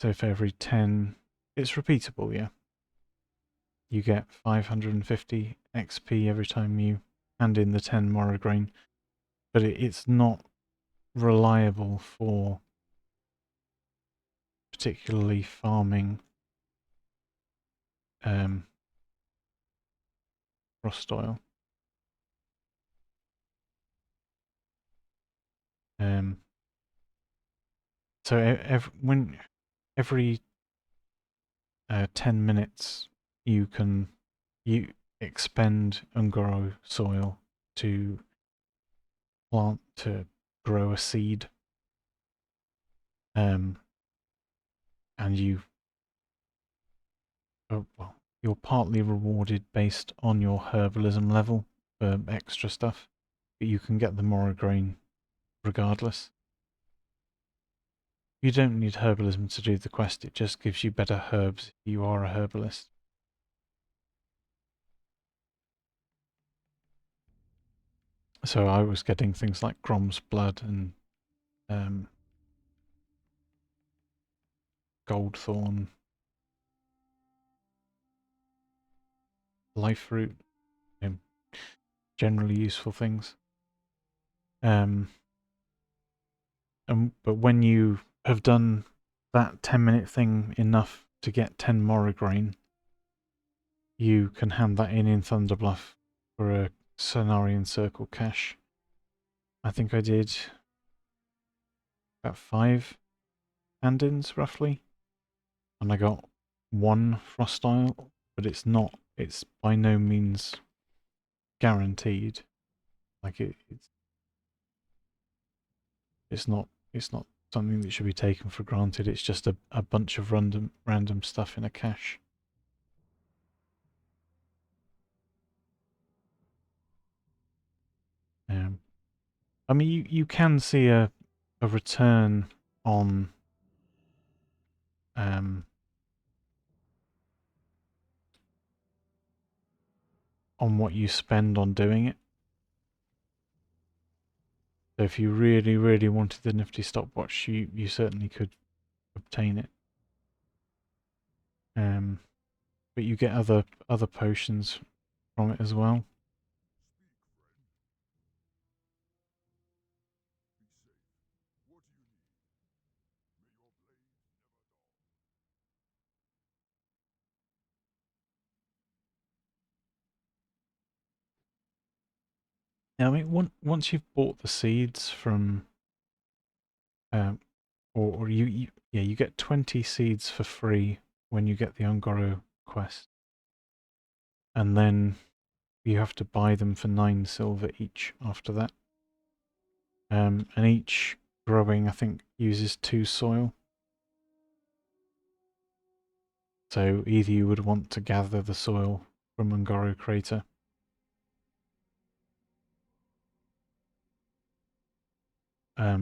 So for every 10, it's repeatable, yeah. You get 550 XP every time you hand in the 10 Morrograin, but it's not reliable for particularly farming frost oil. So every 10 minutes you can you expend Ungoro soil to plant, to grow a seed, and you, well, you're partly rewarded based on your herbalism level for extra stuff, but you can get the Moragrain regardless. You don't need herbalism to do the quest, it just gives you better herbs if you are a herbalist. So I was getting things like Grom's Blood and Goldthorn, Life Root, generally useful things. But when you have done that 10-minute thing enough to get 10 Moragrain, you can hand that in Thunderbluff for a Cenarian Circle cache. I think I did about 5 hand-ins roughly, and I got 1 Frostile, but it's by no means guaranteed. Like it's not something that should be taken for granted. It's just a bunch of random stuff in a cache. I mean, you can see a return on what you spend on doing it. So if you really, really wanted the nifty stopwatch, you certainly could obtain it. But you get other potions from it as well. Now, I mean, once you've bought the seeds from, or you get 20 seeds for free when you get the Ungoro quest, and then you have to buy them for 9 silver each after that. And each growing, I think, uses 2 soil. So either you would want to gather the soil from Ungoro Crater,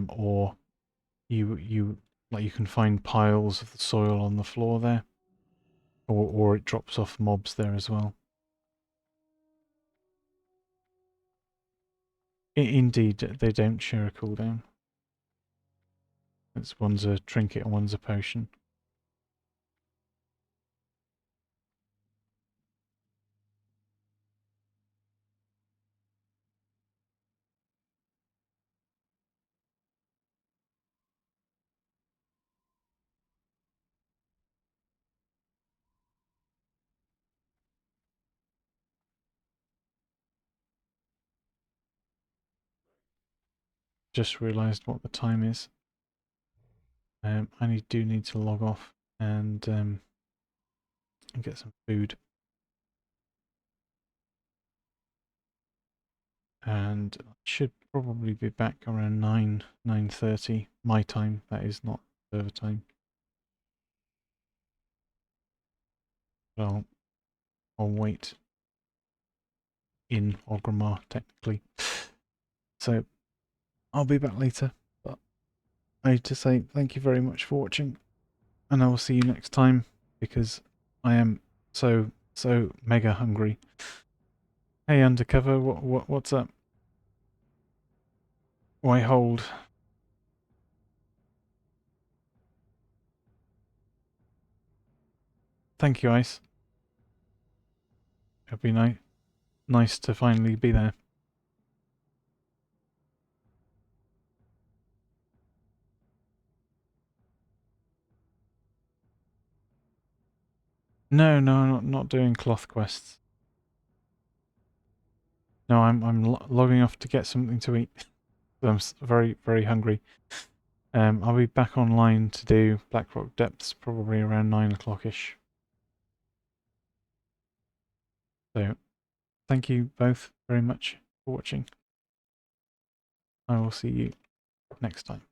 or you can find piles of the soil on the floor there, or it drops off mobs there as well. Indeed, they don't share a cooldown. It's one's a trinket and one's a potion. Just realised what the time is. I do need to log off and get some food. And I should probably be back around 9:30 my time. That is not server time. But I'll wait in Orgrimmar technically. So I'll be back later. But I need to say thank you very much for watching, and I will see you next time because I am so mega hungry. Hey Undercover, what's up? Why hold? Thank you, Ice. It'll be nice to finally be there. No, I'm not doing cloth quests. No, I'm logging off to get something to eat. I'm very, very hungry. I'll be back online to do Blackrock Depths probably around 9 o'clock-ish. So thank you both very much for watching. I will see you next time.